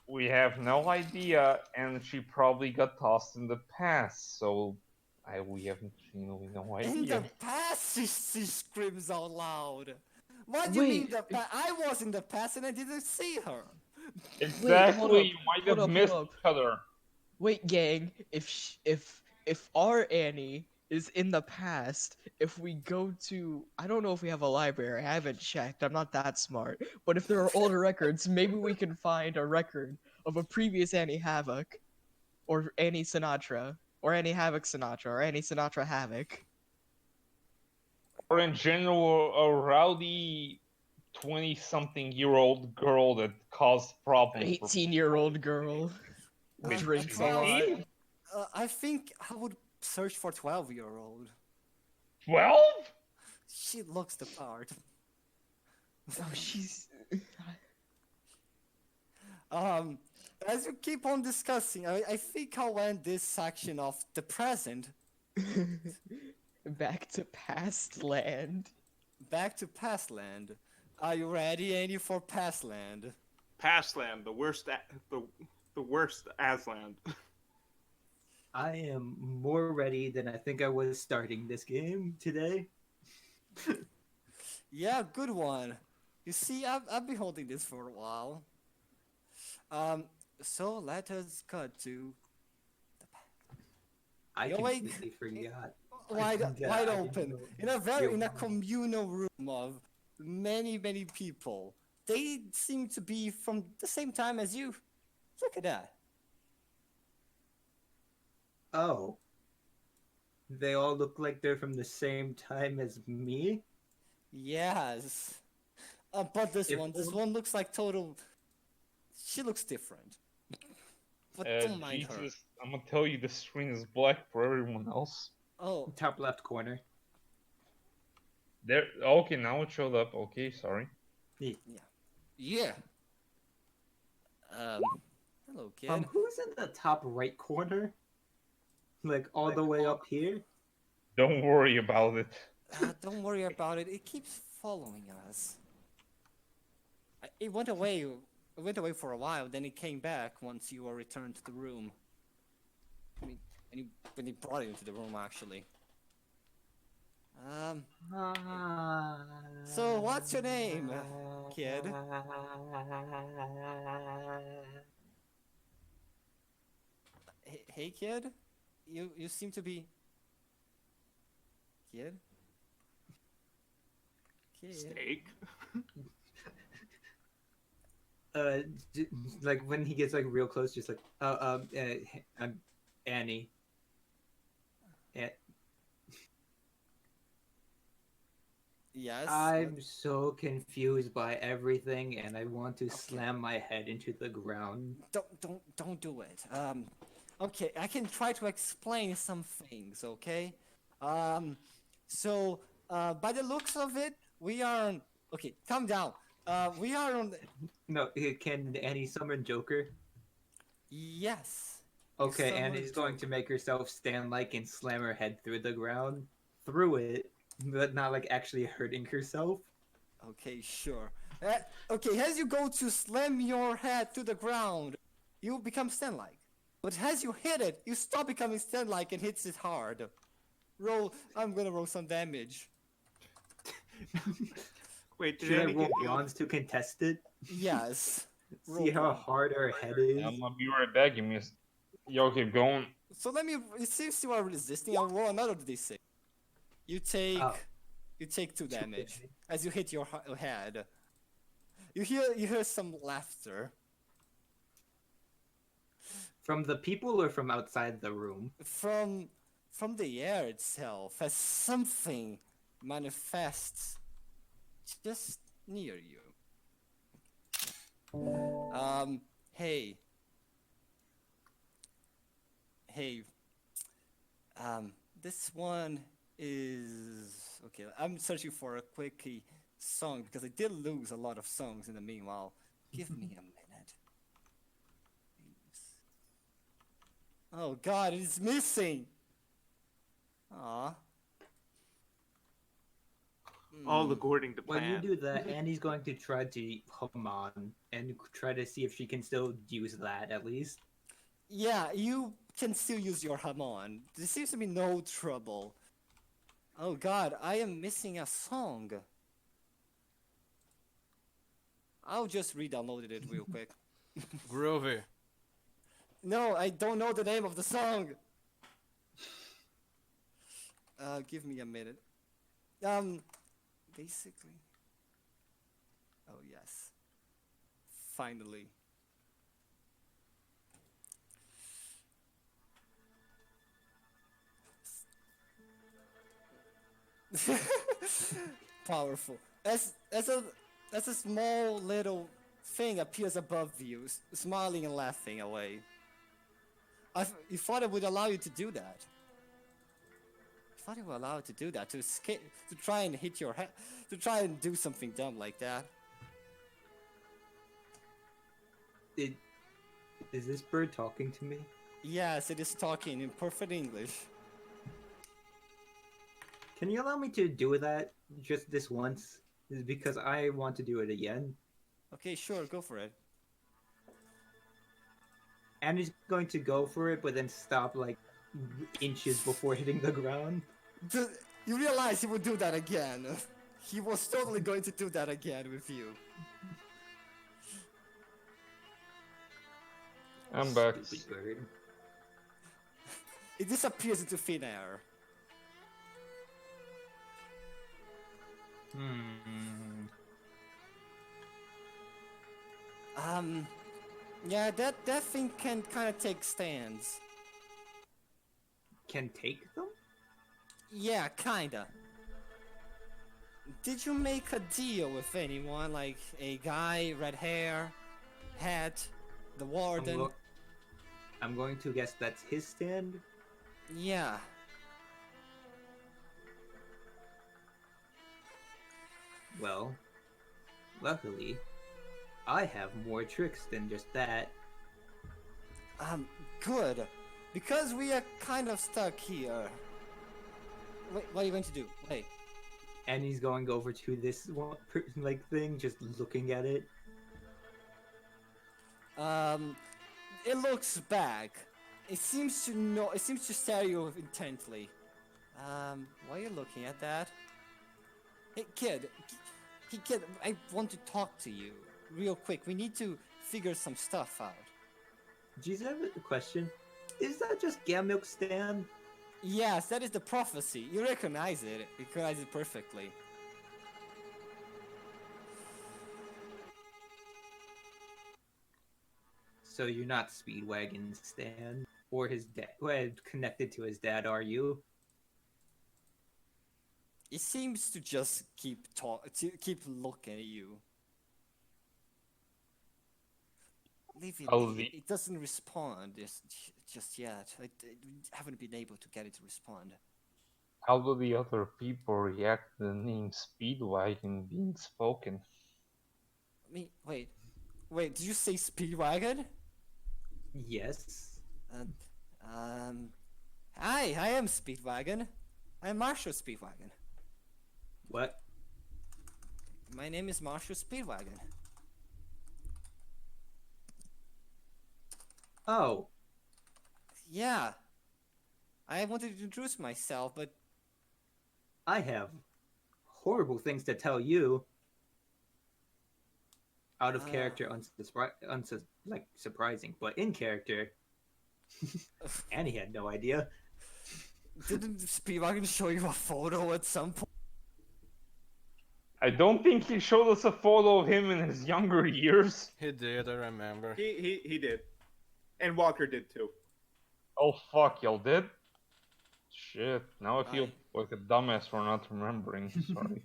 We have no idea, and she probably got tossed in the past, so we haven't no In idea. the past, she screams out loud. What do you Wait, mean the past? I was in the past and I didn't see her. Exactly, you might hold have up, missed hold up. each other. Wait, gang, if our Annie is in the past, if we go to, I don't know if we have a library, I haven't checked, I'm not that smart, but if there are older records, maybe we can find a record of a previous Annie Havok, or Annie Sinatra, or Annie Havok Sinatra, or Annie Sinatra Havok. Or in general, a rowdy 20-something-year-old girl that caused problems. 18-year-old girl, Wait, drinks a lot. 18? I think I would search for 12-year-old. 12? She looks the part. Oh, she's... As you keep on discussing, I think I'll end this section of the present. Back to past land. Back to past land. Are you ready, Annie, for past land? Pastland, the worst Asland. I am more ready than I think I was starting this game today. Yeah, good one. You see, I've been holding this for a while. So let us cut to the past. I You're awake. completely forgot. Wide, Yeah, wide I didn't open. know. In a communal room of many people. They seem to be from the same time as you. Look at that. Oh. They all look like they're from the same time as me? Yes. But this If one looks like total. She looks different. But don't mind her. Jesus, I'm gonna tell you the screen is black for everyone else. Oh, Top left corner. There. Okay, now it showed up. Okay, sorry. yeah. Hello, kid. Who's in the top right corner? Like all the way up here? Don't worry about it. Don't worry about it. It keeps following us. It went away. It went away for a while. Then it came back once you were returned to the room. I mean, when he brought it into the room, actually. So what's your name, kid? Hey, kid. You seem to be. Kid. Steak. Like when he gets like real close, just like, I'm Annie. Yes. I'm so confused by everything, and I want to slam my head into the ground. Don't do it. Okay, I can try to explain some things. Okay. So by the looks of it, we are on. Okay, calm down. We are on. No, can Annie summon Joker? Yes. Okay, Summon Annie's going Joker. to make herself stand like and slam her head through the ground, through it, but not like actually hurting herself. Okay, sure. Okay, as you go to slam your head to the ground, you become stand-like. But as you hit it, you stop becoming stand-like and hits it hard. I'm gonna roll some damage. Wait, did Should I Annie roll get healed? bronze to contest it? Yes. See how hard her head is? I'm gonna be right back. Give me a. Yo, keep going. So it seems you are resisting. I'll roll another d6. You take 2 damage as you hit your head. You hear some laughter From the people or from outside the room? from the air itself as something manifests just near you. Hey. This one is okay. I'm searching for a quickie song because I did lose a lot of songs in the meanwhile. Give me a minute. Please. Oh God, it's missing. Aw. All according to When plan. you do that, Annie's going to try to hum on and try to see if she can still use that at least. Yeah, you can still use your Hamon. There seems to be no trouble. Oh God, I am missing a song. I'll just re-download it real quick. Groovy. No, I don't know the name of the song. Give me a minute. Basically. Oh yes. Finally. Powerful. As a small little thing appears above you, smiling and laughing away. You thought it would allow you to do that. I thought it would allow you to do that, to escape, to try and hit your head, to try and do something dumb like that. Is this bird talking to me? Yes, it is talking in perfect English. Can you allow me to do that just this once? Because I want to do it again. Okay, sure, go for it. Annie's going to go for it, but then stop like inches before hitting the ground. You realize he would do that again. He was totally going to do that again with you. I'm back. Stupid bird. It disappears into thin air. Yeah, that thing can kind of take stands. Can take them? Yeah, kinda. Did you make a deal with anyone, like a guy, red hair, hat, the warden? I'm going to guess that's his stand. Yeah. Well, luckily, I have more tricks than just that. Good. Because we are kind of stuck here. Wait, what are you going to do? Wait. And he's going over to this one, like thing, just looking at it. It looks back. It seems to know. It seems to stare you intently. Why are you looking at that? Hey, kid. Kid, I want to talk to you real quick. We need to figure some stuff out. Jesus, I have a question. Is that just Gamilk's stand? Yes, that is the prophecy. You recognize it. You recognize it perfectly. So you're not Speedwagon's stand or his dad, connected to his dad, are you? It seems to just keep looking at you. Leave it. It doesn't respond just yet. I haven't been able to get it to respond. How do the other people react to the name Speedwagon being spoken? Wait, did you say Speedwagon? Yes. Hi, I am Speedwagon. I'm Marshall Speedwagon. What? My name is Marshall Speedwagon. Oh. Yeah. I wanted to introduce myself, but I have horrible things to tell you. Out of character, surprising, but in character, and he had no idea. Didn't Speedwagon show you a photo at some point? I don't think he showed us a photo of him in his younger years. He did, I remember. He did. And Walker did too. Oh fuck, y'all did? Shit, now I feel like a dumbass for not remembering. Sorry.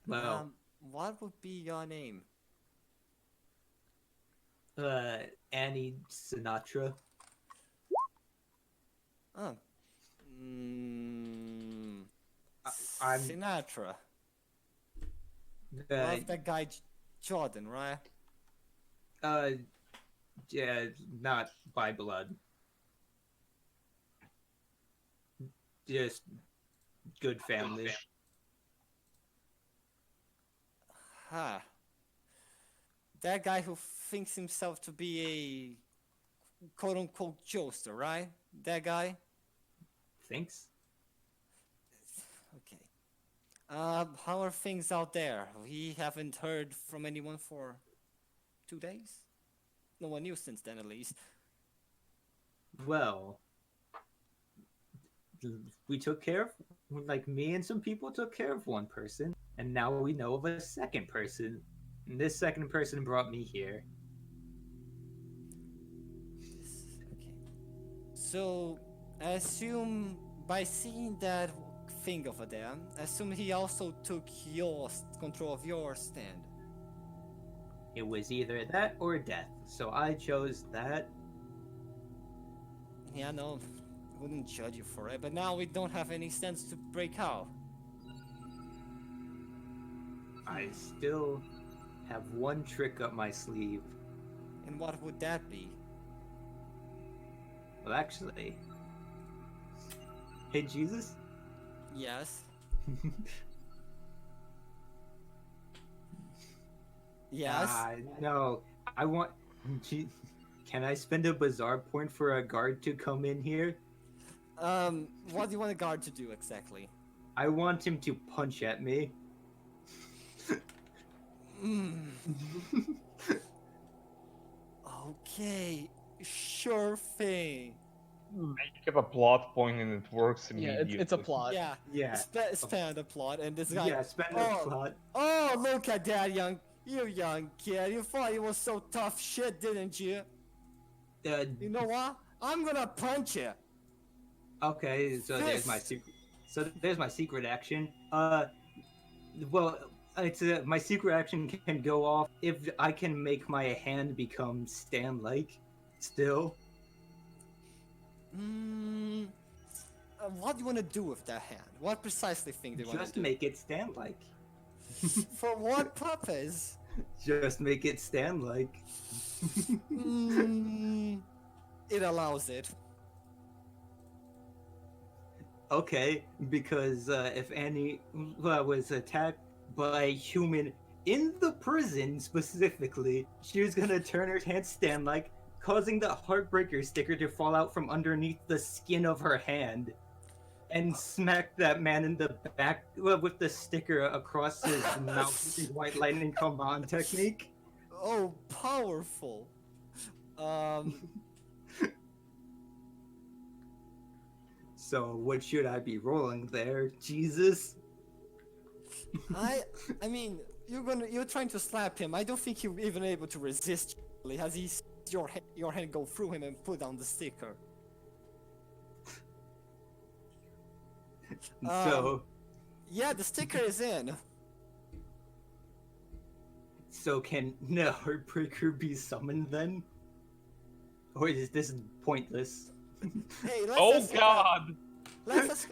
Well, what would be your name? Annie Sinatra. Oh. I'm Sinatra. Love that guy Jordan, right? Yeah, not by blood. Just good family. Huh. That guy who thinks himself to be a quote-unquote jokester, right? That guy? Thinks? Okay. How are things out there? We haven't heard from anyone for 2 days? No one knew since then, at least. Well, we took care of, like, me and some people took care of one person, and now we know of a second person. And this second person brought me here. Okay. So, I assume by seeing that thing over there, I assume he also took your control of your stand. It was either that or death, so I chose that. Yeah, no, wouldn't judge you for it, but now we don't have any stands to break out. I still have one trick up my sleeve. And what would that be? Well, actually... Hey, Jesus? Yes? Yes? No. I want... Can I spend a bazaar point for a guard to come in here? What do you want a guard to do exactly? I want him to punch at me. Okay. Sure thing. Make it a plot point and it works Yeah, immediately. it's a plot. Yeah. Yeah. Spend the plot, and this guy. Yeah, spend the oh, plot. Oh, look at that young kid. You thought you was so tough shit, didn't you? You know what? I'm gonna punch you. Okay, so there's my Fist. secret. So there's my secret action. Well, it's my secret action can go off if I can make my hand become Stan-like. Still, What do you want to do with that hand? What precisely thing do you want just to do? make it Stan-like. For what purpose? Just make it Stan-like. It allows it. Okay, because if Annie was attacked by a human in the prison specifically, she was gonna turn her hand Stan-like, causing the Heartbreaker sticker to fall out from underneath the skin of her hand, and smack that man in the back with the sticker across his mouth using White Lightning Command technique. Oh, powerful. So what should I be rolling there? Jesus? I mean, you're trying to slap him. I don't think you're even able to resist. As he sees your hand go through him and put down the sticker. So Yeah, the sticker is in. So can the Heartbreaker be summoned then? Or is this pointless? Hey, Oh God! Let's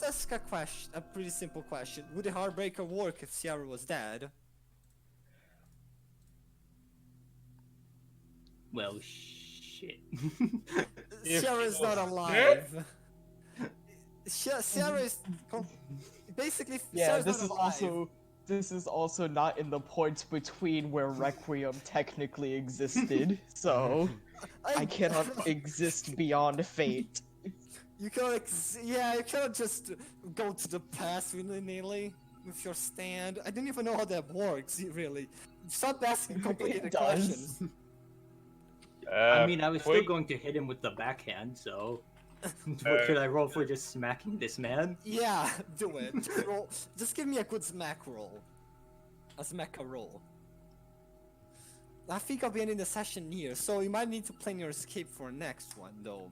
ask a question. A pretty simple question. Would the Heartbreaker work if Sierra was dead? Well, shit. If Sierra he is not was alive. Sierra is basically. Yeah, Sierra's this not is alive. also not in the points between where Requiem technically existed, so I cannot exist beyond fate. You cannot. You cannot just go to the past willy-nilly with your stand. I don't even know how that works. Really, stop asking complicated It does. questions. I mean, I was still quick- going to hit him with the backhand, so... what should I roll for just smacking this man? Yeah, do it. Just roll. Just give me a good smack roll. A smack roll. I think I'll be ending the session here, so you might need to plan your escape for next one, though.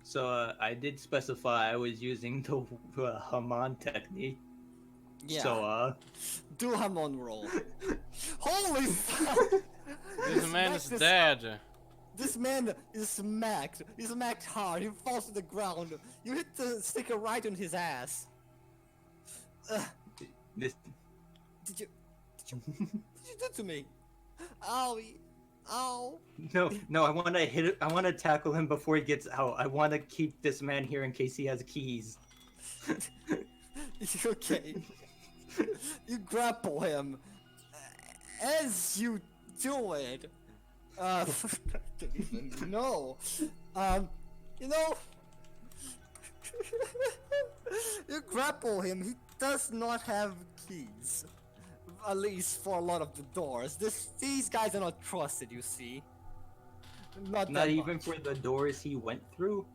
So, I did specify I was using the Haman technique. Yeah. So, Do Hamon roll. Holy fuck! This man is Smack this- dead. This man is smacked. He's smacked hard. He falls to the ground. You hit the sticker right on his ass. this... Did you do to me? Owie. Ow. No, I want to hit it. I want to tackle him before he gets out. I want to keep this man here in case he has keys. Okay. You grapple him. As you do it, I don't even know. You know, you grapple him. He does not have keys, at least for a lot of the doors. These guys are not trusted. You see, not Not that even much. for the doors he went through.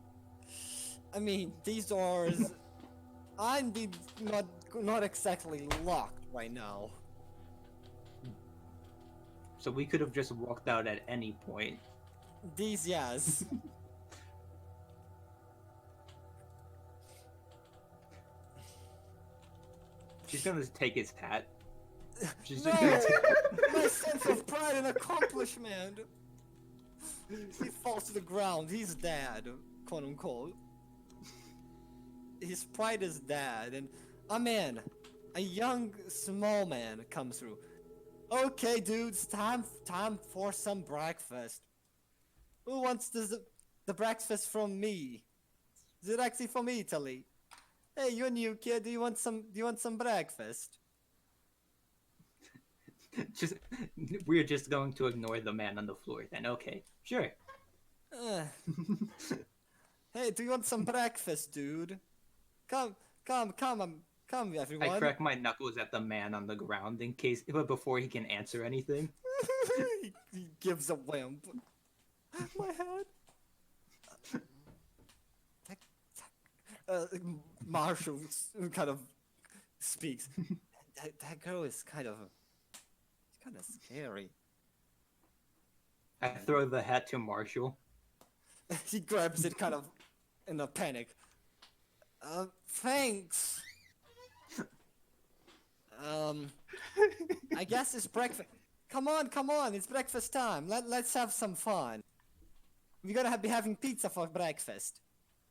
I mean, these doors are indeed not exactly locked right now. So we could have just walked out at any point. These, yes. She's gonna take his hat. She's No! just gonna take... My sense of pride and accomplishment! He falls to the ground. He's dead, quote unquote. His pride is dead, and a man, a young, small man, comes through. Okay, dudes, time for some breakfast. Who wants the breakfast from me? Directly from Italy. Hey, you new kid, do you want some breakfast? just we're just going to ignore the man on the floor then. Okay, sure. Hey, do you want some breakfast, dude? Come, everyone. I crack my knuckles at the man on the ground in case before he can answer anything. he gives a wimp. My head. Marshall kind of speaks. That girl is kind of scary. I throw the hat to Marshall. He grabs it kind of in a panic. Thanks. I guess it's breakfast. Come on, it's breakfast time. Let's have some fun. We're gonna be having pizza for breakfast.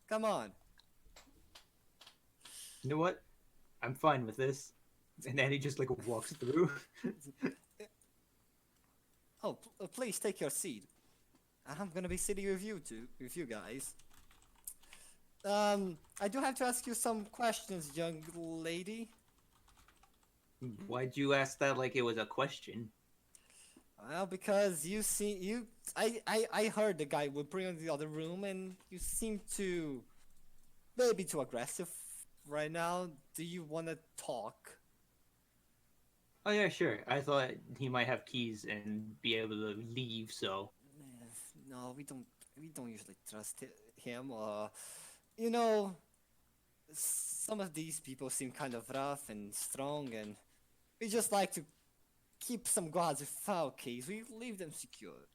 Come on. You know what? I'm fine with this. And then he just like walks through. Oh, please take your seat. I'm gonna be sitting with you guys. I do have to ask you some questions, young lady. Why'd you ask that like it was a question? Well, because I heard the guy would bring in the other room, and you seem to maybe too aggressive right now. Do you want to talk? Oh yeah, sure. I thought he might have keys and be able to leave, so. No, we don't usually trust him. You know, some of these people seem kind of rough and strong, and we just like to keep some guards without keys. We leave them secure,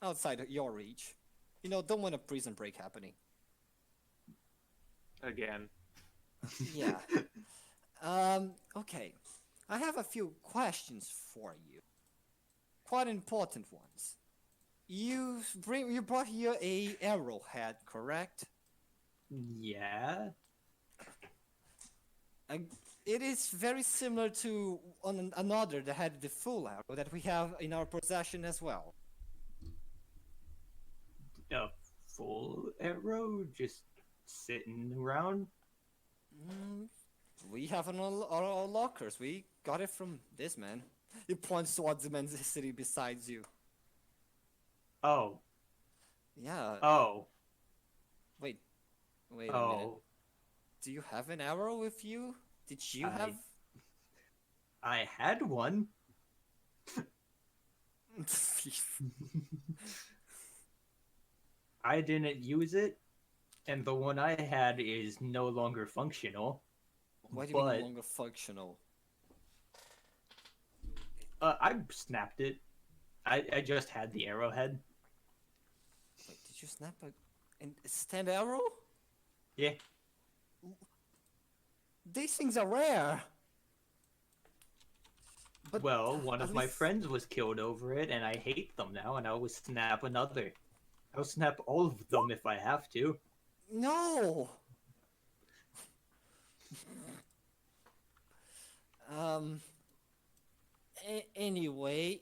outside of your reach. You know, don't want a prison break happening. Again. Yeah. Okay. I have a few questions for you. Quite important ones. You brought here a arrowhead, correct? Yeah. It is very similar to another that had the full arrow that we have in our possession as well. A full arrow just sitting around? We have in our lockers. We got it from this man. He points towards the man sitting beside you. Oh. Yeah. Oh. Wait a minute. Oh. Do you have an arrow with you? Did you have? I had one. I didn't use it, and the one I had is no longer functional. Why do you mean no longer functional? I snapped it. I just had the arrowhead. Wait, did you snap a stand arrow? Yeah. These things are rare. But Well, one of my least... friends was killed over it, and I hate them now, and I will snap another. I'll snap all of them if I have to. No. Anyway,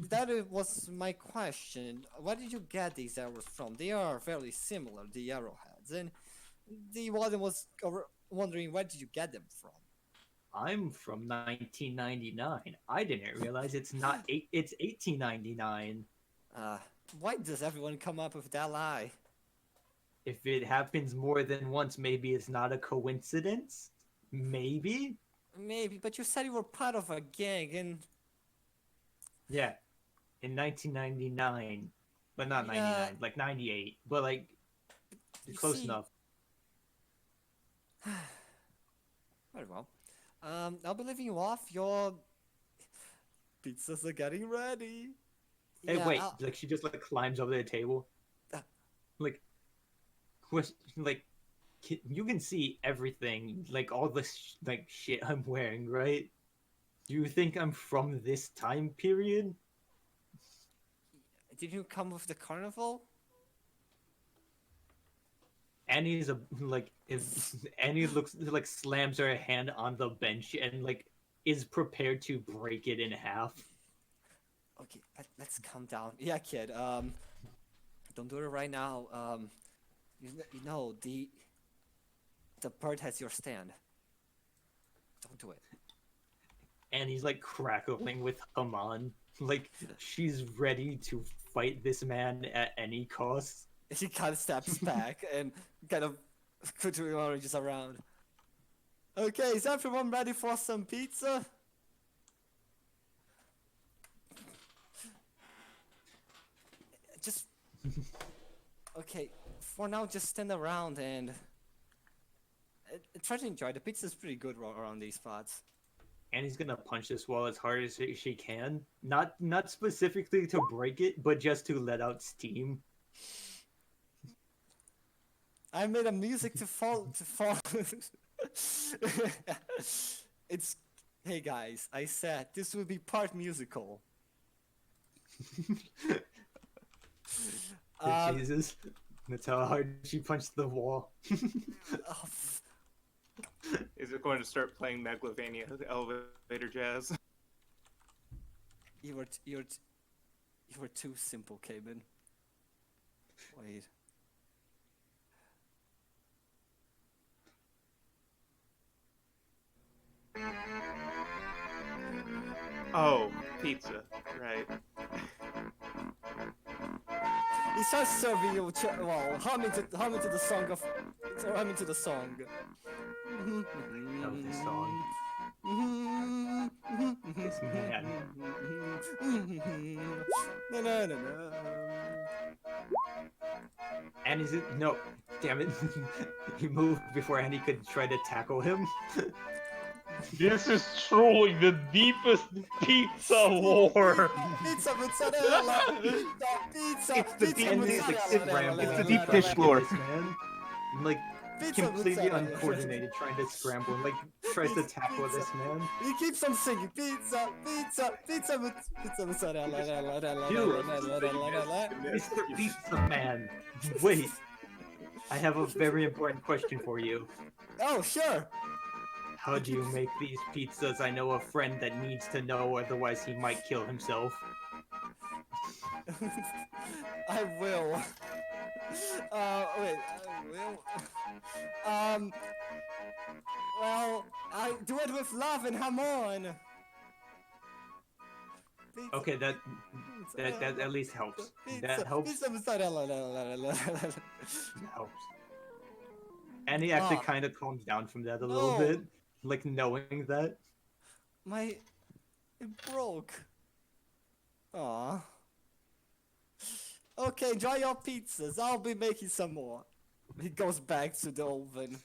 that was my question. Where did you get these arrows from? They are fairly similar, the arrowheads, and the warden was wondering where did you get them from? I'm from 1999. I didn't realize it's 1899. Why does everyone come up with that lie? If it happens more than once, maybe it's not a coincidence? Maybe? Maybe, but you said you were part of a gang, and... Yeah. In 1999. But not 99, like 98. But like, close enough. Very well. I'll be leaving you off. Your pizzas are getting ready. Hey, wait! Like she just like climbs over the table. Like, you can see everything, like all the like shit I'm wearing, right? Do you think I'm from this time period? Did you come with the carnival? Annie's Annie looks like slams her hand on the bench and like is prepared to break it in half. Okay, let's calm down. Yeah, kid. Don't do it right now. You know the bird has your stand. Don't do it. Annie's like crackling with Haman, like she's ready to fight this man at any cost. He kind of steps back and kind of quickly oranges around. Okay, is everyone ready for some pizza? Okay, for now, just stand around and try to enjoy. The pizza's pretty good around these spots. Annie's gonna punch this wall as hard as she can. Not specifically to break it, but just to let out steam. I made a music to fall. It's. Hey guys, I said this will be part musical. Jesus. That's how hard she punched the wall. Oh, Is it going to start playing Megalovania elevator jazz? you were too simple, Cayman. Wait. Oh, pizza. Right. He starts serving you, humming to the song of, humming to the song. Of the song. This man. Na, na, na, na. Annie's no, damn it! He moved before Annie could try to tackle him. This is truly the deepest pizza lore. Pizza mozzarella! Pizza! It's the Pizza Annie's like sit mozzarella! rambling. It's the deep dish lore. This man, like Pizza completely mozzarella. uncoordinated, trying to scramble, and like tries to tackle this man. He keeps on singing pizza, pizza, pizza, pizza mozzarella. Mr. Pizza Man, wait. I have a very important question for you. Oh, sure. How do you make these pizzas? I know a friend that needs to know, otherwise he might kill himself. I will. Wait, I will. Well, I do it with love and hamon. Pizza, Okay, that pizza, at least helps. pizza, That helps. Pizza mozzarella. That helps. And he actually Ah. kind of calms down from that a little No. bit, like knowing that. It broke. Aw. Okay, enjoy your pizzas. I'll be making some more. He goes back to the oven.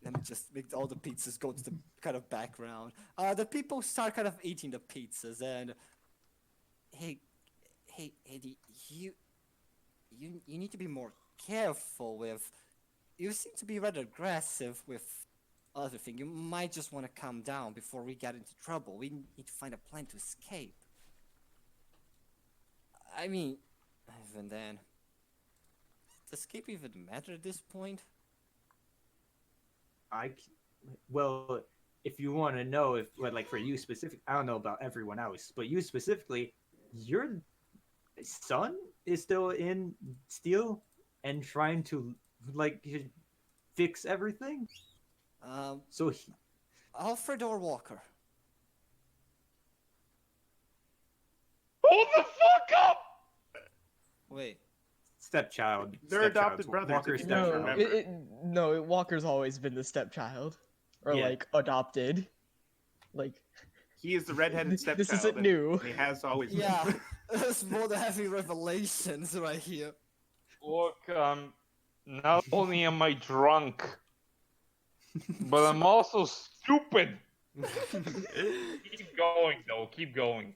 Let me just make all the pizzas go to the kind of background. The people start kind of eating the pizzas, and hey, Eddie, you need to be more careful with. You seem to be rather aggressive with other thing. You might just want to calm down before we get into trouble. We need to find a plan to escape. I mean, even then, does escape even matter at this point? Well, if you want to know if, like, for you specific, I don't know about everyone else, but you specifically, your son is still in Steel and trying to, like, fix everything. So Alfred or Walker? Hold the fuck up! Wait. stepchild. They're adopted brothers, Walker's if you don't stepchild. remember. No, Walker's always been the stepchild, or Yeah. like adopted. Like He is the redheaded stepchild. this isn't and new. He has always been. Yeah, there's more than having revelations right here. Look, not only am I drunk, but I'm also stupid. Keep going, though. Keep going.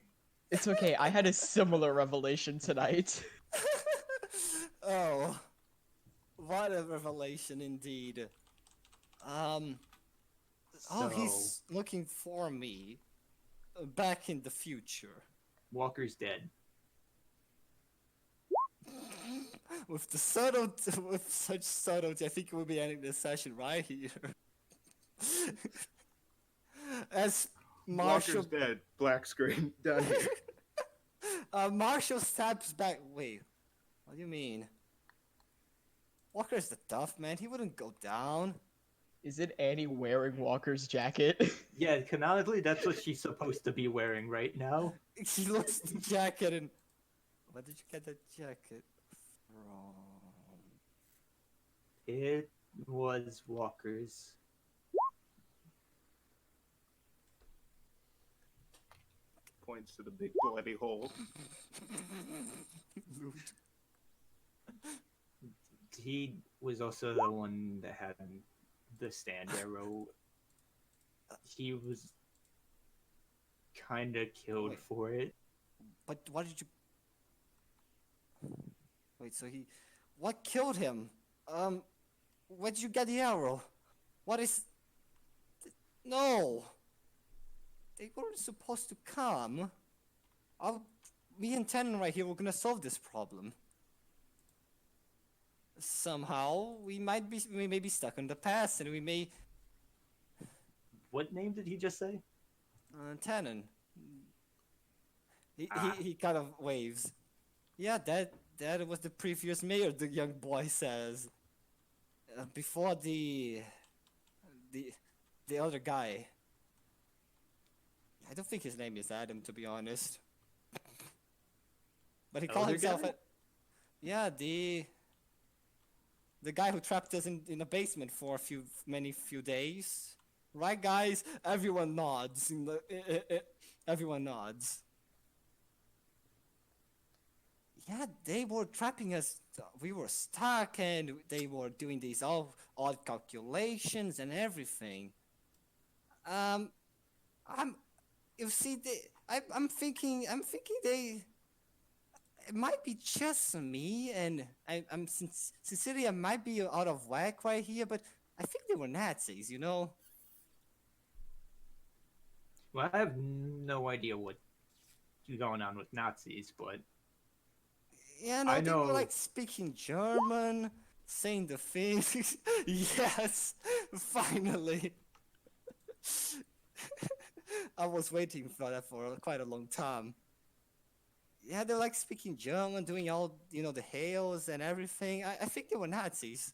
It's okay. I had a similar revelation tonight. Oh, what a revelation indeed. Oh, he's looking for me back in the future. Walker's dead. With such subtlety, I think we'll be ending this session right here. As Marshall, Walker's dead. Black screen. Done here. Marshall steps back. Wait, what do you mean? Walker's the tough man. He wouldn't go down. Is it Annie wearing Walker's jacket? Yeah, canonically, that's what she's supposed to be wearing right now. He looks at the jacket and. Where did you get that jacket from? It was Walker's. points to the big bloody hole. He was also the one that had the stand arrow. He was kind of killed Wait. for it. But what did you? Wait, so he, what killed him? Where did you get the arrow? What is? No. They weren't supposed to come. Me and Tenon right here, we're gonna solve this problem. Somehow, we may be stuck in the past, and we may. What name did he just say? Tenon. He Ah. he kind of waves. Yeah, that was the previous mayor. The young boy says. Before the other guy. I don't think his name is Adam, to be honest. But he called Elder himself. guy? Yeah, the guy who trapped us in a basement for many few days. Right, guys? Everyone nods. Everyone nods. Yeah, they were trapping us. We were stuck, and they were doing these odd calculations and everything. You see, I'm thinking they. It might be just me, and I'm sincerely, I might be out of whack right here, but I think they were Nazis, you know. Well, I have no idea what's going on with Nazis, but Yeah, no, I they were know- like speaking German, saying the things. Yes, finally. I was waiting for that for quite a long time. Yeah, they're like speaking German, doing all, the hails and everything. I think they were Nazis.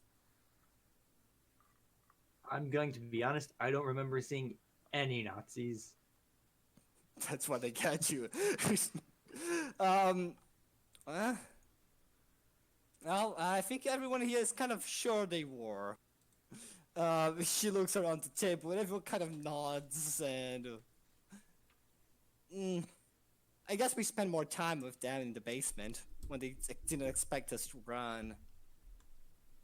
I'm going to be honest, I don't remember seeing any Nazis. That's why they get you. Well, I think everyone here is kind of sure they were. She looks around the table and everyone kind of nods and... I guess we spent more time with them in the basement when they didn't expect us to run.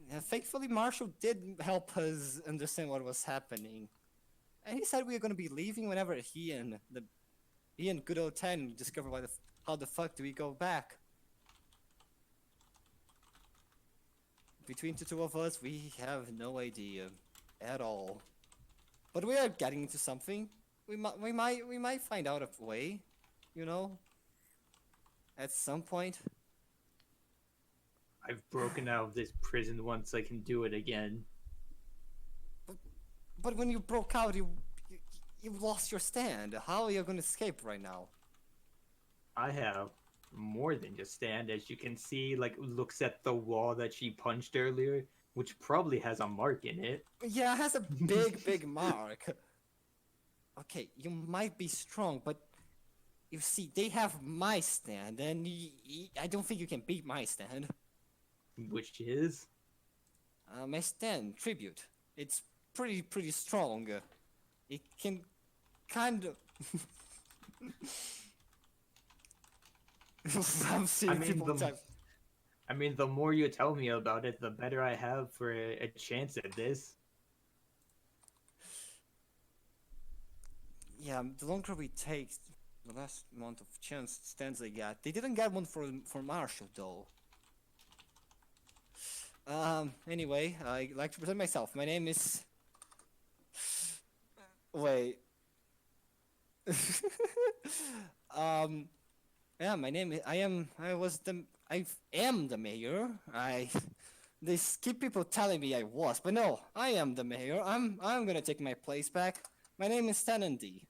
Yeah, thankfully, Marshall did help us understand what was happening. And he said we were going to be leaving whenever he and good old Ten discover how the fuck do we go back. Between the two of us, we have no idea at all. But we are getting into something. We might find out a way, at some point. I've broken out of this prison once, I can do it again. But when you broke out, you lost your stand. How are you going to escape right now? I have more than just stand, as you can see, looks at the wall that she punched earlier, which probably has a mark in it. Yeah, it has a big mark. Okay, you might be strong, but you see, they have my stand, and I don't think you can beat my stand. Which is? My stand, Tribute. It's pretty strong. It can kind of... I'm seeing people type... I mean, the more you tell me about it, the better I have for a chance at this. Yeah, the longer we take, the less amount of chance stands they got. They didn't get one for Marshall, though. Anyway, I'd like to present myself. My name is... Wait. Yeah, my name is... I am the mayor. They keep people telling me I was, but no, I am the mayor. I'm gonna take my place back. My name is Stanandy.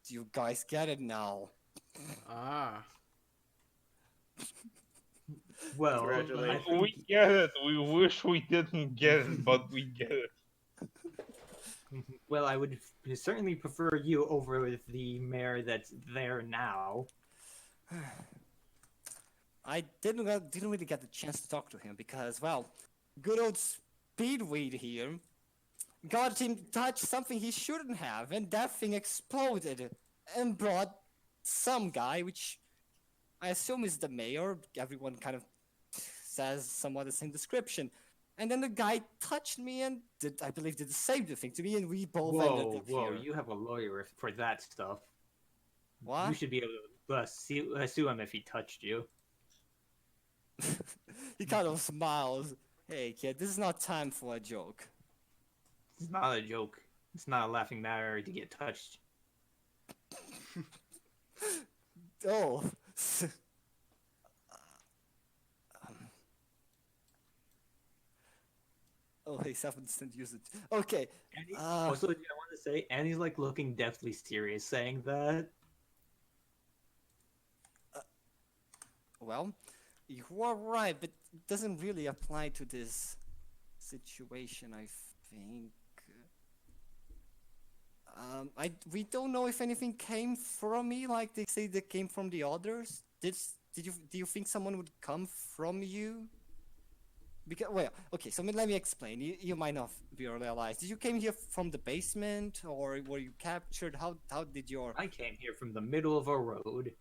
Do you guys get it now? Ah. Well, Congratulations. We get it. We wish we didn't get it, but we get it. well, I would certainly prefer you over with the mayor that's there now. I didn't really get the chance to talk to him because, well, good old Speedweed here got him to touch something he shouldn't have, and that thing exploded. and brought some guy, which I assume is the mayor. Everyone kind of says somewhat the same description. And then the guy touched me and I believe, did the same thing to me, and we both ended Whoa, up whoa! here. You have a lawyer for that stuff. What? You should be able to sue him if he touched you. He kind of smiles. Hey, kid, this is not time for a joke. It's not a joke. It's not a laughing matter to get touched. Oh. Oh, hey, 7% use it. Okay. And also, I want to say, Annie's like looking deathly serious saying that. Well, you are right, but it doesn't really apply to this situation, I think. We don't know if anything came from me, like they say that came from the others. Do you think someone would come from you? Because, well, okay, so let me explain. You might not be realized. Did you came here from the basement, or were you captured? How did your... I came here from the middle of a road,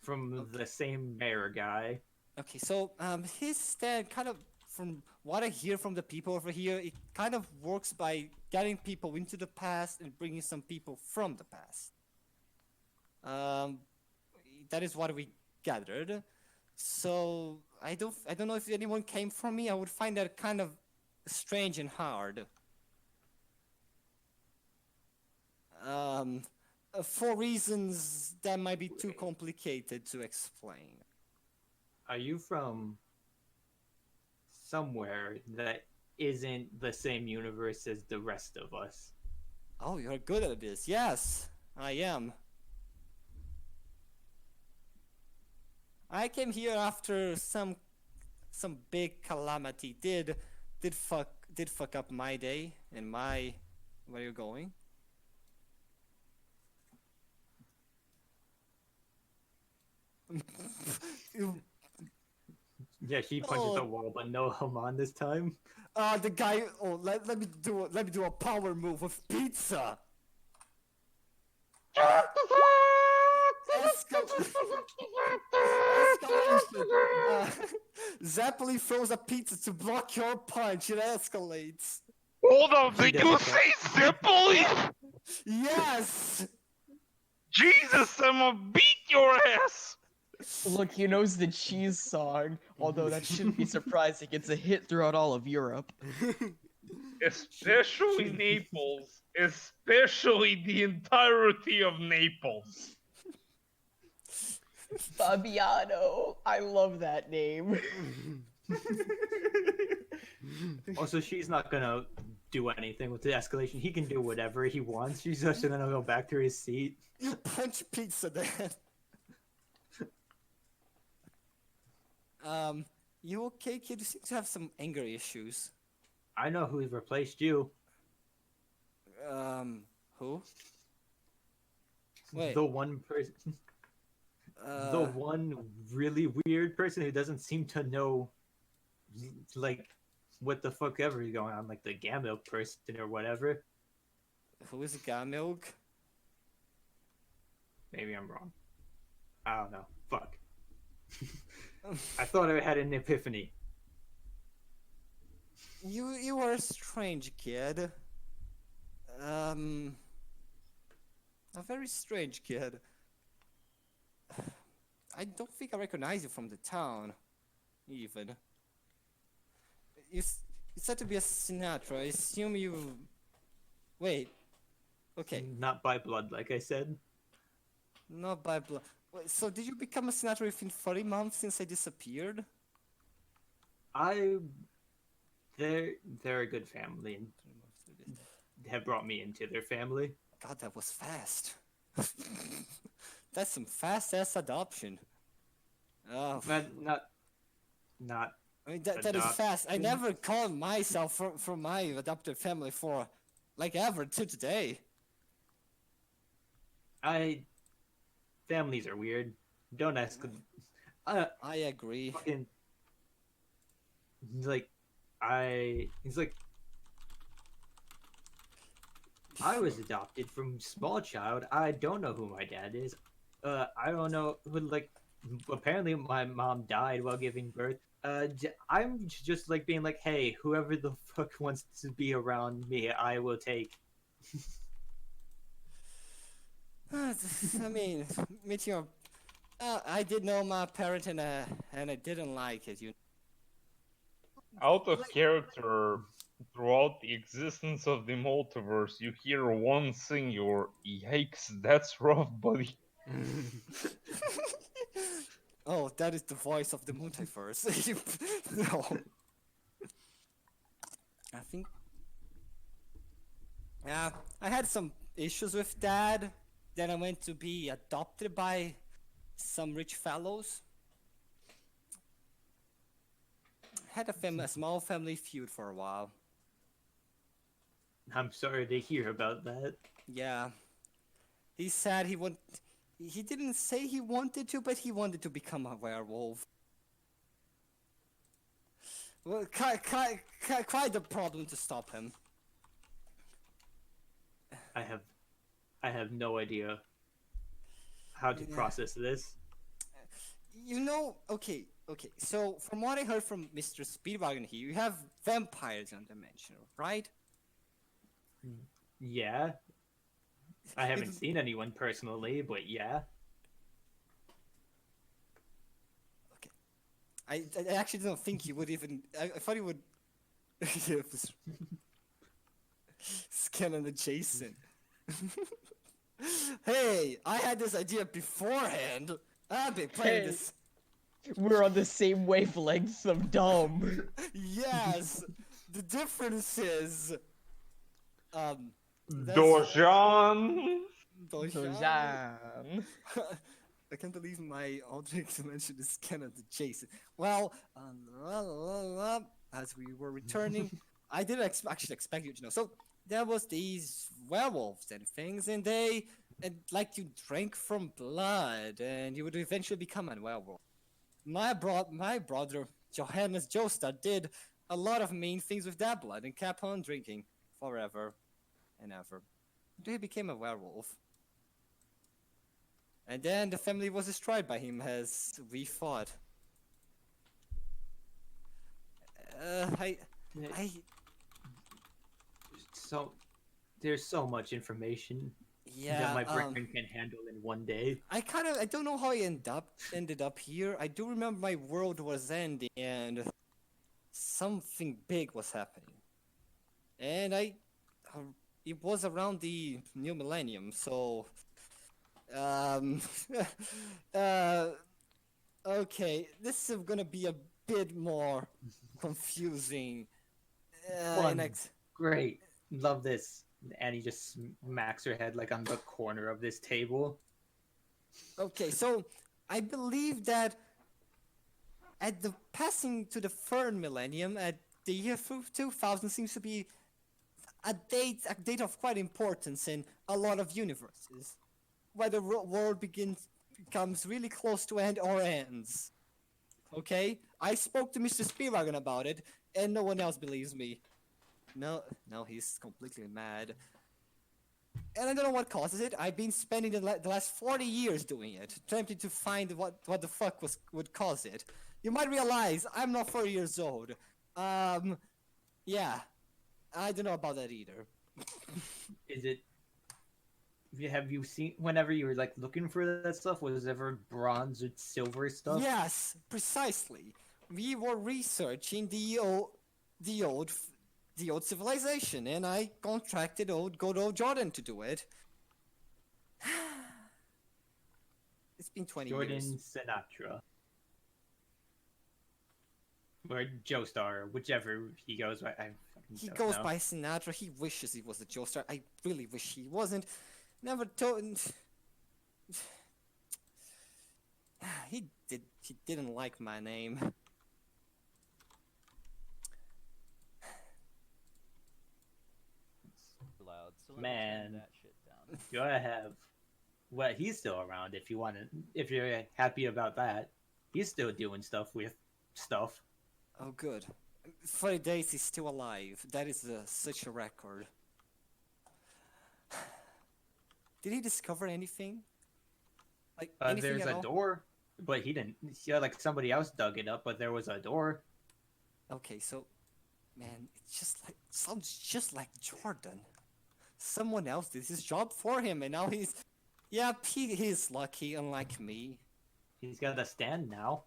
from the same mayor guy. Okay, so his stand kind of, from what I hear from the people over here, it kind of works by getting people into the past and bringing some people from the past. That is what we gathered. So I don't know if anyone came from me. I would find that kind of strange and hard. For reasons that might be too complicated to explain. Are you from somewhere that isn't the same universe as the rest of us? Oh, you're good at this. Yes, I am. I came here after some big calamity did fuck up my day and my... Where are you going? Yeah, she punches the wall, but no Haman this time. The guy. Oh, let me do a power move with pizza. Escalation. Zeppeli throws a pizza to block your punch. It escalates. Hold on, did you say Zeppeli? Yes. Jesus, I'ma beat your ass! Look, he knows the cheese song, although that shouldn't be surprising. It's a hit throughout all of Europe. Especially Naples. Especially the entirety of Naples. Fabiano. I love that name. Also, she's not gonna do anything with the escalation. He can do whatever he wants. She's just gonna go back to his seat. You punch pizza, then. You okay, kid? You seem to have some anger issues. I know who replaced you. Who? Wait. The one person. The one really weird person who doesn't seem to know, like, what the fuck ever is going on, like the Gamil person or whatever. Who is Gamilk? Maybe I'm wrong. I don't know. Fuck. I thought I had an epiphany. You are a strange kid. A very strange kid. I don't think I recognize you from the town, even. You said to be a Sinatra. I assume you... Wait. Okay. Not by blood, like I said. Not by blood. Wait, so did you become a Sinatra within 40 months since I disappeared? They're a good family and have brought me into their family. God, that was fast. That's some fast-ass adoption. Oh. Not. I mean, that is fast. I never called myself from my adopted family for, like, ever to today. Families are weird. Don't ask. I agree. Fucking, he's like, I was adopted from small child. I don't know who my dad is. I don't know who, like, apparently my mom died while giving birth. I'm just like being like, hey, whoever the fuck wants to be around me, I will take. I mean, Meteor, I did know my parent and I didn't like it. Out of character, throughout the existence of the multiverse, you hear one singular, yikes, that's rough, buddy. Oh, that is the voice of the multiverse. No. I think. Yeah, I had some issues with dad. Then I went to be adopted by some rich fellows. Had a small family feud for a while. I'm sorry to hear about that. Yeah. He said he didn't say he wanted to, but he wanted to become a werewolf. Well, quite the problem to stop him. I have no idea how to Yeah. process this. You know, okay. So from what I heard from Mr. Speedwagon here, you have vampires in dimensional, right? Yeah. I haven't It's- seen anyone personally, but yeah. I actually don't think he would even. I thought he would. Scan and adjacent. Hey, I had this idea beforehand. I've been playing Hey. this. We're on the same wavelengths of dumb. Yes. The difference is, that's- Dojan! Dojan. I can't believe my alternate dimension is canon adjacent. Well, as we were returning, I didn't actually expect you to know. So there was these werewolves and things, and like you drank from blood, and you would eventually become a werewolf. My brother Johannes Joestar did a lot of mean things with that blood and kept on drinking forever and ever. Until he became a werewolf. And then the family was destroyed by him, as we thought. I So there's so much information yeah. that my brain can handle in one day. I don't know how I ended up here. I do remember my world was ending and something big was happening. And it was around the new millennium, so okay, this is gonna be a bit more confusing. Fun. Great. Love this. Annie just smacks her head like on the corner of this table. Okay, so I believe that at the passing to the third millennium, at the year 2000 seems to be a date of quite importance in a lot of universes, where the world becomes really close to end or ends. Okay, I spoke to Mr. Speedwagon about it, and no one else believes me. No, he's completely mad. And I don't know what causes it. I've been spending the last 40 years doing it, attempting to find what the fuck would cause it. You might realize I'm not 40 years old. Yeah, I don't know about that either. Is it? Have you seen whenever you were like looking for that stuff? Was it ever bronze or silver stuff? Yes, precisely. We were researching the old civilization, and I contracted good old Jordan to do it. It's been 20 Jordan years. Sinatra. Or Joestar, whichever he goes by. He goes by Sinatra. He wishes he was a Joestar. I really wish he wasn't. Never told. He didn't like my name. Loud, so let me Man. turn that shit down. You gotta have. Well, he's still around if you want to. If you're happy about that, he's still doing stuff with stuff. Oh, good. 40 days he's still alive. That is such a record. Did he discover anything? Like anything There's at a all? door, but he didn't. Yeah, like somebody else dug it up, but there was a door. Okay, so, man, sounds just like Jordan. Someone else did his job for him, and now he's lucky, unlike me. He's got a stand now.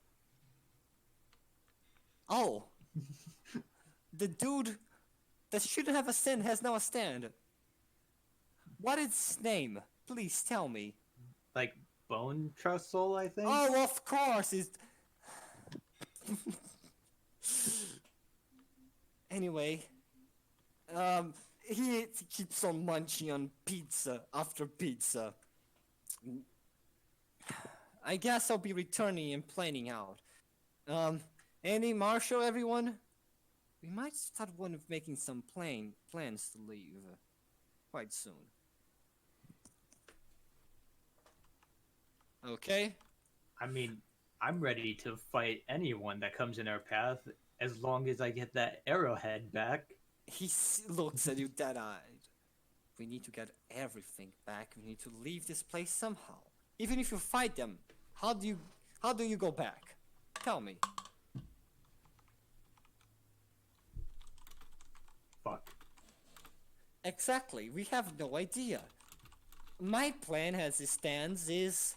Oh, the dude that shouldn't have a stand has now a stand. What is his name? Please tell me. Like Bone Trestle, I think. Oh, of course, it's... Anyway, he keeps on munching on pizza after pizza. I guess I'll be returning and planning out. Annie, Marshall, everyone? We might start one of making some plans to leave quite soon. Okay? I mean, I'm ready to fight anyone that comes in our path as long as I get that arrowhead back. He looks at you dead-eyed. We need to get everything back. We need to leave this place somehow. Even if you fight them, how do you go back? Tell me. Fuck. Exactly. We have no idea. My plan as it stands is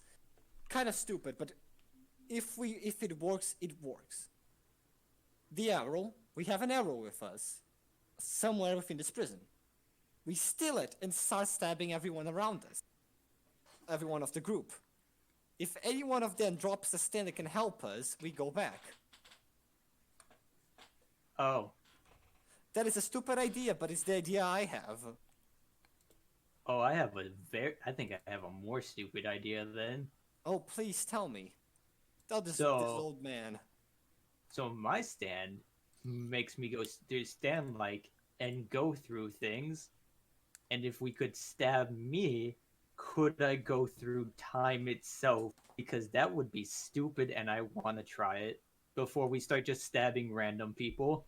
kind of stupid, but if it works, it works. The arrow, we have an arrow with us somewhere within this prison. We steal it and start stabbing everyone around us. Everyone of the group. If any one of them drops a stand that can help us, we go back. Oh. That is a stupid idea, but it's the idea I have. Oh, I think I have a more stupid idea then. Oh, please tell me. Tell this So- old man. So my stand makes me stand like and go through things. And if we could stab me, could I go through time itself? Because that would be stupid and I want to try it before we start just stabbing random people.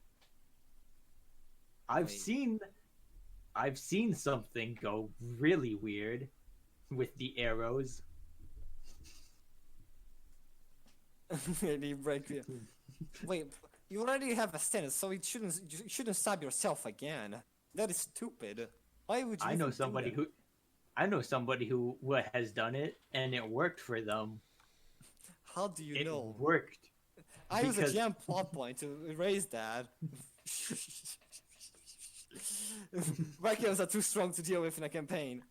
I've Wait. seen something go really weird with the arrows. And he break you. Wait, you already have a stand, so you shouldn't stab yourself again. That is stupid. Why would you? I know even do somebody that? who has done it and it worked for them. How do you It know? worked. I use a because- jam plot point to erase that. Vacuums are too strong to deal with in a campaign.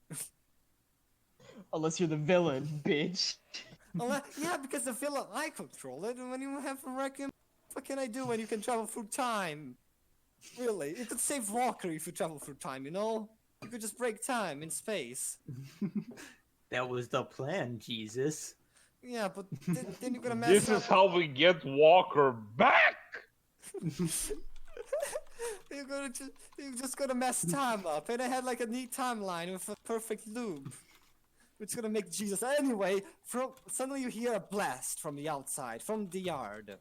Unless you're the villain, bitch. Yeah, because the villain I control it, and when you have a vacuum, what can I do when you can travel through time? Really, you could save Walker if you travel through time, you know? You could just break time in space. That was the plan, Jesus. Yeah, but then you're gonna mess This up. is how we get Walker back! You're just gonna mess time up, and I had like a neat timeline with a perfect loop, which is gonna make Jesus. Anyway, suddenly you hear a blast from the outside, from the yard.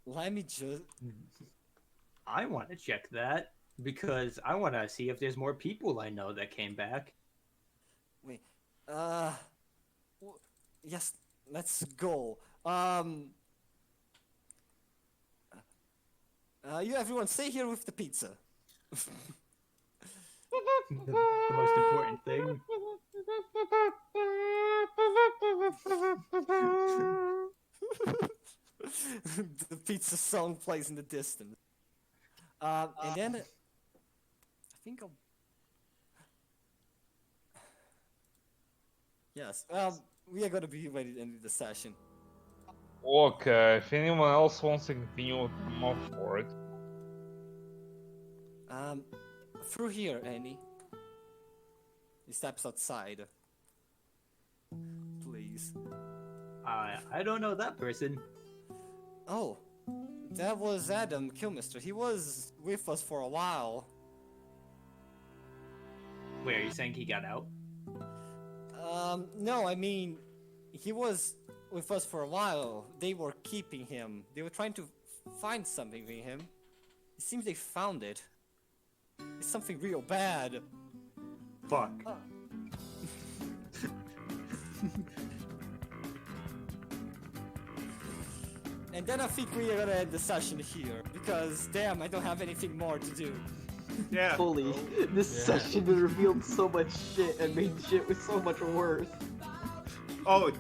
Let me just. I want to check that because I want to see if there's more people I know that came back. Wait. Yes, let's go. You everyone stay here with the pizza. The most important thing. The pizza song plays in the distance. And then I think I'll. Yes. We are gonna be ready to end the session. Okay, if anyone else wants to continue, I'm up for it. Through here, Annie. He steps outside. Please. I don't know that person. Oh, that was Adam Kilmister. He was with us for a while. Wait, are you saying he got out? No, I mean, he was with us for a while. They were keeping him. They were trying to find something with him. It seems they found it. It's something real bad. Fuck. And then I think we are gonna end the session here, because damn, I don't have anything more to do. Yeah. Holy, this session revealed so much shit and made shit with so much worse. Oh,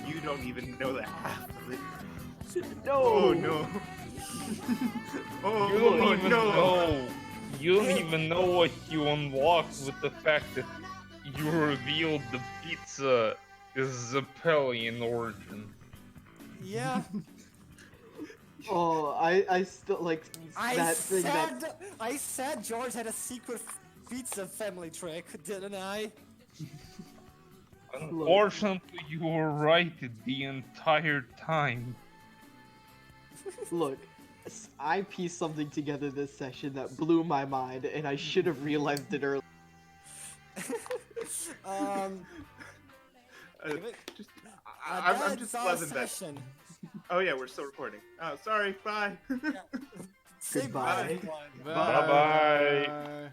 you don't even know the half of it. No! Oh no. Oh You don't even no. know. You don't even know what you unlocked with the fact that you revealed the pizza is Zeppeli in origin. Yeah, Oh, I still like that thing that. I said George had a secret pizza family trick, didn't I? Unfortunately, you were right the entire time. Look, I pieced something together this session that blew my mind, and I should have realized it earlier. Just, that's I'm just our loving that. session. Oh yeah, we're still recording. Oh, sorry. Bye. Say Goodbye. bye, everyone. Bye-bye.